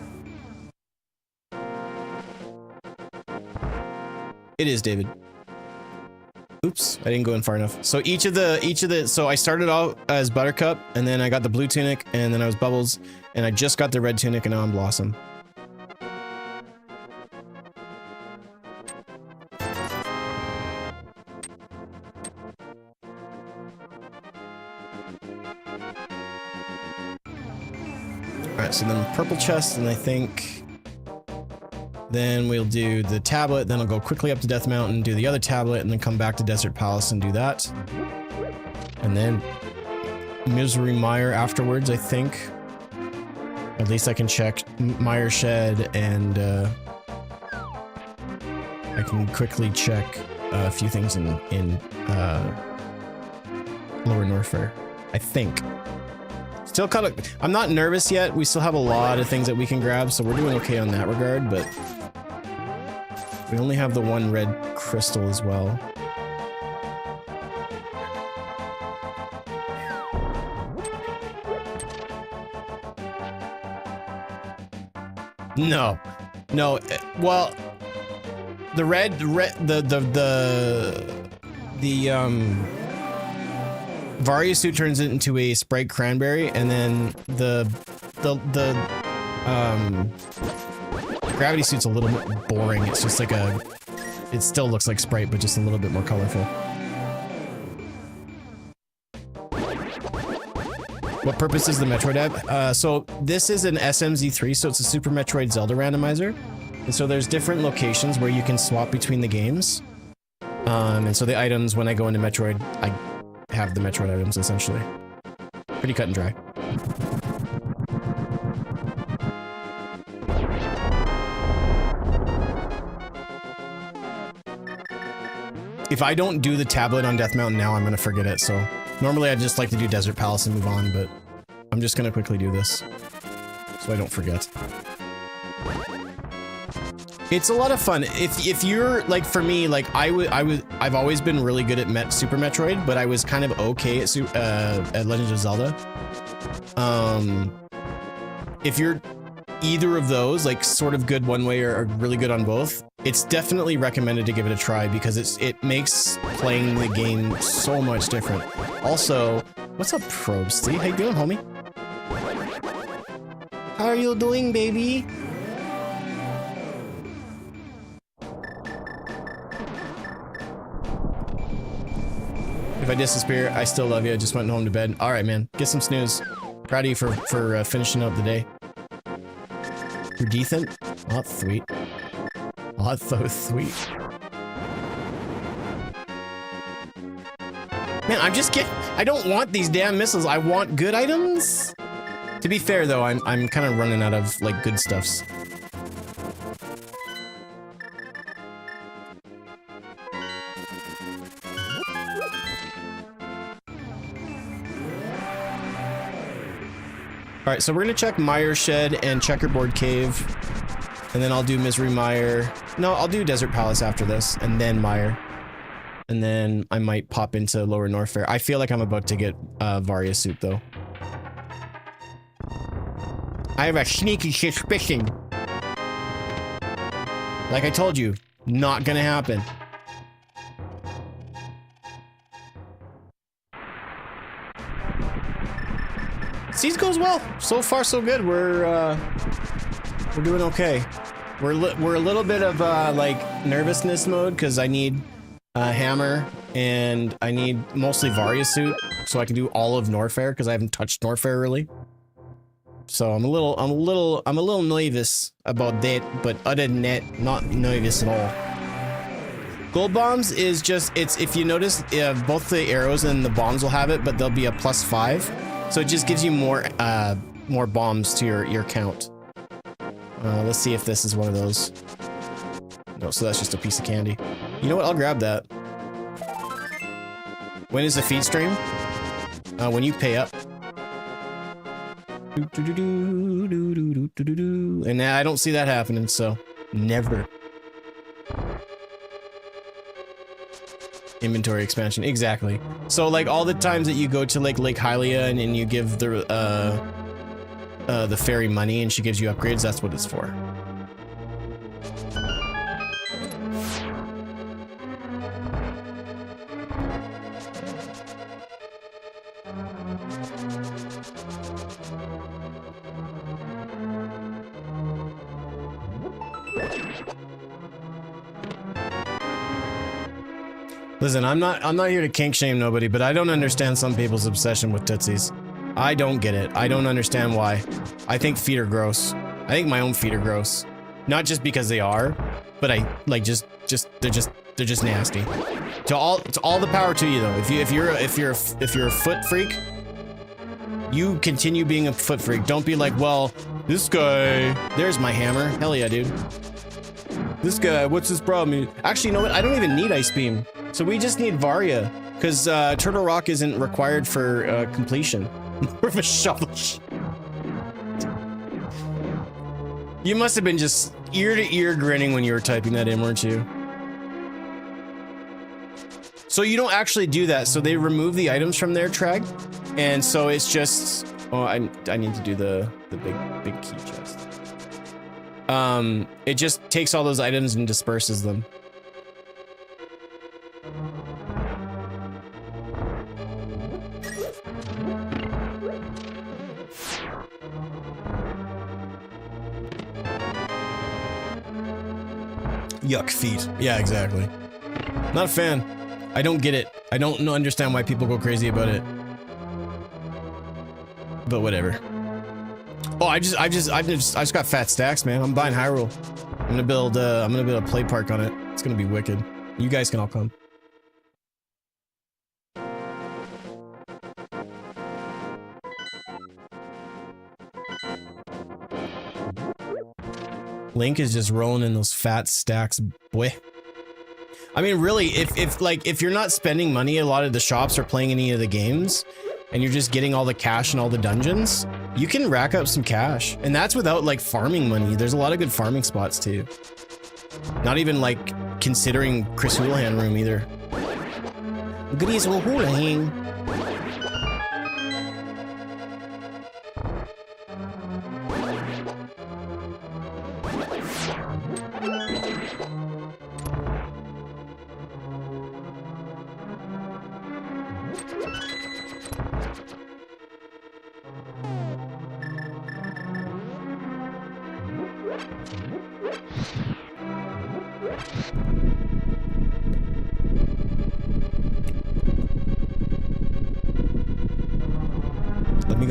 It is David. Oops, I didn't go in far enough. So each of the, so I started out as Buttercup, and then I got the blue tunic, and then I was Bubbles, and I just got the red tunic, and now I'm Blossom. Alright, so then purple chest, and I think then we'll do the tablet, then I'll go quickly up to Death Mountain, do the other tablet, and then come back to Desert Palace and do that. And then Misery Mire afterwards, I think. At least I can check Mire Shed, and I can quickly check a few things in Lower Norfair, I think. Still kind of, I'm not nervous yet. We still have a lot of things that we can grab, so we're doing okay on that regard, but we only have the one red crystal as well. No, well, the Varia Suit turns it into a Sprite Cranberry, and then the Gravity Suit's a little bit boring. It's just like it still looks like Sprite, but just a little bit more colorful. What purpose is the Metroid app? So this is an SMZ3, so it's a Super Metroid Zelda randomizer. And so there's different locations where you can swap between the games. And so the items, when I go into Metroid, I have the Metroid items, essentially. Pretty cut and dry. If I don't do the tablet on Death Mountain now, I'm gonna forget it. So normally I just like to do Desert Palace and move on, but I'm just gonna quickly do this so I don't forget. It's a lot of fun. If you're like, for me, like I've always been really good at Super Metroid, but I was kind of okay at Legend of Zelda. If you're either of those, like sort of good one way or really good on both, it's definitely recommended to give it a try because it makes playing the game so much different. Also, what's up, Probesty? How you doing, homie? How are you doing, baby? If I disappear, I still love you. I just went home to bed. All right, man. Get some snooze. Proud of you for finishing up the day. You're decent? Oh, that's sweet. Oh, that's so sweet. Man, I don't want these damn missiles. I want good items. To be fair, though, I'm kind of running out of, like, good stuffs. Alright, so we're gonna check Mire Shed and Checkerboard Cave. And then I'll do Misery Mire. No, I'll do Desert Palace after this, and then Mire. And then I might pop into Lower Norfair. I feel like I'm about to get Varia Suit, though. I have a sneaky suspicion. Like I told you, not gonna happen. Siege goes well. So far, so good. We're doing okay. We're a little bit of like nervousness mode because I need Hammer and I need mostly Varia Suit so I can do all of Norfair because I haven't touched Norfair really. So I'm a little nervous about that, but other than that, not nervous at all. Gold bombs is just, it's, if you notice, both the arrows and the bombs will have it, but they'll be a +5. So it just gives you more bombs to your count. Let's see if this is one of those. No, so that's just a piece of candy. You know what? I'll grab that. When is the feed stream? When you pay up. And I don't see that happening, so never. Inventory expansion, exactly. So like all the times that you go to like Lake Hylia and you give the fairy money and she gives you upgrades, that's what it's for. Listen, I'm not here to kink shame nobody, but I don't understand some people's obsession with Tootsies. I don't get it. I don't understand why. I think feet are gross. I think my own feet are gross. Not just because they are, but I like they're just nasty. To all the power to you though. If you're a foot freak, you continue being a foot freak. Don't be like, well, this guy, there's my hammer. Hell yeah, dude. This guy, what's his problem? Actually, you know what? I don't even need Ice Beam. So we just need Varia, because Turtle Rock isn't required for completion. More of a shovel. You must have been just ear to ear grinning when you were typing that in, weren't you? So you don't actually do that. So they remove the items from their track, and so it's just. Oh, I need to do the big key chest. It just takes all those items and disperses them. Yuck feet. Yeah, exactly. Not a fan. I don't get it. I don't understand why people go crazy about it. But whatever. Oh, I just got fat stacks, man. I'm buying Hyrule. I'm gonna build a play park on it. It's gonna be wicked. You guys can all come. Link is just rolling in those fat stacks, boy. I mean, really, if you're not spending money, a lot of the shops are playing any of the games, and you're just getting all the cash and all the dungeons, you can rack up some cash. And that's without like farming money. There's a lot of good farming spots too. Not even like considering Chris Houlihan room either. Chris Houlihan.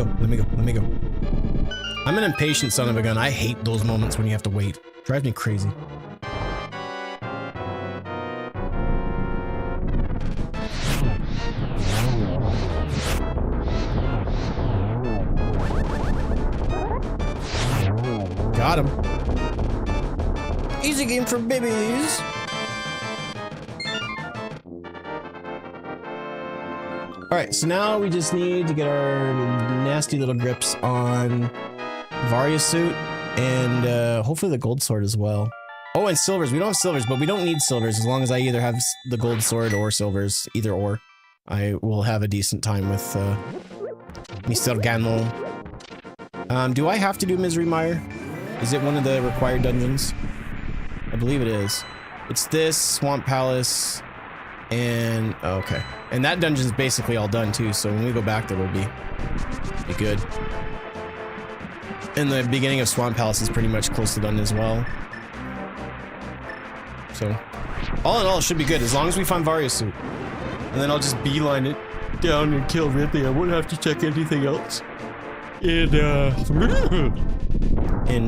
Let me go. I'm an impatient son of a gun. I hate those moments when you have to wait. Drives me crazy. Got him. Easy game for babies. All right, so now we just need to get our nasty little grips on Varia's suit and hopefully the gold sword as well. Oh, and silvers. We don't have silvers, but we don't need silvers as long as I either have the gold sword or silvers, either or. I will have a decent time with Mr. Ganon. Do I have to do Misery Mire? Is it one of the required dungeons? I believe it is. It's this, Swamp Palace, and oh, okay. And that dungeon's basically all done too, so when we go back there, we'll be good. And the beginning of Swamp Palace is pretty much close to done as well. So, all in all, it should be good as long as we find Varia's suit. And then I'll just beeline it down and kill Ridley. I won't have to check anything else. In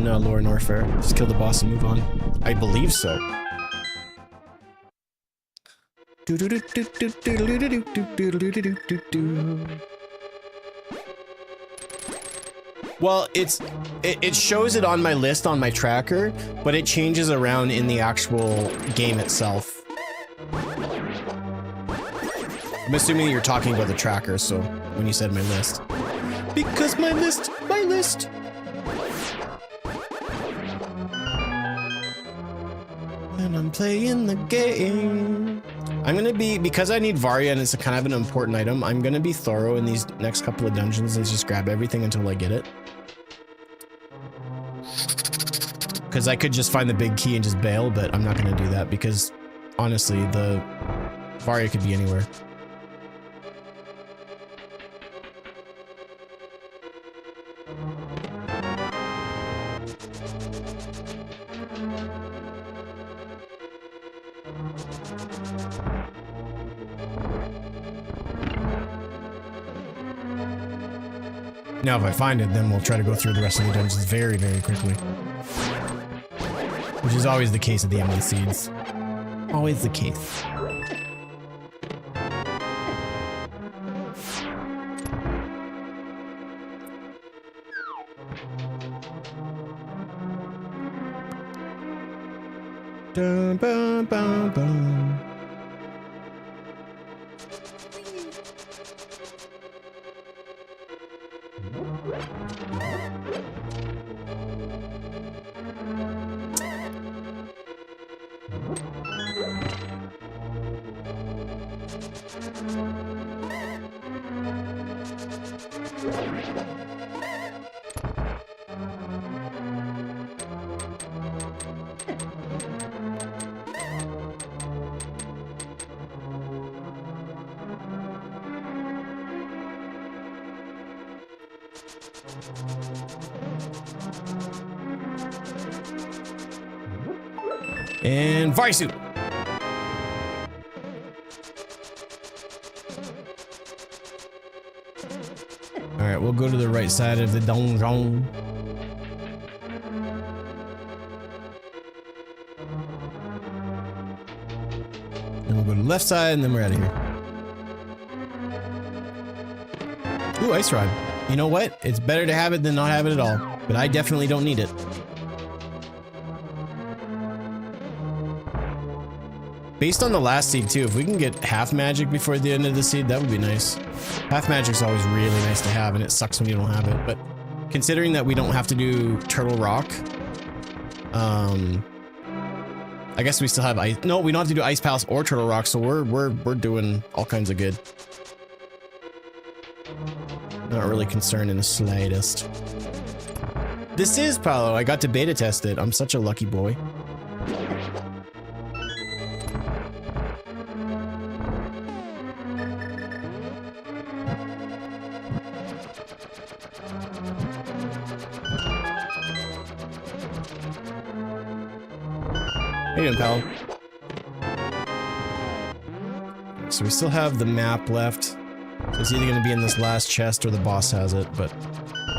Lore Norfair. Just kill the boss and move on. I believe so. Well, it shows it on my list on my tracker, but it changes around in the actual game itself. I'm assuming you're talking about the tracker, so when you said my list. Because my list. And I'm playing the game. I'm gonna be, because I need Varia and it's a kind of an important item, I'm gonna be thorough in these next couple of dungeons and just grab everything until I get it. Because I could just find the big key and just bail, but I'm not gonna do that because honestly, the Varia could be anywhere. Now, if I find it, then we'll try to go through the rest of the dungeons very, very quickly. Which is always the case at the Emerald Seeds. Always the case. Dun, bum, bum, bum. And Varia. Alright, we'll go to the right side of the donjon. And we'll go to the left side and then we're out of here. Ooh, Ice Rod. You know what? It's better to have it than not have it at all. But I definitely don't need it. Based on the last seed too, if we can get half magic before the end of the seed, that would be nice. Half magic's always really nice to have, and it sucks when you don't have it. But considering that we don't have to do Turtle Rock, I guess we still have ice. No, we don't have to do Ice Palace or Turtle Rock, so we're doing all kinds of good. Not really concerned in the slightest. This is Paolo. I got to beta test it. I'm such a lucky boy. How you doing, pal? So we still have the map left. So it's either going to be in this last chest or the boss has it, but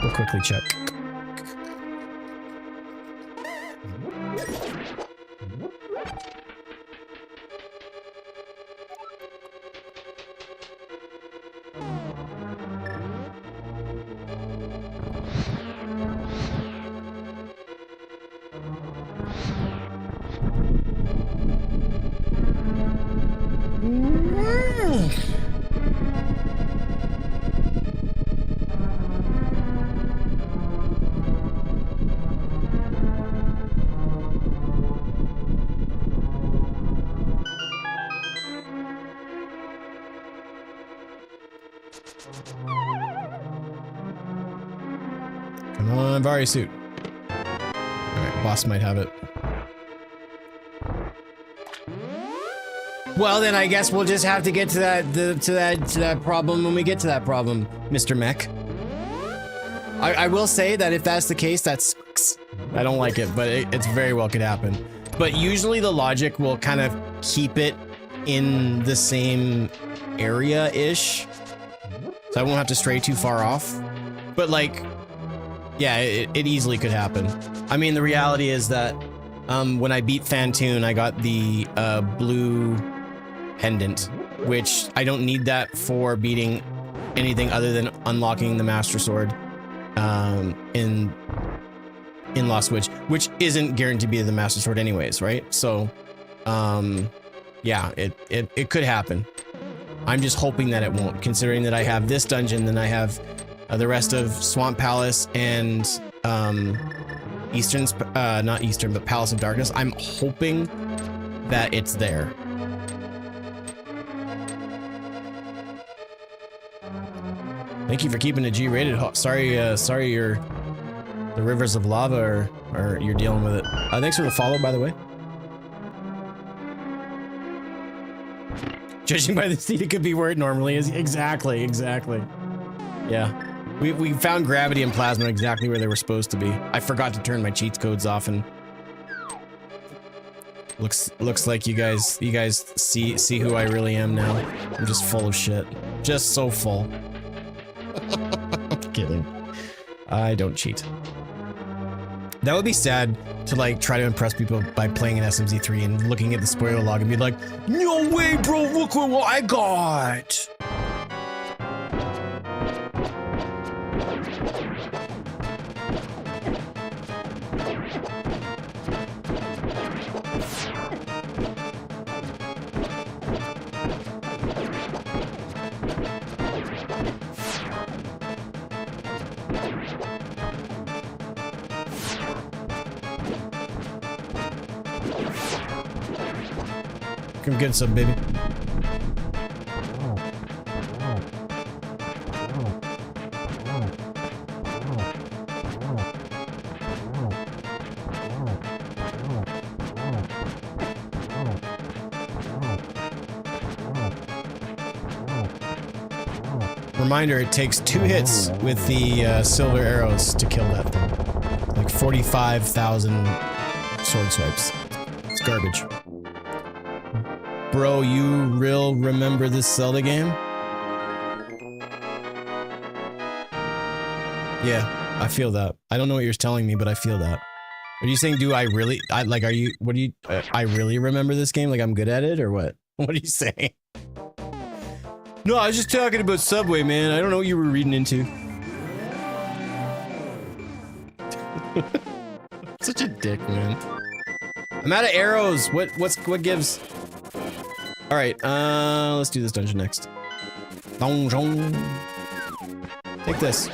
we'll quickly check. Come on, Vari suit. Alright, boss might have it. Well, then I guess we'll just have to get to that problem when we get to that problem, Mr. Mech. I will say that if that's the case, that's... I don't like it, but it's very well could happen. But usually the logic will kind of keep it in the same area-ish. So I won't have to stray too far off. But like, yeah, it easily could happen. I mean, the reality is that when I beat Phantoon, I got the blue pendant, which I don't need that for beating anything other than unlocking the Master Sword in Lost Witch, which isn't guaranteed to be the Master Sword anyways, right? So, yeah, it could happen. I'm just hoping that it won't, considering that I have this dungeon, then I have the rest of Swamp Palace and not Eastern, but Palace of Darkness. I'm hoping that it's there. Thank you for keeping it G-rated. Sorry you're the rivers of lava or you're dealing with it. Thanks for the follow, by the way. Judging by the seed, it could be where it normally is. Exactly. Yeah. We found gravity and plasma exactly where they were supposed to be. I forgot to turn my cheat codes off, and looks like you guys see who I really am now. I'm just full of shit. Just so full. Kidding. I don't cheat. That would be sad to like try to impress people by playing an SMZ3 and looking at the spoiler log and be like, no way, bro, look what I got. Come get some, baby. Reminder, it takes 2 hits with the silver arrows to kill that thing. Like 45,000 sword swipes. It's garbage. Bro, you real remember this Zelda game? Yeah, I feel that. I don't know what you're telling me, but I feel that. Are you saying, I really remember this game? Like I'm good at it or what? What are you saying? No, I was just talking about Subway, man. I don't know what you were reading into. Such a dick, man. I'm out of arrows. What gives? All right, let's do this dungeon next. Donjon. Take this.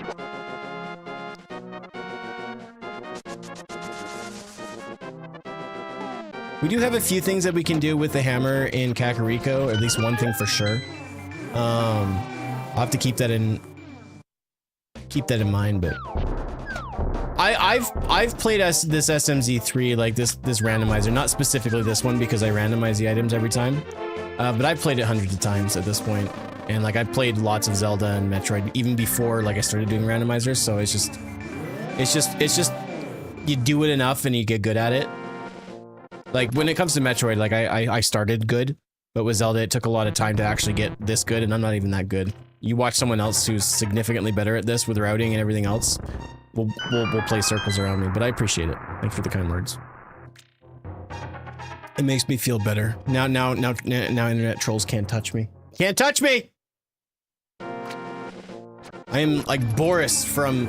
We do have a few things that we can do with the hammer in Kakariko, or at least one thing for sure. I'll have to keep that in mind, but I've played this SMZ3, like this randomizer, not specifically this one because I randomize the items every time, but I've played it hundreds of times at this point, and like I've played lots of Zelda and Metroid even before like I started doing randomizers, so it's just you do it enough and you get good at it. Like when it comes to Metroid, like I started good, but with Zelda it took a lot of time to actually get this good, and I'm not even that good. You watch someone else who's significantly better at this with routing and everything else, we'll play circles around me, but I appreciate it. Thanks for the kind words. It makes me feel better. Now internet trolls can't touch me. Can't touch me! I am like Boris from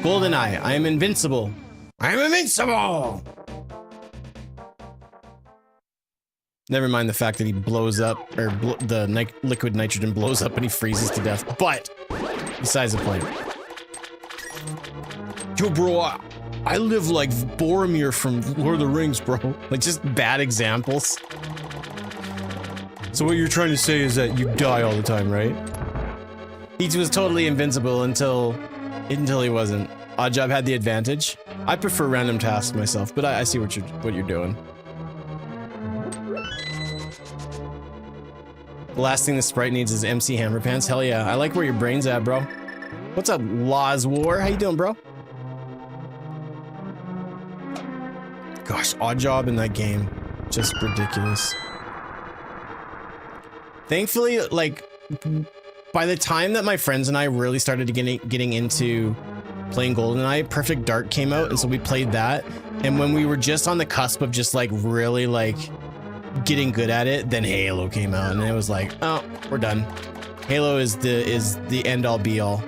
GoldenEye. I am invincible. I am invincible! Never mind the fact that he blows up, or the liquid nitrogen blows up and he freezes to death. But, besides the point. Yo, bro, I live like Boromir from Lord of the Rings, bro. Like, just bad examples. So what you're trying to say is that you die all the time, right? He was totally invincible until he wasn't. Oddjob had the advantage. I prefer random tasks myself, but I see what you're doing. The last thing the sprite needs is MC Hammer Pants. Hell yeah. I like where your brain's at, bro. What's up, Laws War? How you doing, bro? Gosh, Oddjob in that game. Just ridiculous. Thankfully, like, by the time that my friends and I really started getting into playing GoldenEye, Perfect Dark came out, and so we played that. And when we were just on the cusp of just, like, really, like, getting good at it, then Halo came out, and it was like, oh, we're done. Halo is the end all be all.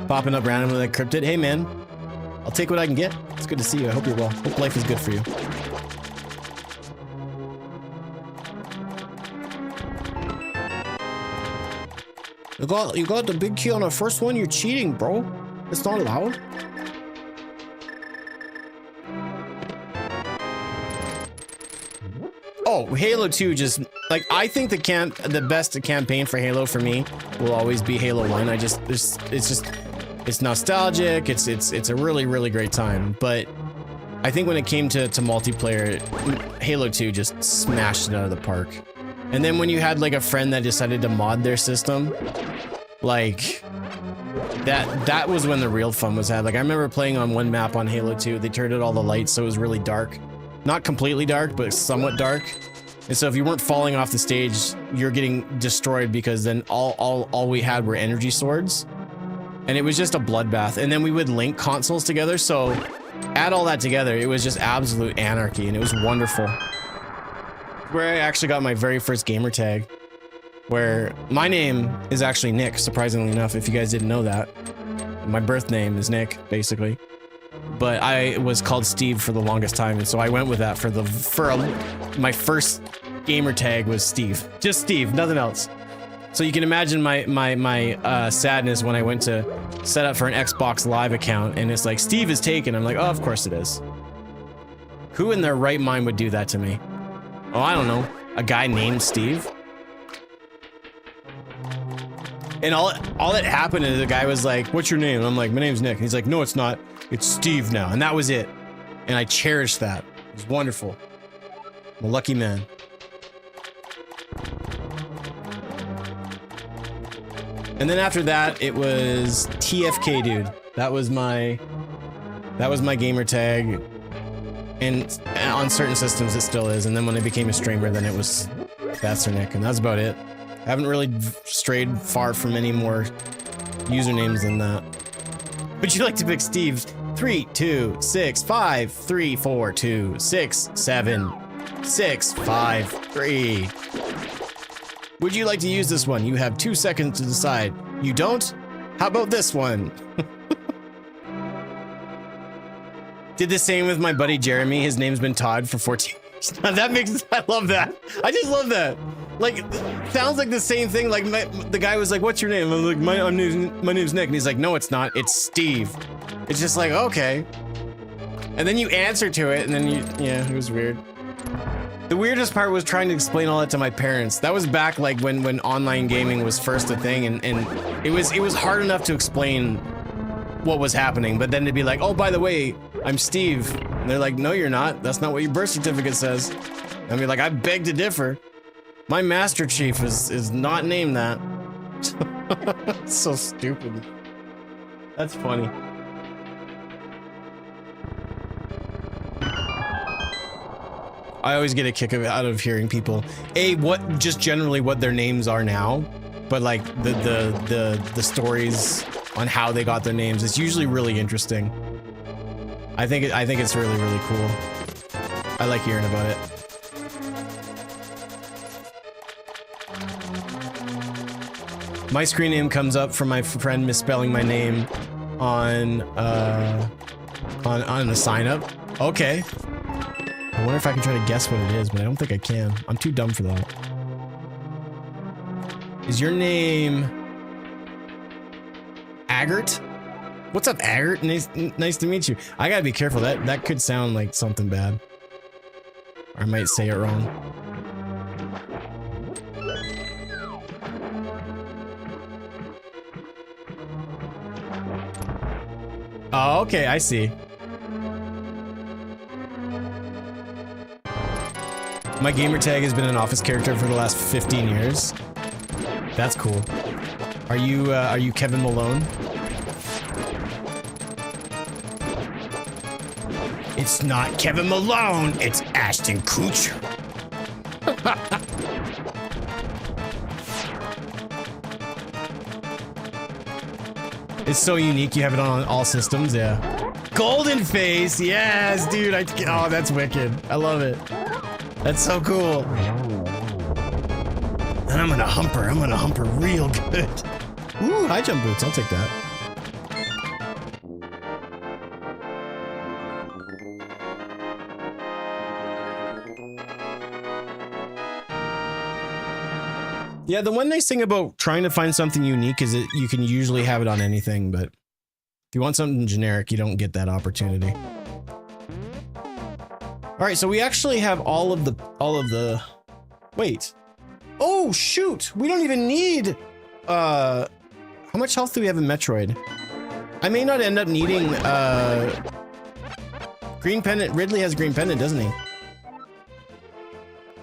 Popping up randomly like Cryptid. Hey man, I'll take what I can get. It's good to see you. I hope you're well. Hope life is good for you. You got the big key on the first one. You're cheating, bro. It's not allowed. Oh, Halo 2 just, like, I think the best campaign for Halo for me will always be Halo 1. It's nostalgic, it's a really, really great time, but I think when it came to multiplayer, Halo 2 just smashed it out of the park. And then when you had, like, a friend that decided to mod their system, like, that was when the real fun was had. Like, I remember playing on one map on Halo 2, they turned out all the lights so it was really dark. Not completely dark, but somewhat dark. And so if you weren't falling off the stage, you're getting destroyed because then all we had were energy swords. And it was just a bloodbath. And then we would link consoles together, so add all that together, it was just absolute anarchy, and it was wonderful. Where I actually got my very first gamer tag, where my name is actually Nick, surprisingly enough, if you guys didn't know that. My birth name is Nick, basically. But I was called Steve for the longest time, and so I went with that my first gamer tag was Steve. Just Steve, nothing else. So you can imagine my sadness when I went to set up for an Xbox Live account, and it's like, Steve is taken. I'm like, oh, of course it is. Who in their right mind would do that to me? Oh, I don't know. A guy named Steve? And all that happened is the guy was like, what's your name? And I'm like, my name's Nick. And he's like, no, it's not. It's Steve now. And that was it. And I cherished that. It was wonderful. I'm a lucky man. And then after that, it was TFK Dude. That was my gamer tag. And on certain systems, it still is. And then when I became a streamer, then it was That's Nick. And that's about it. I haven't really strayed far from any more usernames than that. Would you like to pick Steve? 3, 2, 6, 5, 3, 4, 2, 6, 7, 6, 5, 3. Would you like to use this one? You have 2 seconds to decide. You don't? How about this one? Did the same with my buddy Jeremy. His name's been Todd for 14 That makes, I love that. I just love that. Like, sounds like the same thing. Like the guy was like, what's your name? I'm like, my name's Nick. And he's like, no, it's not. It's Steve. It's just like, okay. And then you answer to it and then yeah, it was weird. The weirdest part was trying to explain all that to my parents. That was back like when online gaming was first a thing, and it was hard enough to explain what was happening, but then to be like, oh, by the way, I'm Steve. And they're like, no, you're not. That's not what your birth certificate says. I mean, like, I beg to differ. My Master Chief is not named that. So stupid. That's funny. I always get a kick out of hearing people, just generally what their names are now, but like the stories on how they got their names. It's usually really interesting. I think it's really, really cool. I like hearing about it. My screen name comes up from my friend misspelling my name on the sign up. Okay. I wonder if I can try to guess what it is, but I don't think I can. I'm too dumb for that. Is your name Agert? What's up, Agert? Nice to meet you. I gotta be careful. That could sound like something bad. Or I might say it wrong. Oh, okay, I see. My gamer tag has been an Office character for the last 15 years. That's cool. Are you Kevin Malone? It's not Kevin Malone, it's Ashton Kutcher. It's so unique, you have it on all systems, yeah. Golden Face, yes, dude, oh, that's wicked. I love it. That's so cool. And I'm gonna hump her real good. Ooh, high jump boots, I'll take that. Yeah, the one nice thing about trying to find something unique is that you can usually have it on anything, but if you want something generic, you don't get that opportunity. All right, so we actually have all of the, wait. Oh, shoot. We don't even need, how much health do we have in Metroid? I may not end up needing, green pendant. Ridley has green pendant, doesn't he?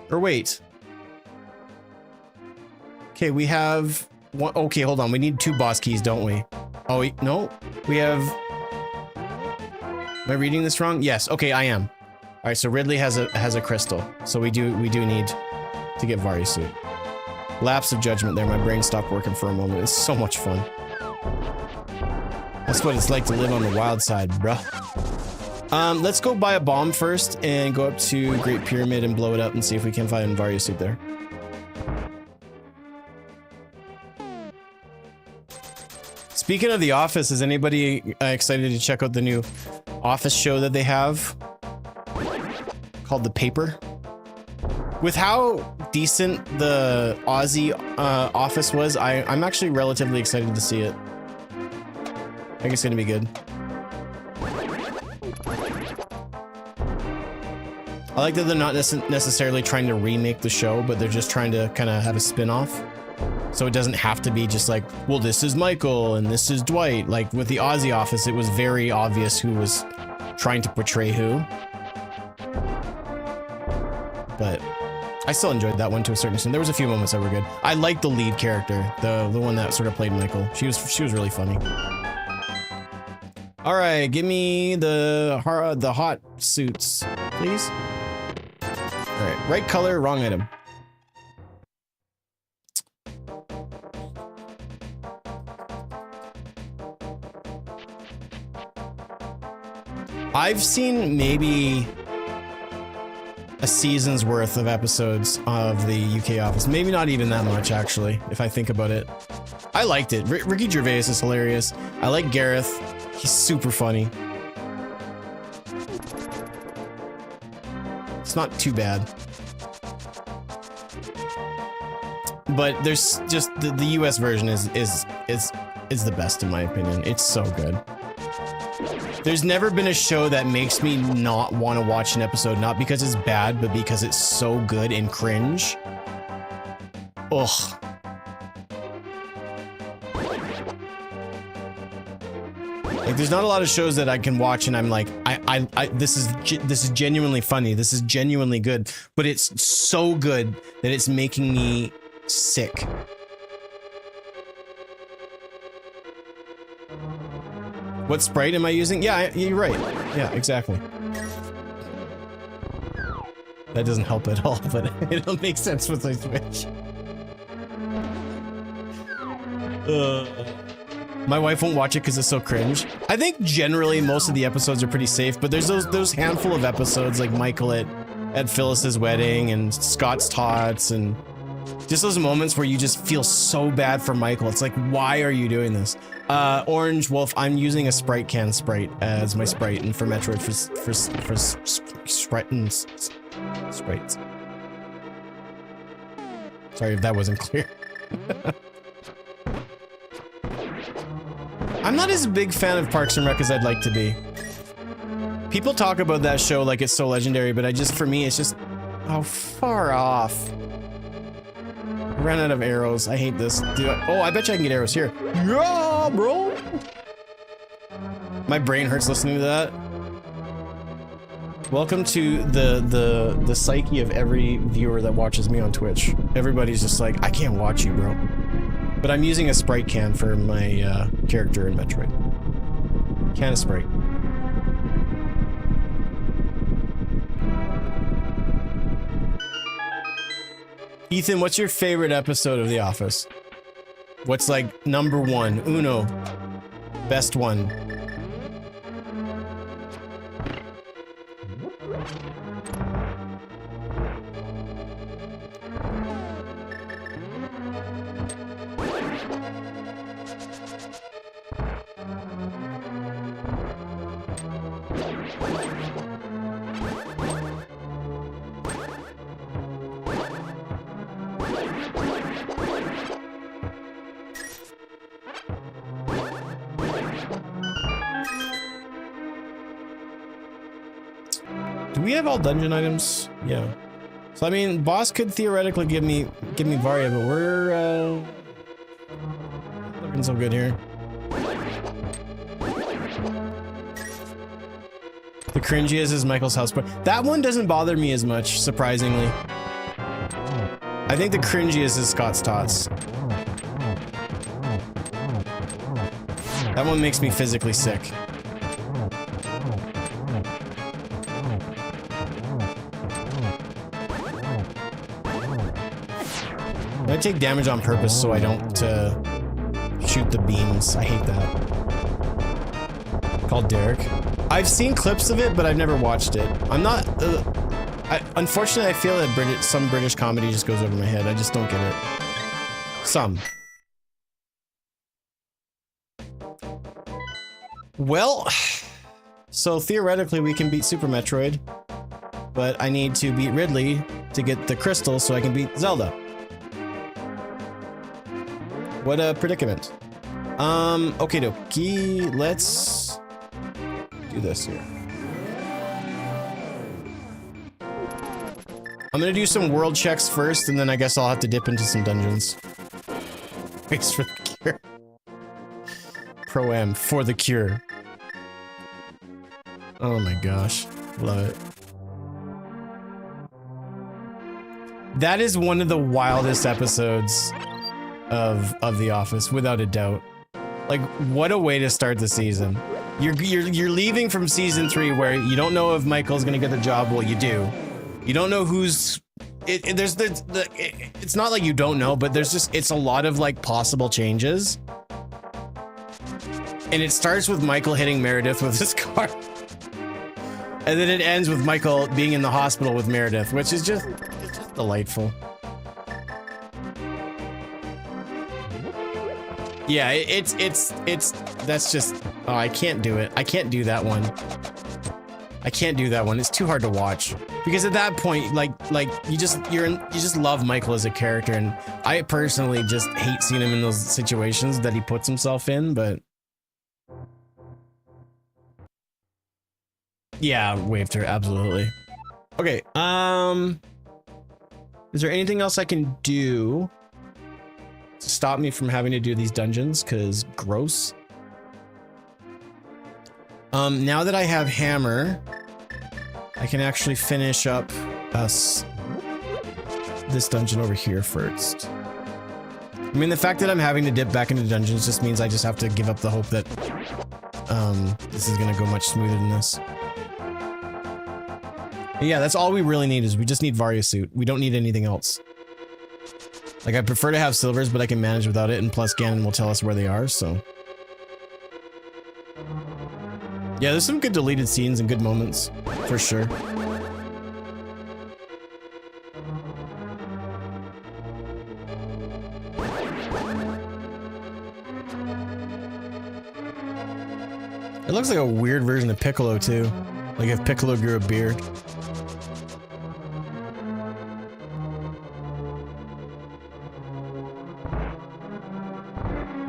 Or wait. Okay, we have one. Okay, hold on. We need 2 boss keys, don't we? Oh, no. We have, am I reading this wrong? Yes. Okay, I am. All right, so Ridley has a crystal, so we do need to get Varia suit. Lapse of judgment there. My brain stopped working for a moment. It's so much fun. That's what it's like to live on the wild side, bruh. Let's go buy a bomb first and go up to Great Pyramid and blow it up and see if we can find Varia suit there. Speaking of The Office, is anybody excited to check out the new Office show that they have? Called The Paper. With how decent the Aussie Office was, I'm actually relatively excited to see it. I think it's gonna be good. I like that they're not necessarily trying to remake the show, but they're just trying to kind of have a spin-off. So it doesn't have to be just like, well, this is Michael and this is Dwight. Like with the Aussie Office, it was very obvious who was trying to portray who. But I still enjoyed that one to a certain extent. There was a few moments that were good. I liked the lead character, the one that sort of played Michael. She was really funny. All right, give me the hot suits, please. All right, right color, wrong item. I've seen maybe a season's worth of episodes of the UK Office. Maybe not even that much, actually, if I think about it. I liked it. Ricky Gervais is hilarious. I like Gareth. He's super funny. It's not too bad. But there's just the US version is the best in my opinion. It's so good. There's never been a show that makes me not want to watch an episode, not because it's bad, but because it's so good and cringe. Ugh. Like, there's not a lot of shows that I can watch and I'm like, this is genuinely funny. This is genuinely good, but it's so good that it's making me sick. What sprite am I using? Yeah, you're right. Yeah, exactly. That doesn't help at all, but it'll make sense with my Switch. My wife won't watch it because it's so cringe. I think generally most of the episodes are pretty safe, but there's those handful of episodes like Michael at Phyllis's wedding and Scott's Tots and just those moments where you just feel so bad for Michael. It's like, why are you doing this? Orange Wolf, I'm using a Sprite can sprite as my sprite, and for Metroid for sprites. Sorry if that wasn't clear. I'm not as big fan of Parks and Rec as I'd like to be. People talk about that show like it's so legendary, but for me, it's just, oh, far off. I ran out of arrows. I hate this. Oh, I bet you I can get arrows here. Yeah, bro. My brain hurts listening to that. Welcome to the psyche of every viewer that watches me on Twitch. Everybody's just like, I can't watch you, bro. But I'm using a Sprite can for my character in Metroid. Can of Sprite. Ethan, what's your favorite episode of The Office? What's like number one? Uno. Best one. Do we have all dungeon items? Yeah. So I mean, boss could theoretically give me Varia, but we're looking so good here. The cringiest is Michael's house party. That one doesn't bother me as much, surprisingly. I think the cringiest is Scott's Tots. That one makes me physically sick. I take damage on purpose so I don't shoot the beams. I hate that. Called Derek. I've seen clips of it, but I've never watched it. I'm not. Unfortunately, I feel that some British comedy just goes over my head. I just don't get it. Some. Well, so theoretically we can beat Super Metroid, but I need to beat Ridley to get the crystal so I can beat Zelda. What a predicament. Okay, dokie, let's do this here. I'm gonna do some world checks first, and then I guess I'll have to dip into some dungeons. Thanks for the cure. Pro-Am for the cure. Oh my gosh, love it. That is one of the wildest episodes of The Office, without a doubt. Like, what a way to start the season. You're leaving from season 3 where you don't know if Michael's gonna get the job. Well, you do. You don't know who's. It's not like you don't know, but it's a lot of like possible changes. And it starts with Michael hitting Meredith with his car. And then it ends with Michael being in the hospital with Meredith, which is just delightful. Yeah, that's just, oh, I can't do it. I can't do that one. I can't do that one. It's too hard to watch. Because at that point, like you just love Michael as a character, and I personally just hate seeing him in those situations that he puts himself in, but yeah, waved her, absolutely. Okay, is there anything else I can do to stop me from having to do these dungeons? Cause gross. Now that I have hammer, I can actually finish up this dungeon over here first. I mean, the fact that I'm having to dip back into dungeons just means I just have to give up the hope that this is gonna go much smoother than this. But yeah, that's all we really need is we just need Varia suit. We don't need anything else. Like, I prefer to have silvers, but I can manage without it, and plus Ganon will tell us where they are, so. Yeah, there's some good deleted scenes and good moments, for sure. It looks like a weird version of Piccolo, too. Like if Piccolo grew a beard.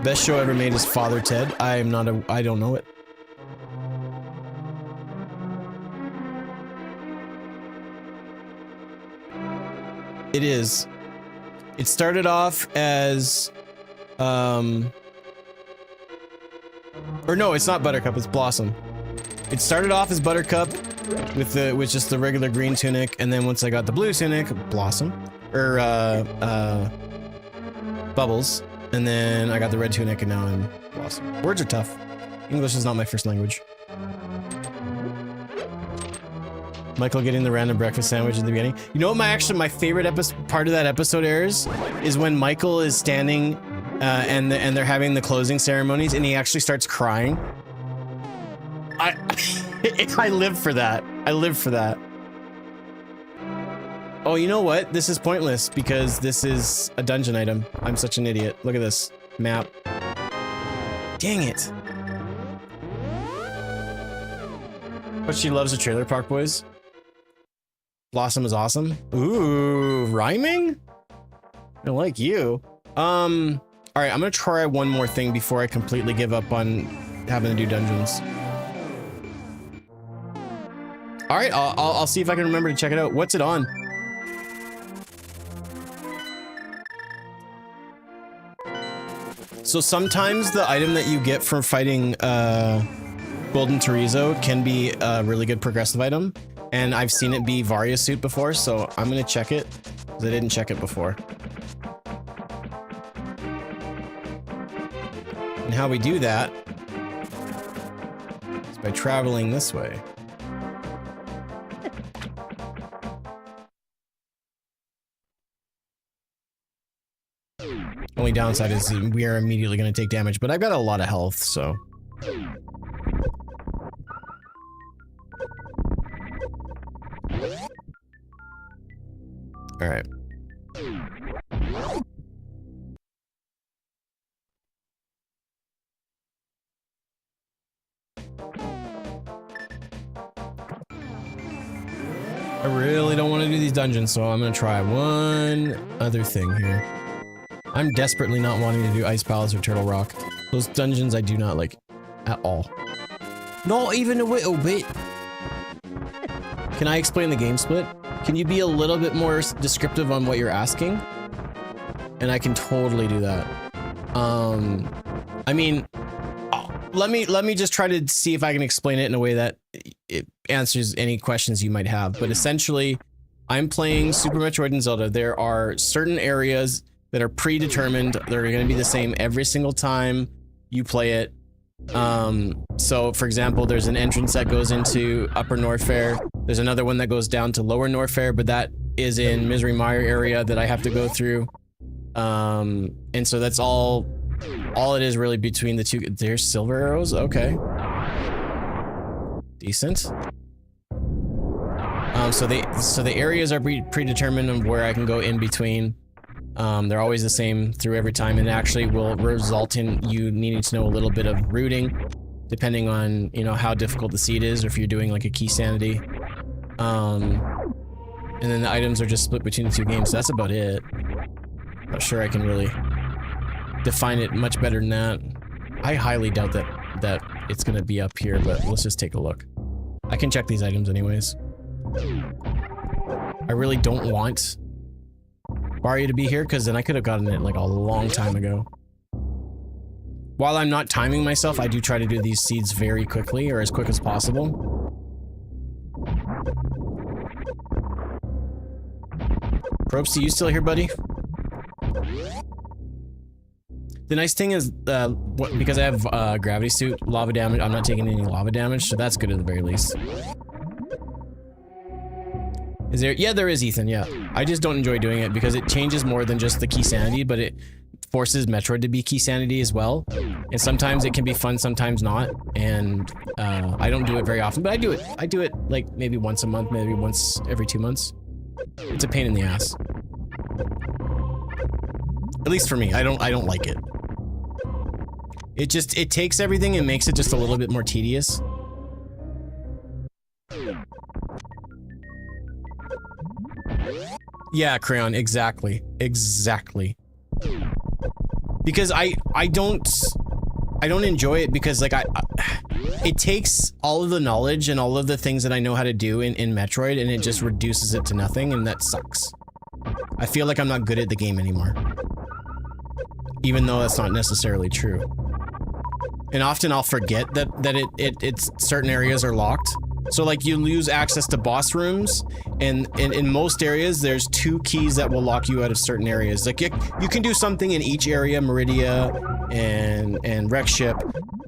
Best show ever made is Father Ted. I don't know it. It is. It started off as, or no, it's not Buttercup, it's Blossom. It started off as Buttercup with just the regular green tunic, and then once I got the blue tunic, Blossom, or Bubbles, and then I got the red tunic, and now I'm Blossom. Words are tough. English is not my first language. Michael getting the random breakfast sandwich in the beginning. You know what my favorite part of that episode is when Michael is standing and they're having the closing ceremonies and he actually starts crying. I live for that. I live for that. Oh, you know what? This is pointless because this is a dungeon item. I'm such an idiot. Look at this map. Dang it. But she loves the Trailer Park Boys. Blossom is awesome. Ooh, rhyming? I like you. All right, I'm gonna try one more thing before I completely give up on having to do dungeons. All right, I'll see if I can remember to check it out. What's it on? So sometimes the item that you get from fighting Golden Torizo can be a really good progressive item. And I've seen it be Varia suit before, so I'm gonna check it, because I didn't check it before. And how we do that is by traveling this way. Only downside is we are immediately gonna take damage, but I've got a lot of health, so. All right. I really don't want to do these dungeons, so I'm going to try one other thing here. I'm desperately not wanting to do Ice Palace or Turtle Rock. Those dungeons I do not like at all. Not even a little bit. Can I explain the game split? Can you be a little bit more descriptive on what you're asking? And I can totally do that. I mean, let me just try to see if I can explain it in a way that it answers any questions you might have. But essentially, I'm playing Super Metroid and Zelda. There are certain areas that are predetermined. They're going to be the same every single time you play it. So for example, there's an entrance that goes into Upper Norfair. There's another one that goes down to Lower Norfair, but that is in Misery Mire area that I have to go through. And so that's all it is really between the two. There's silver arrows. Okay. Decent. So the areas are predetermined of where I can go in between. They're always the same through every time, and it actually will result in you needing to know a little bit of routing, depending on, you know, how difficult the seed is, or if you're doing like a key sanity. And then the items are just split between the two games. So that's about it. Not sure I can really define it much better than that. I highly doubt that it's gonna be up here, but let's just take a look. I can check these items anyways. I really don't want Barrio to be here, because then I could have gotten it like a long time ago. While I'm not timing myself, I do try to do these seeds very quickly, or as quick as possible. Probes, are you still here, buddy? The nice thing is, because I have gravity suit, lava damage, I'm not taking any lava damage, so that's good at the very least. Is there? Yeah, there is, Ethan, yeah. I just don't enjoy doing it because it changes more than just the key sanity, but it forces Metroid to be key sanity as well. And sometimes it can be fun, sometimes not. And I don't do it very often, but I do it. I do it like maybe once a month, maybe once every 2 months. It's a pain in the ass. At least for me, I don't like it. It takes everything and makes it just a little bit more tedious. Yeah, Crayon, exactly. Exactly. Because I don't enjoy it because like it takes all of the knowledge and all of the things that I know how to do in Metroid and it just reduces it to nothing, and that sucks. I feel like I'm not good at the game anymore. Even though that's not necessarily true. And often I'll forget that it's certain areas are locked. So like you lose access to boss rooms, and in most areas there's 2 keys that will lock you out of certain areas. Like you can do something in each area, Meridia and Wreck Ship,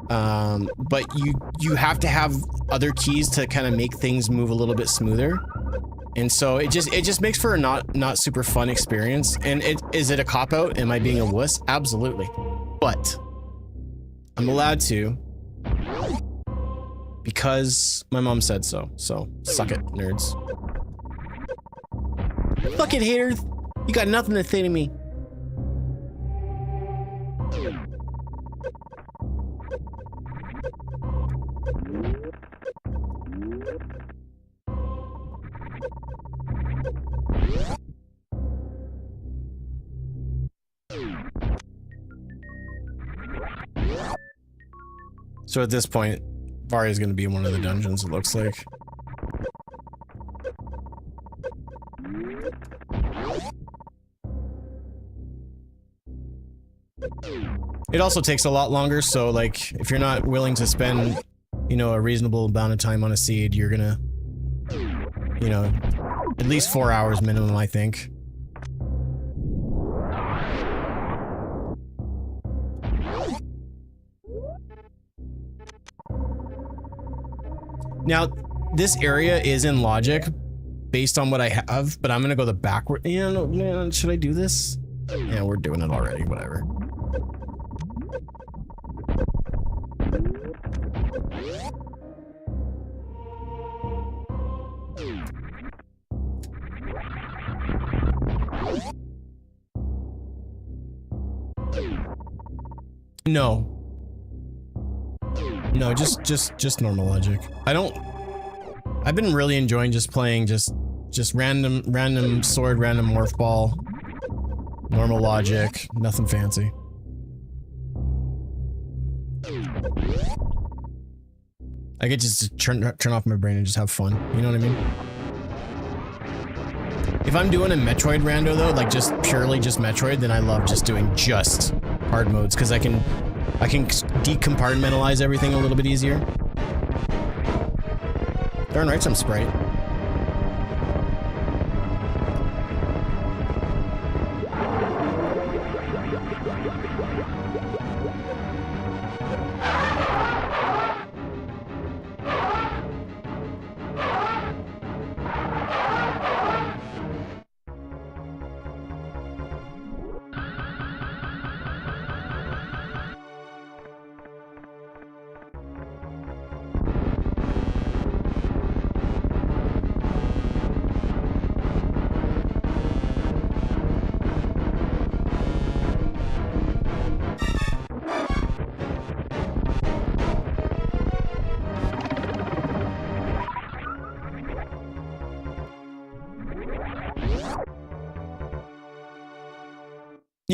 but you have to have other keys to kind of make things move a little bit smoother. And so it just makes for a not super fun experience. And is it a cop-out? Am I being a wuss? Absolutely. But I'm allowed to because my mom said so. So suck it, nerds. Fuck it, haters. You got nothing to say to me. So at this point, Barry is going to be in one of the dungeons, it looks like. It also takes a lot longer, so like, if you're not willing to spend, you know, a reasonable amount of time on a seed, you're gonna, you know, at least 4 hours minimum, I think. Now, this area is in logic, based on what I have, but I'm gonna go the backward. Yeah, no, man, should I do this? Yeah, we're doing it already, whatever. No. No, just normal logic. I've been really enjoying just playing just random sword, random morph ball. Normal logic, nothing fancy. I get just to turn off my brain and just have fun. You know what I mean? If I'm doing a Metroid rando though, like just purely just Metroid, then I love just doing just hard modes because I can decompartmentalize everything a little bit easier. Darn right, some Sprite.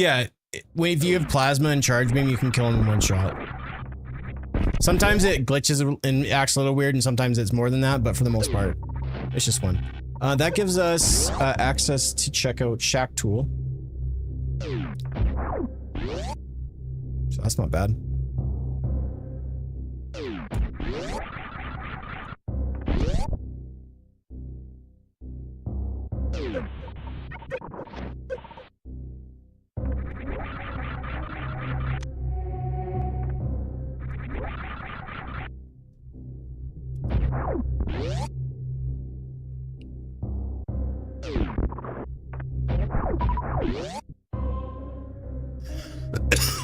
Yeah, if you have plasma and charge beam, you can kill him in one shot. Sometimes it glitches and acts a little weird, and sometimes it's more than that, but for the most part, it's just one. That gives us access to check out Shack Tool. So that's not bad.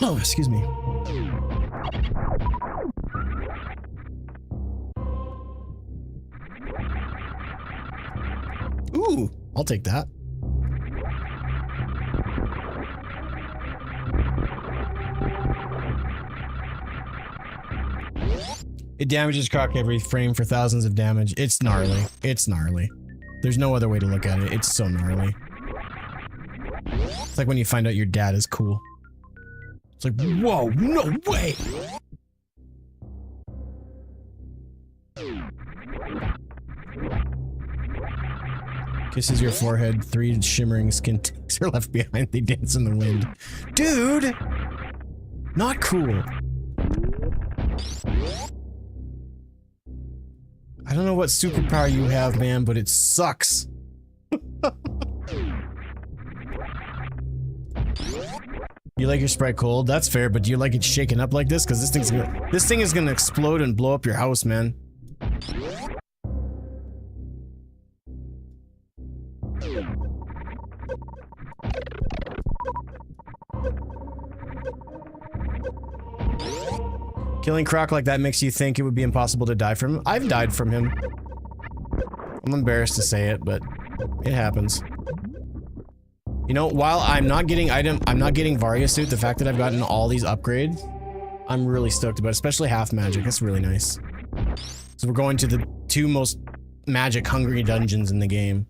Oh, excuse me. Ooh, I'll take that. It damages Croc every frame for thousands of damage. It's gnarly. It's gnarly. There's no other way to look at it. It's so gnarly. It's like when you find out your dad is cool. It's like, whoa, no way! Kisses your forehead, 3 shimmering skin ticks are left behind, they dance in the wind. Dude! Not cool. I don't know what superpower you have, man, but it sucks. You like your Sprite cold? That's fair, but do you like it shaken up like this? Because this thing is gonna explode and blow up your house, man. Killing Croc like that makes you think it would be impossible to die from him. I've died from him. I'm embarrassed to say it, but it happens. You know, while I'm not getting Varia Suit, the fact that I've gotten all these upgrades, I'm really stoked about it, especially half magic. That's really nice. So we're going to the 2 most magic hungry dungeons in the game.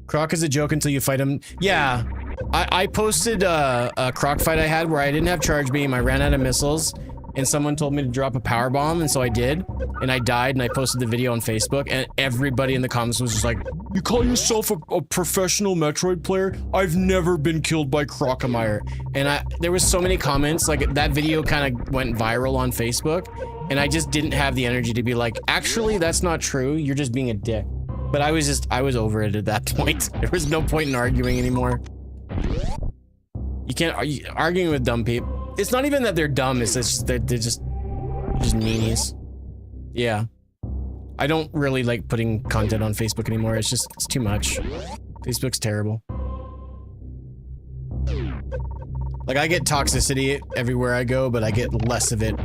Croc is a joke until you fight him. Yeah. I posted a Croc fight I had where I didn't have charge beam, I ran out of missiles, and someone told me to drop a power bomb, and so I did, and I died, and I posted the video on Facebook, and everybody in the comments was just like, you call yourself a professional Metroid player? I've never been killed by Crocomire. And there was so many comments, like that video kind of went viral on Facebook, and I just didn't have the energy to be like, actually, that's not true, you're just being a dick. But I was over it at that point. There was no point in arguing anymore. You can't arguing with dumb people. It's not even that they're dumb, it's just that they're just meanies. Yeah. I don't really like putting content on Facebook anymore. It's too much. Facebook's terrible. Like, I get toxicity everywhere I go, but I get less of it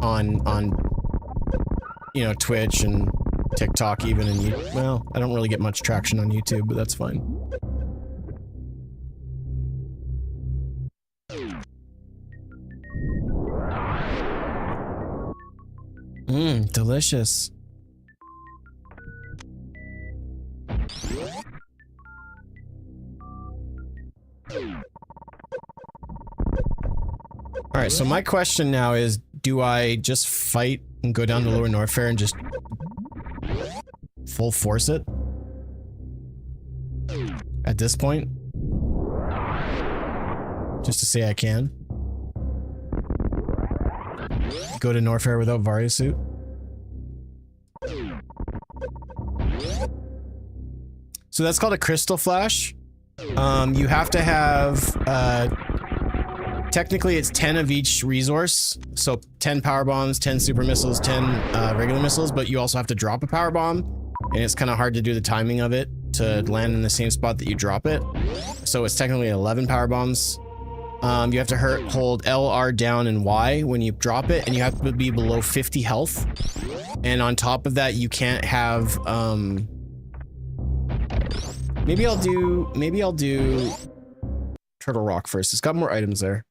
on you know, Twitch and TikTok even, and well, I don't really get much traction on YouTube, but that's fine. Mmm, delicious. Alright, so my question now is, do I just fight and go down to Lower Norfair and just full force it? At this point? Just to say I can? Go to Norfair without Varia Suit? So that's called a Crystal Flash. You have to have, technically it's 10 of each resource. So 10 power bombs, 10 super missiles, 10 regular missiles, but you also have to drop a power bomb, and it's kind of hard to do the timing of it to land in the same spot that you drop it. So it's technically 11 power bombs. You have to hold L, R down, and Y when you drop it, and you have to be below 50 health. And on top of that, you can't have, maybe I'll do Turtle Rock first. It's got more items there.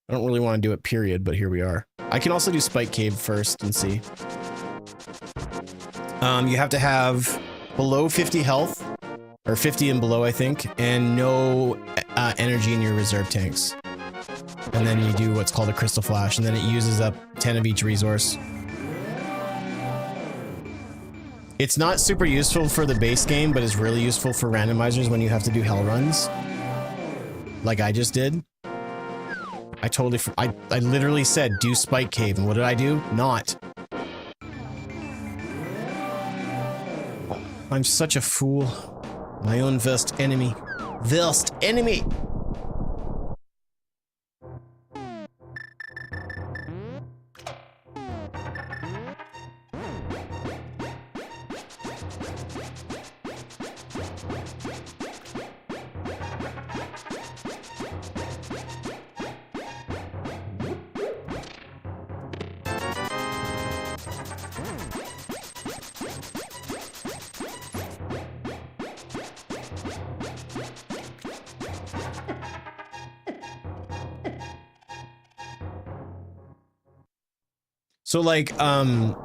I don't really want to do it period, but here we are. I can also do Spike Cave first and see. You have to have below 50 health, or 50 and below, I think, and no energy in your reserve tanks. And then you do what's called a Crystal Flash, and then it uses up 10 of each resource. It's not super useful for the base game, but it's really useful for randomizers when you have to do hell runs. Like I just did. I literally said, do Spike Cave, and what did I do? Not. I'm such a fool. My own worst enemy. Worst enemy! So like,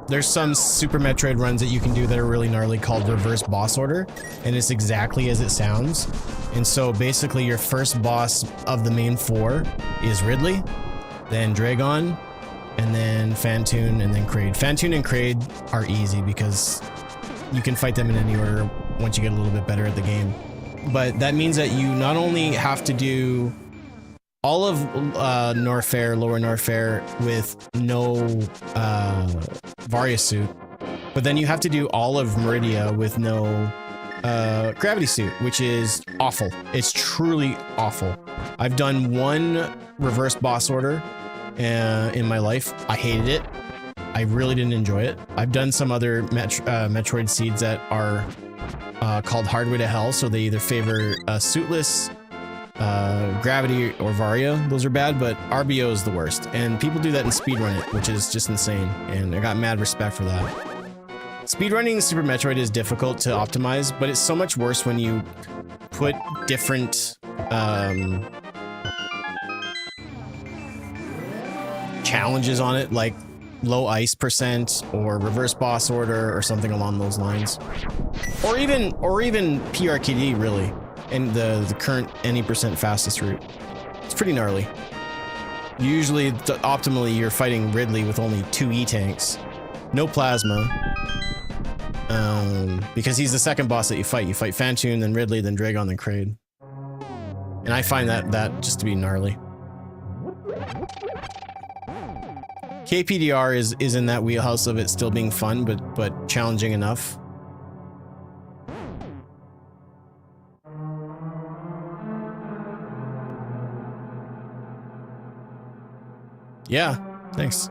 there's some Super Metroid runs that you can do that are really gnarly called reverse boss order, and it's exactly as it sounds. And so basically your first boss of the main 4 is Ridley, then Dragon, and then Phantoon, and then Kraid. Phantoon and Kraid are easy because you can fight them in any order once you get a little bit better at the game. But that means that you not only have to do all of Norfair, Lower Norfair with no Varia suit, but then you have to do all of Meridia with no gravity suit, which is awful. It's truly awful. I've done one reverse boss order in my life. I hated it. I really didn't enjoy it. I've done some other Metroid seeds that are called Hardway to Hell, so they either favor suitless, Gravity, or Varia. Those are bad, but RBO is the worst. And people do that in speedrun it, which is just insane, and I got mad respect for that. Speedrunning Super Metroid is difficult to optimize, but it's so much worse when you put different challenges on it, like low ice percent or reverse boss order or something along those lines, or even PRKD, really, and the current any percent fastest route. It's pretty gnarly. Usually, optimally, you're fighting Ridley with only 2 E-tanks, no plasma, because he's the second boss that you fight. You fight Phantoon, then Ridley, then Dragon, then Kraid, and I find that just to be gnarly. KPDR is in that wheelhouse of it still being fun, but challenging enough. Yeah, thanks.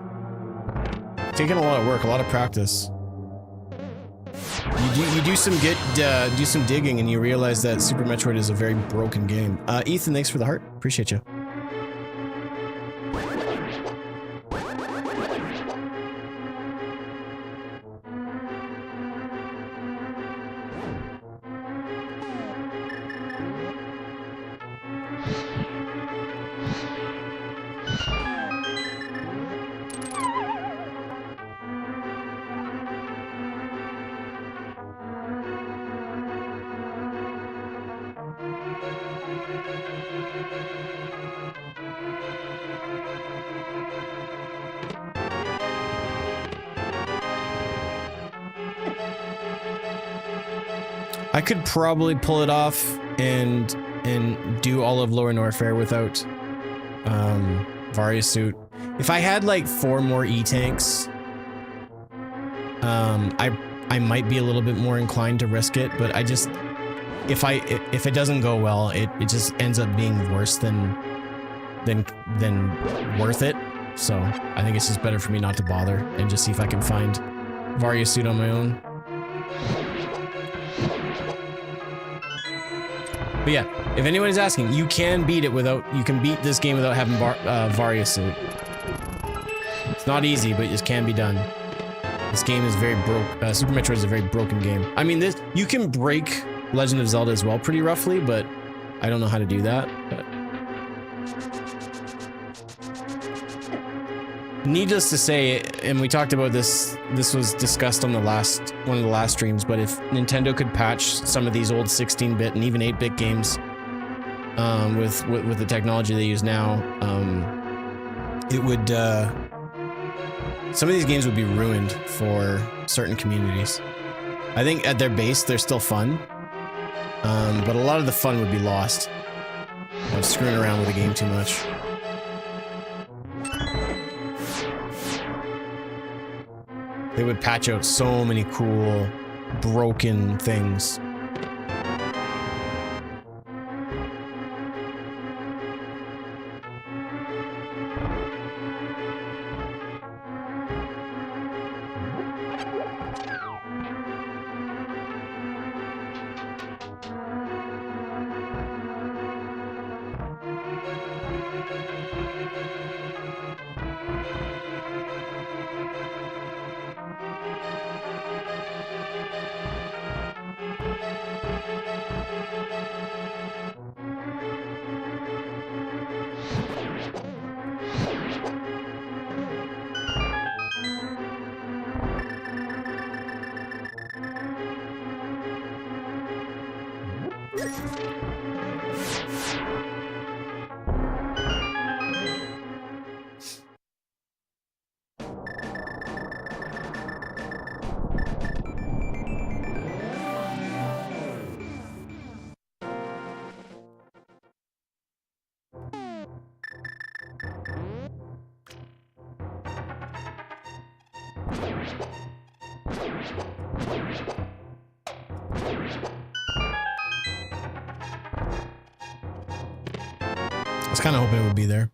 Taking a lot of work, a lot of practice. You do some digging, and you realize that Super Metroid is a very broken game. Ethan, thanks for the heart. Appreciate you. I could probably pull it off and do all of Lower Norfair without Varia suit. If I had like 4 more E-tanks, I might be a little bit more inclined to risk it, but I just, if it doesn't go well, it just ends up being worse than worth it. So I think it's just better for me not to bother and just see if I can find Varia suit on my own. But yeah, if anyone is asking, you can beat this game without having Varia suit. It's not easy, but it can be done. This game is very broke. Super Metroid is a very broken game. I mean, you can break Legend of Zelda as well pretty roughly, but I don't know how to do that. But Needless to say, and we talked about this, this was discussed on one of the last streams, but if Nintendo could patch some of these old 16-bit and even 8-bit games with the technology they use now, it would, some of these games would be ruined for certain communities. I think at their base, they're still fun, but a lot of the fun would be lost of screwing around with the game too much. They would patch out so many cool, broken things. I was kind of hoping it would be there.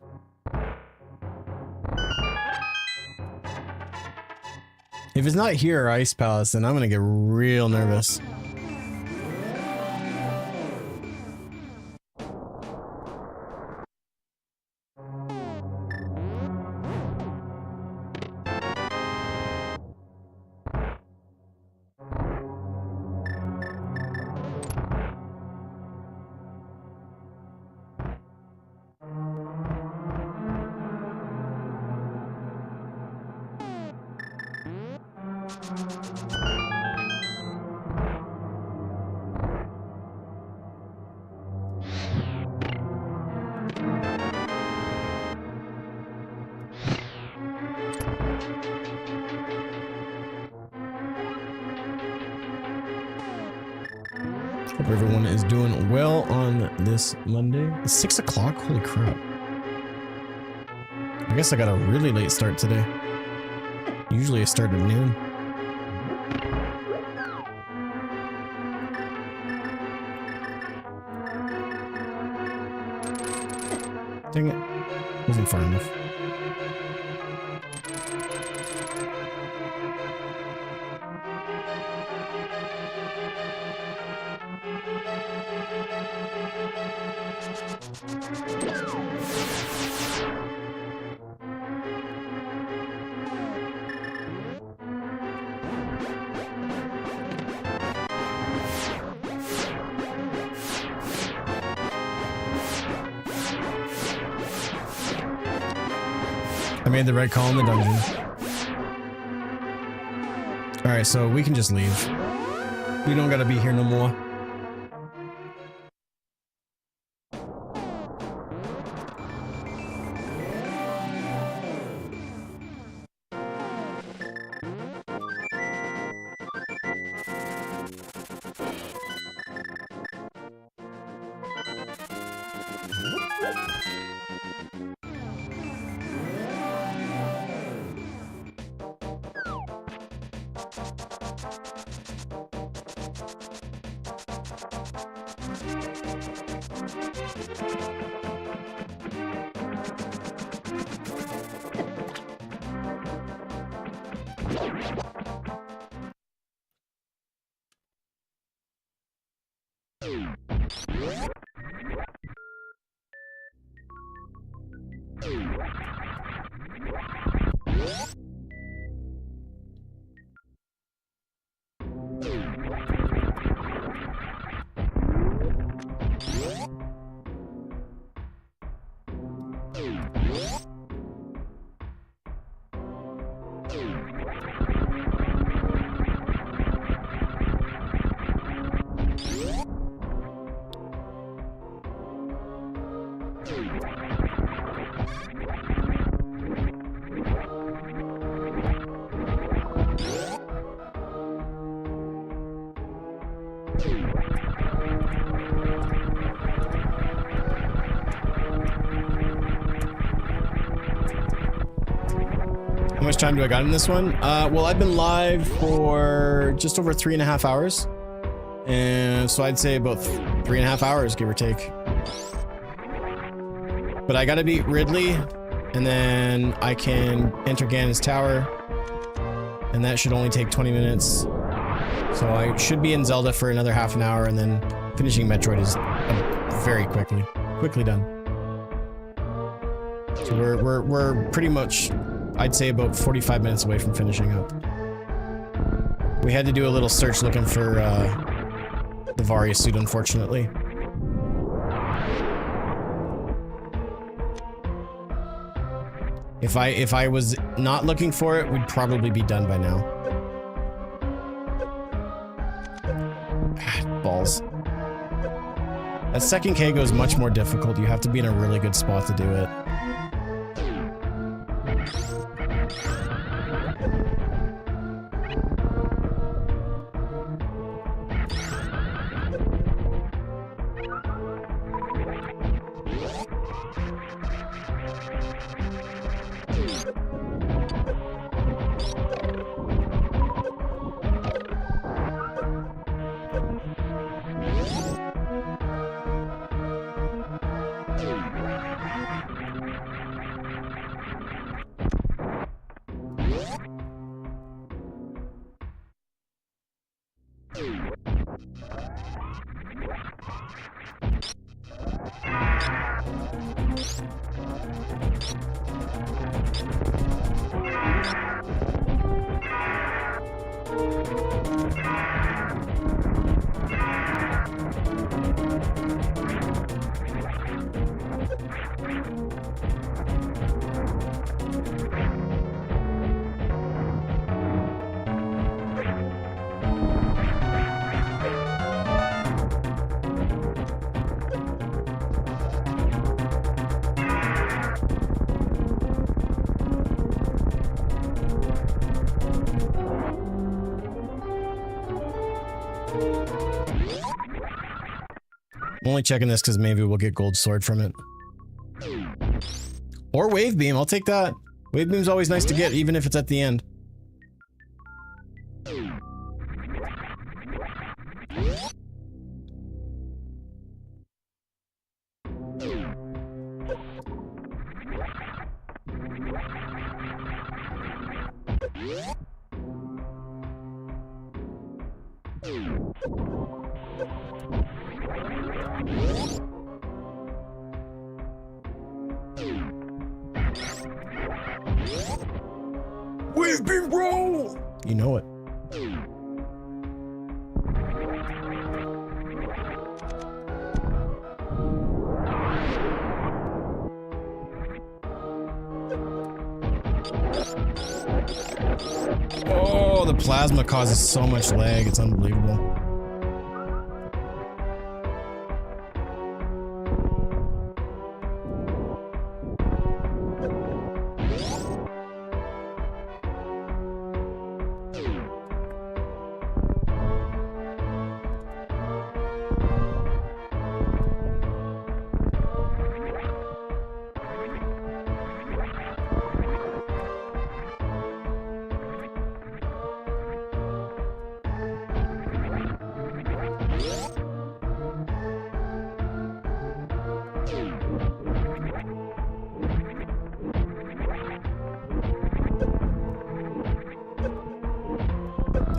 If it's not here or Ice Palace, then I'm gonna get real nervous. Hope everyone is doing well on this Monday. It's 6 o'clock? Holy crap. I guess I got a really late start today. Usually I start at noon. Dang it. Wasn't far enough. I made the right call in the dungeon. Alright, so we can just leave. We don't gotta be here no more. much time do I got in this one? Well, I've been live for just over 3.5 hours. And so I'd say about 3.5 hours, give or take. But I gotta beat Ridley, and then I can enter Ganon's Tower. And that should only take 20 minutes. So I should be in Zelda for another half an hour, and then finishing Metroid is very quickly done. So we're pretty much, I'd say, about 45 minutes away from finishing up. We had to do a little search looking for the Varia suit, unfortunately. If I was not looking for it, we'd probably be done by now. Balls. That second Kago is much more difficult. You have to be in a really good spot to do it. I'm only checking this because maybe we'll get gold sword from it. Or wave beam, I'll take that. Wave beam's always nice to get, even if it's at the end. Wave beam, bro! You know it. Oh, the plasma causes so much lag, it's unbelievable.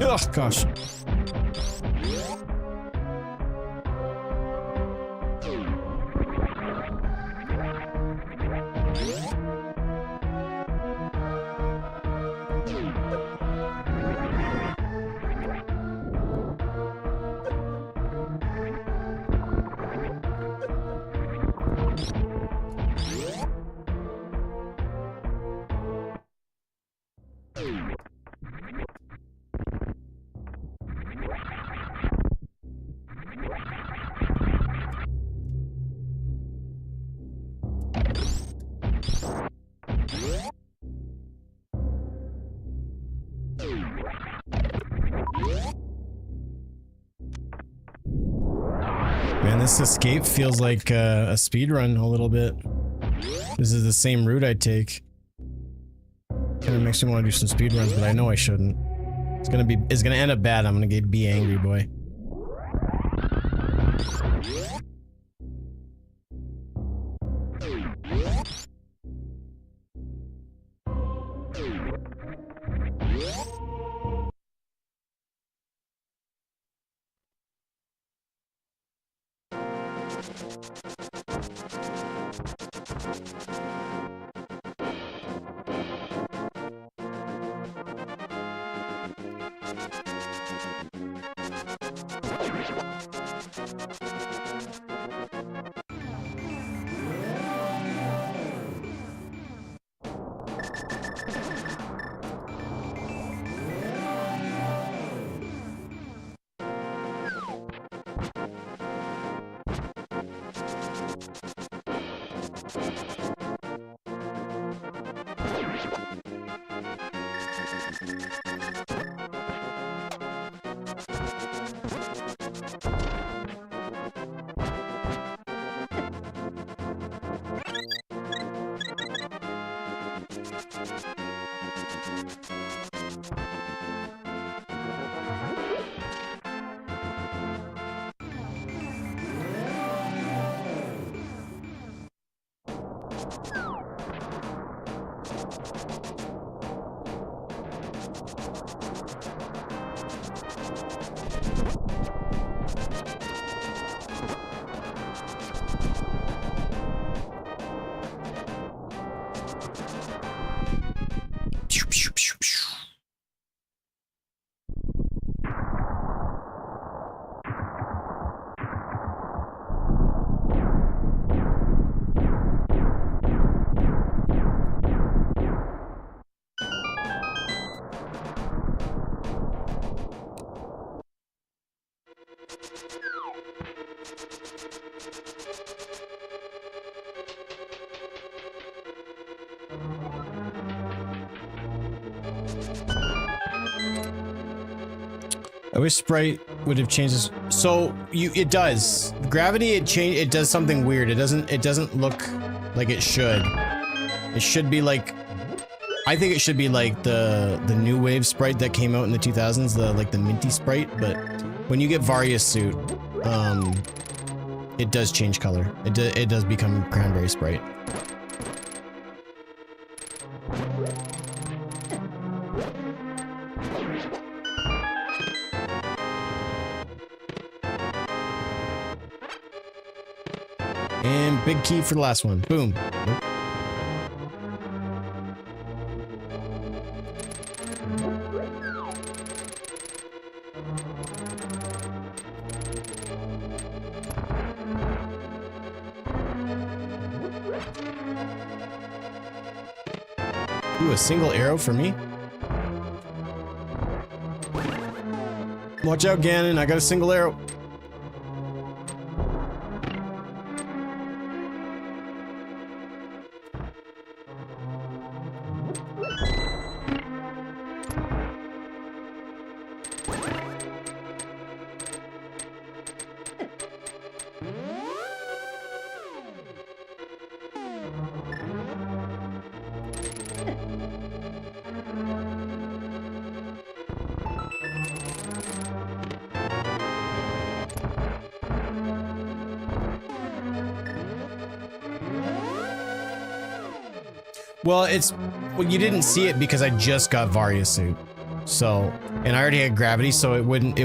Oh, gosh. Man, this escape feels like a speed run a little bit. This is the same route I'd take. Kinda makes me want to do some speed runs, but I know I shouldn't. It's gonna end up bad. I'm gonna be angry, boy. I wish Sprite would have changed this. So it does. Gravity, it does something weird. It doesn't look like it should. It should be like, I think it should be like the new wave Sprite that came out in the 2000s, the minty Sprite, but when you get Various suit, it does change color. It does become Cranberry Sprite. And big key for the last one. Boom. Nope. Ooh, a single arrow for me? Watch out, Ganon. I got a single arrow. Well, you didn't see it because I just got Various suit. So, and I already had gravity, so it wouldn't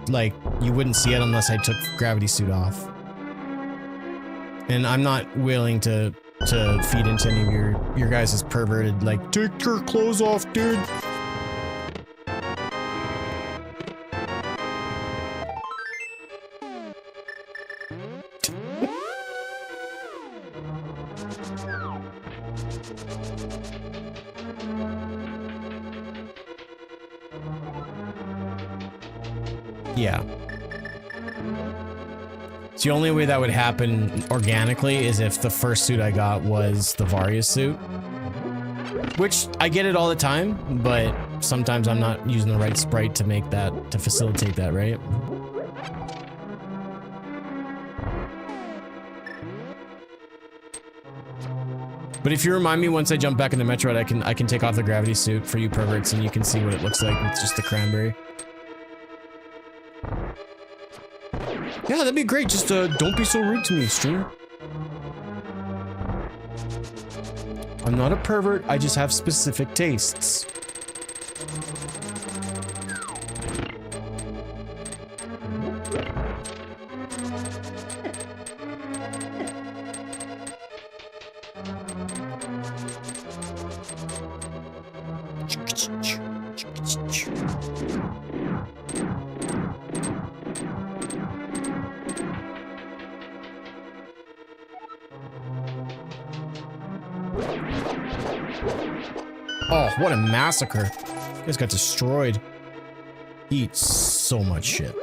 like, you wouldn't see it unless I took gravity suit off. And I'm not willing to feed into any of your guys' perverted, like, take your clothes off, dude. Yeah. So the only way that would happen organically is if the first suit I got was the Various suit. Which, I get it all the time, but sometimes I'm not using the right sprite to make that, to facilitate that, right? But if you remind me once I jump back into Metroid, I can take off the gravity suit for you perverts and you can see what it looks like with just the cranberry. Yeah, that'd be great. Just don't be so rude to me, stream. I'm not a pervert, I just have specific tastes. Oh, what a massacre. You guys got destroyed. He eats so much shit.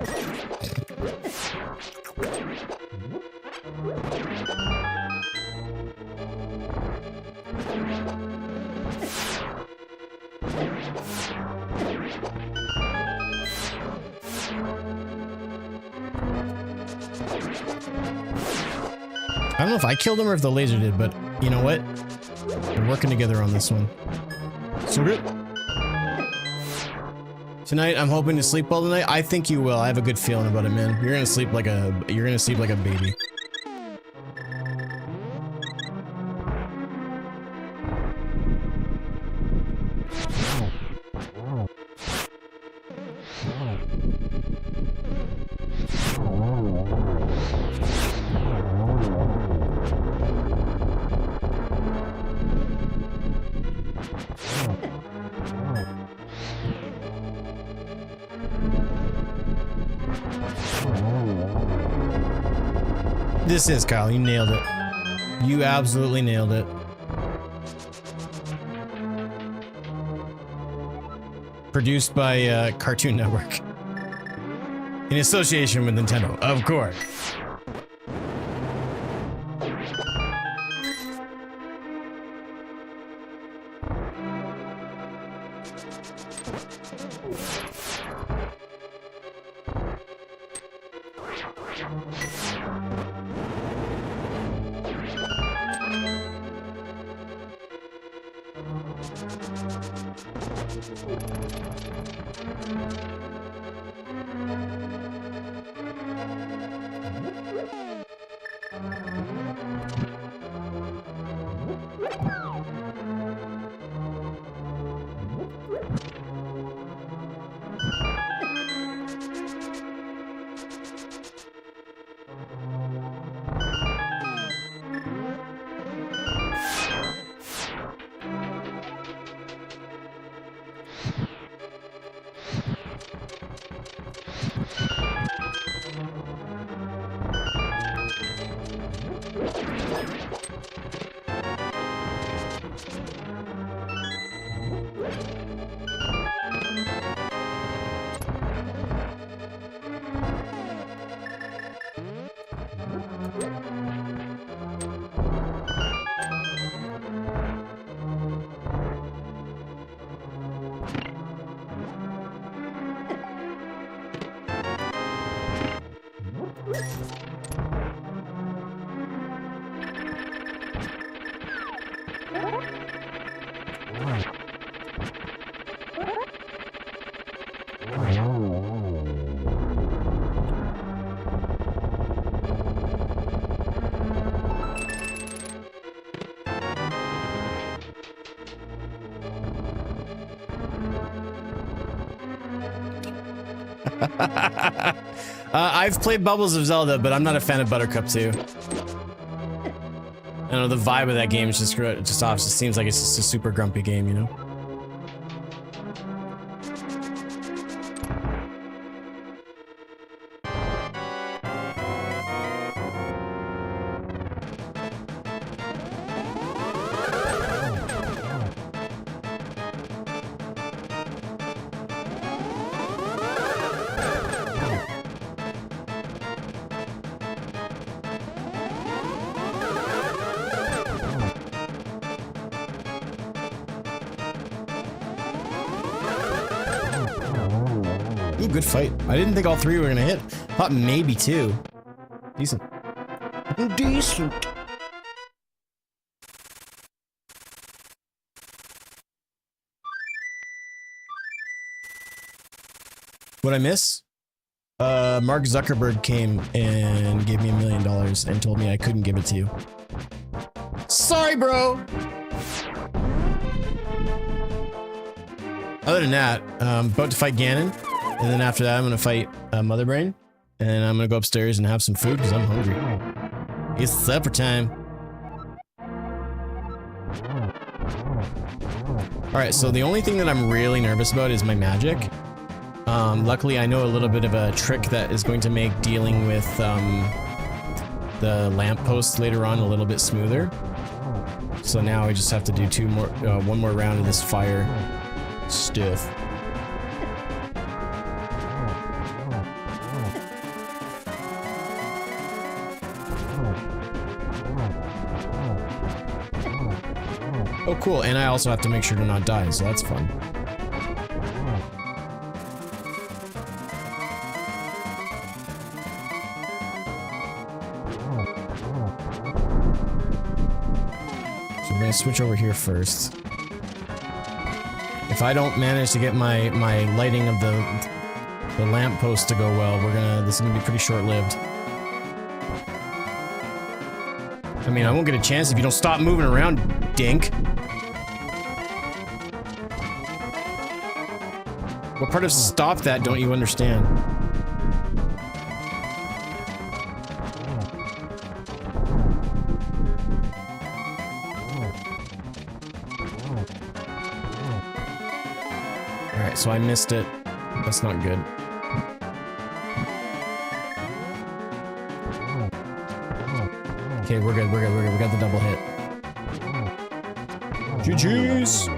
I don't know if I killed him or if the laser did, but you know what? We're working together on this one. So good. Tonight, I'm hoping to sleep well tonight. I think you will. I have a good feeling about it, man. You're gonna sleep like a baby. This is Kyle. You nailed it. You absolutely nailed it. Produced by Cartoon Network. In association with Nintendo, of course. I've played Bubbles of Zelda, but I'm not a fan of Buttercup 2. I don't know, the vibe of that game is just off. It just seems like it's just a super grumpy game, you know? Ooh, good fight. I didn't think all three were gonna hit. Thought maybe two. Decent. Decent. What I miss? Mark Zuckerberg came and gave me $1 million and told me I couldn't give it to you. Sorry, bro. Other than that, I'm about to fight Ganon, and then after that, I'm gonna fight Mother Brain, and I'm gonna go upstairs and have some food because I'm hungry. It's supper time. All right, so the only thing that I'm really nervous about is my magic. Luckily, I know a little bit of a trick that is going to make dealing with the lampposts later on a little bit smoother. So now I just have to do one more round of this fire stuff. Oh, cool. And I also have to make sure to not die, so that's fun. So we're gonna switch over here first. If I don't manage to get my lighting of the lamppost to go well, this is gonna be pretty short-lived. I mean, I won't get a chance if you don't stop moving around, dink. What part of stop that don't you understand? Alright, so I missed it. That's not good. Okay, we're good. We got the double hit. GG's!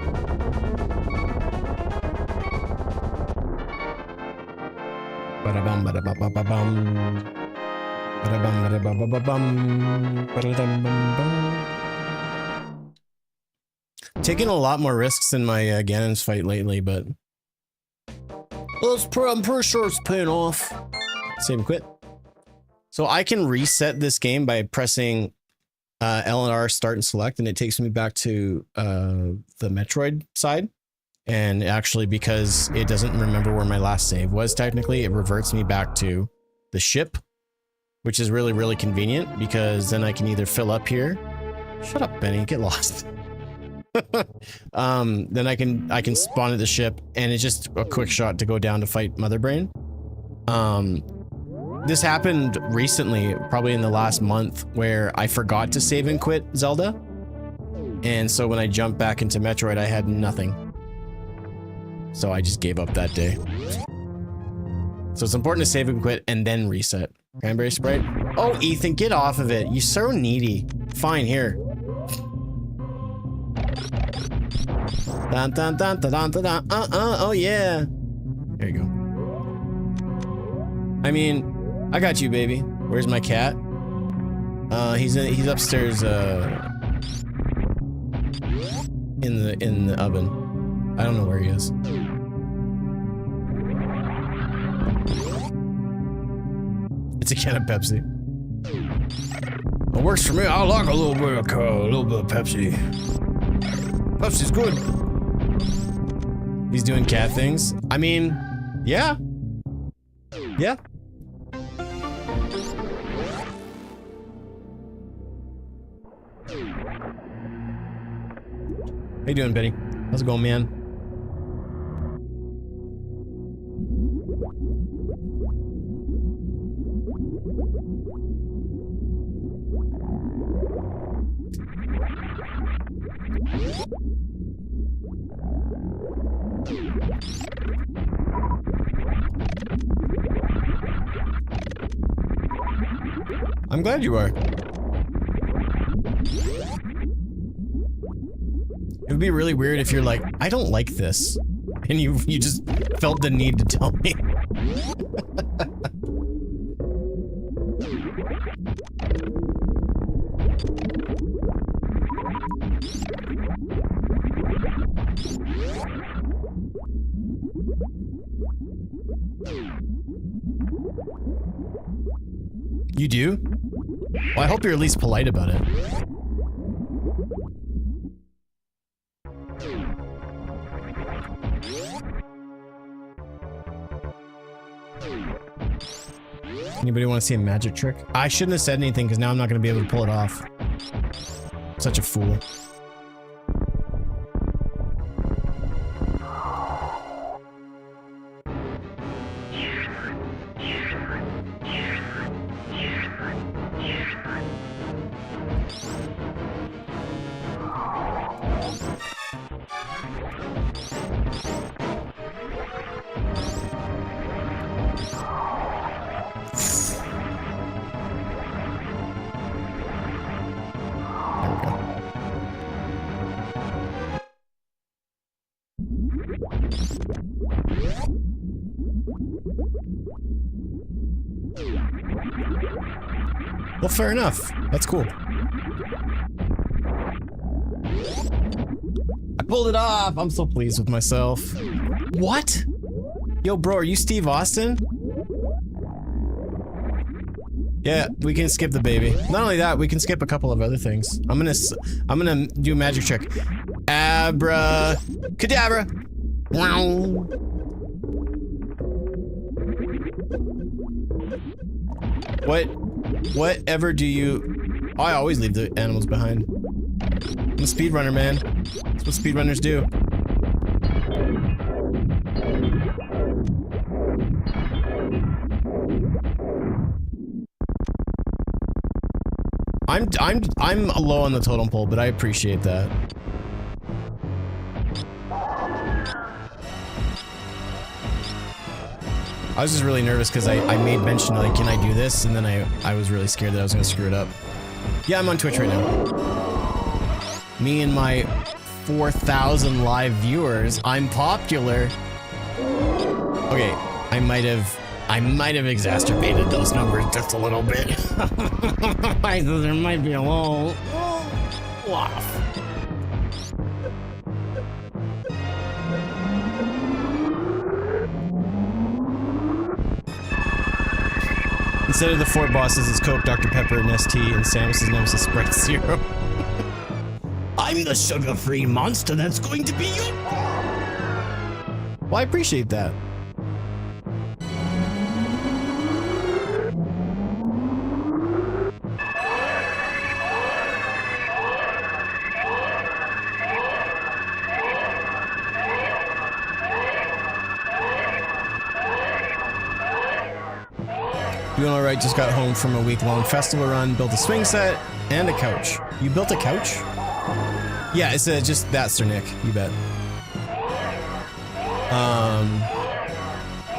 Ba-da-bum, ba-da-ba-ba-bum. Ba-da-bum, ba-da-ba-ba-bum. Ba-da-dum-bum-bum. Taking a lot more risks in my Ganon's fight lately, but I'm pretty sure it's paying off. Save and quit. So I can reset this game by pressing L and R start and select, and it takes me back to the Metroid side. And actually, because it doesn't remember where my last save was, technically, it reverts me back to the ship, which is really, really convenient because then I can either fill up here. Shut up, Benny. Get lost. Then I can spawn at the ship, and it's just a quick shot to go down to fight Mother Brain. This happened recently, probably in the last month, where I forgot to save and quit Zelda. And so when I jumped back into Metroid, I had nothing. So I just gave up that day. So it's important to save and quit and then reset. Cranberry Sprite? Oh, Ethan, get off of it. You're so needy. Fine, here. Dun, dun, dun, dun, dun, dun, dun. Oh yeah. There you go. I mean, I got you, baby. Where's my cat? He's upstairs. In the oven. I don't know where he is. It's a can of Pepsi. It works for me. I like a little bit of Pepsi. Pepsi's good. He's doing cat things. I mean, yeah. Yeah. How you doing, Betty? How's it going, man? I'm glad you are. It would be really weird if you're like, I don't like this, and you just felt the need to tell me. You do? Well, I hope you're at least polite about it. Anybody want to see a magic trick? I shouldn't have said anything because now I'm not going to be able to pull it off. Such a fool. Well, fair enough. That's cool. I pulled it off. I'm so pleased with myself. What? Yo, bro, are you Steve Austin? Yeah, we can skip the baby. Not only that, we can skip a couple of other things. I'm gonna do a magic trick. Abracadabra. Wow. Whatever do you... Oh, I always leave the animals behind. I'm a speedrunner, man. That's what speedrunners do. I'm low on the totem pole, but I appreciate that. I was just really nervous because I made mention like, can I do this? And then I was really scared that I was gonna screw it up. Yeah, I'm on Twitch right now. Me and my 4,000 live viewers. I'm popular. Okay, I might have exacerbated those numbers just a little bit. There might be a little off. Instead of the 4 bosses, it's Coke, Dr. Pepper, and ST, and Samus's nemesis, Sprite Zero. I'm the sugar-free monster that's going to be you. Well, I appreciate that. Doing alright, just got home from a week-long festival run, built a swing set, and a couch. You built a couch? Yeah, it's just that, Sir Nick, you bet.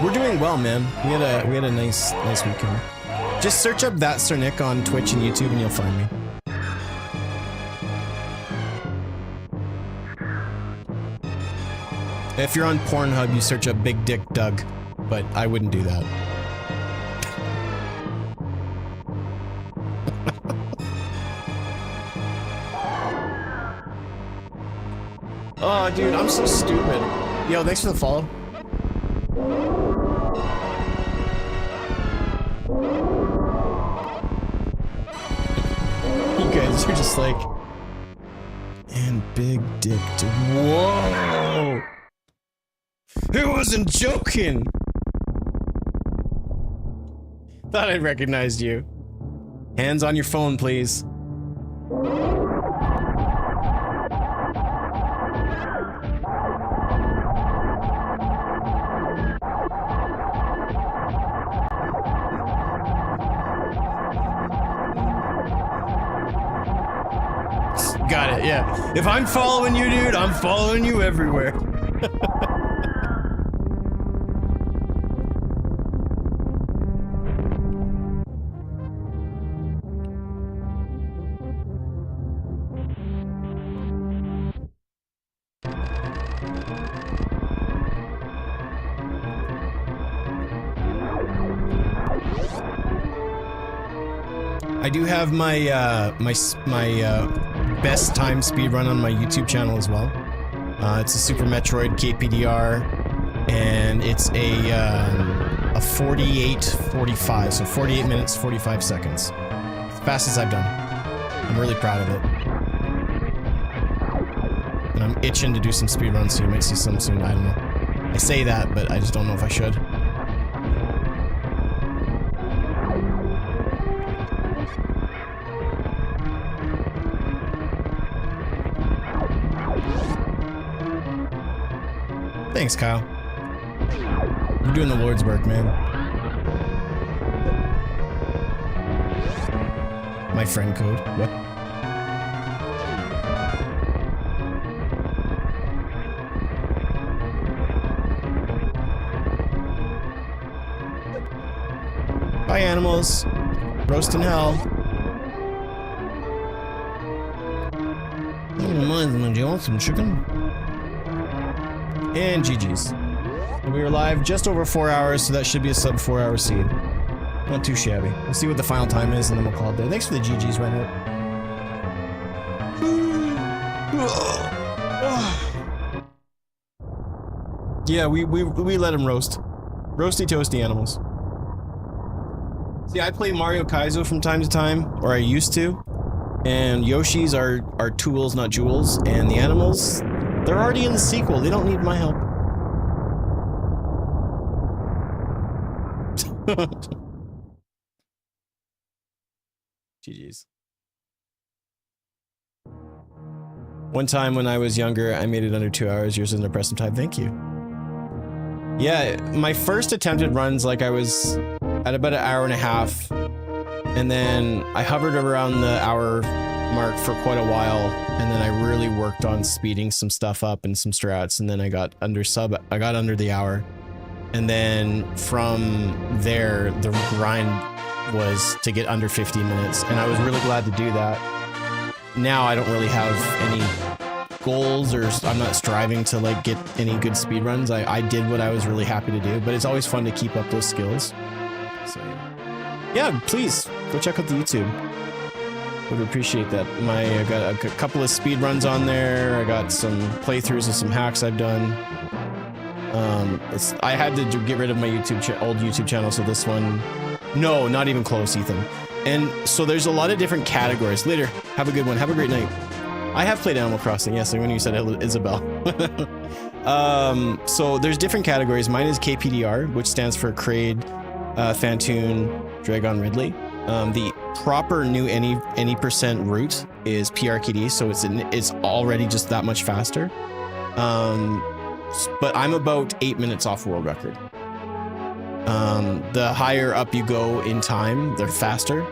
We're doing well, man. We had a nice weekend. Just search up That Sir Nick on Twitch and YouTube and you'll find me. If you're on Pornhub, you search up Big Dick Doug, but I wouldn't do that. Oh, dude, I'm so stupid. Yo, thanks for the follow. You guys are just like... And Big Dick to... Whoa! It wasn't joking! Thought I recognized you. Hands on your phone, please. Got it, yeah. If I'm following you, dude, I'm following you everywhere. I do have my best time speedrun on my YouTube channel as well. It's a Super Metroid KPDR, and it's a 48:45, so 48 minutes 45 seconds. As fast as I've done. I'm really proud of it. And I'm itching to do some speedruns, so you might see some soon. I don't know. I say that, but I just don't know if I should. Thanks, Kyle. You're doing the Lord's work, man. My friend code. What? Bye, animals. Roast in hell. Do you want some chicken? And GG's. We were live just over 4 hours, so that should be a sub 4 hour seed. Not too shabby. We'll see what the final time is, and then we'll call it there. Thanks for the GG's, Reinhardt. Yeah, we let him roast. Roasty toasty animals. See, I play Mario Kaizo from time to time, or I used to. And Yoshi's are tools, not jewels. And the animals, they're already in the sequel. They don't need my help. GG's. One time when I was younger, I made it under 2 hours. Yours is an impressive time. Thank you. Yeah, my first attempted runs, like I was at about an hour and a half. And then I hovered around the hour mark for quite a while. And then I really worked on speeding some stuff up and some strats. And then I got under the hour. And then from there, the grind was to get under 50 minutes. And I was really glad to do that. Now I don't really have any goals, or I'm not striving to like get any good speed runs. I did what I was really happy to do, but it's always fun to keep up those skills. So yeah, please go check out the YouTube. Would appreciate that. I got a couple of speed runs on there. I got some playthroughs of some hacks I've done. I had to get rid of my old YouTube channel, so this one, no, not even close, Ethan. And so there's a lot of different categories. Later, have a good one. Have a great night. I have played Animal Crossing, yes, like when you said Isabel. So there's different categories. Mine is KPDR, which stands for Kraid, Phantoon, Dragon Ridley. The proper new any percent route is PRKD, so it's already just that much faster. But I'm about 8 minutes off world record. The higher up you go in time, the faster.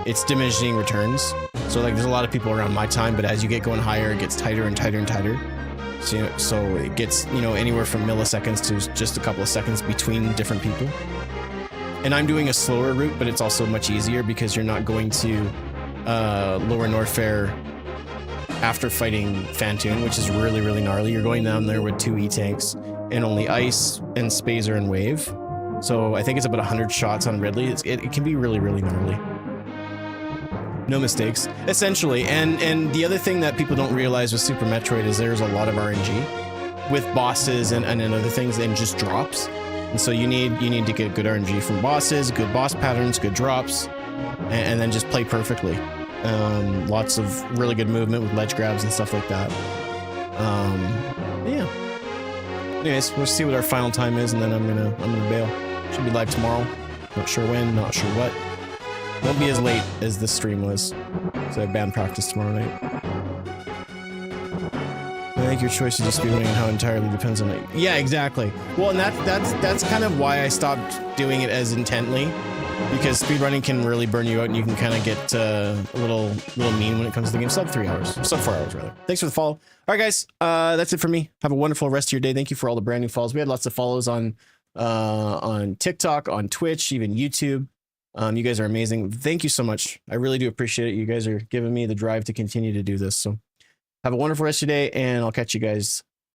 It's diminishing returns. So like there's a lot of people around my time, but as you get going higher, it gets tighter and tighter and tighter. So it gets, anywhere from milliseconds to just a couple of seconds between different people. And I'm doing a slower route, but it's also much easier because you're not going to Lower Norfair after fighting Phantoon, which is really, really gnarly. You're going down there with 2 E-tanks and only Ice and Spazer and Wave. So I think it's about 100 shots on Ridley. It can be really, really gnarly. No mistakes, essentially. And the other thing that people don't realize with Super Metroid is there's a lot of RNG with bosses and other things, and just drops. And so you need to get good RNG from bosses, good boss patterns, good drops, and then just play perfectly. Lots of really good movement with ledge grabs and stuff like that. Yeah. Anyways, we'll see what our final time is, and then I'm gonna bail. Should be live tomorrow. Not sure when, not sure what. Won't be as late as this stream was. So I have band practice tomorrow night. I think your choice to do speedrunning and how entirely depends on it. Yeah, exactly. Well, and that's kind of why I stopped doing it as intently, because speedrunning can really burn you out, and you can kind of get a little mean when it comes to the game. Sub 4 hours rather. Thanks for the follow. All right, guys, that's it for me. Have a wonderful rest of your day. Thank you for all the brand new follows. We had lots of follows on TikTok, on Twitch, even YouTube. You guys are amazing. Thank you so much. I really do appreciate it. You guys are giving me the drive to continue to do this. So have a wonderful rest of your day, and I'll catch you guys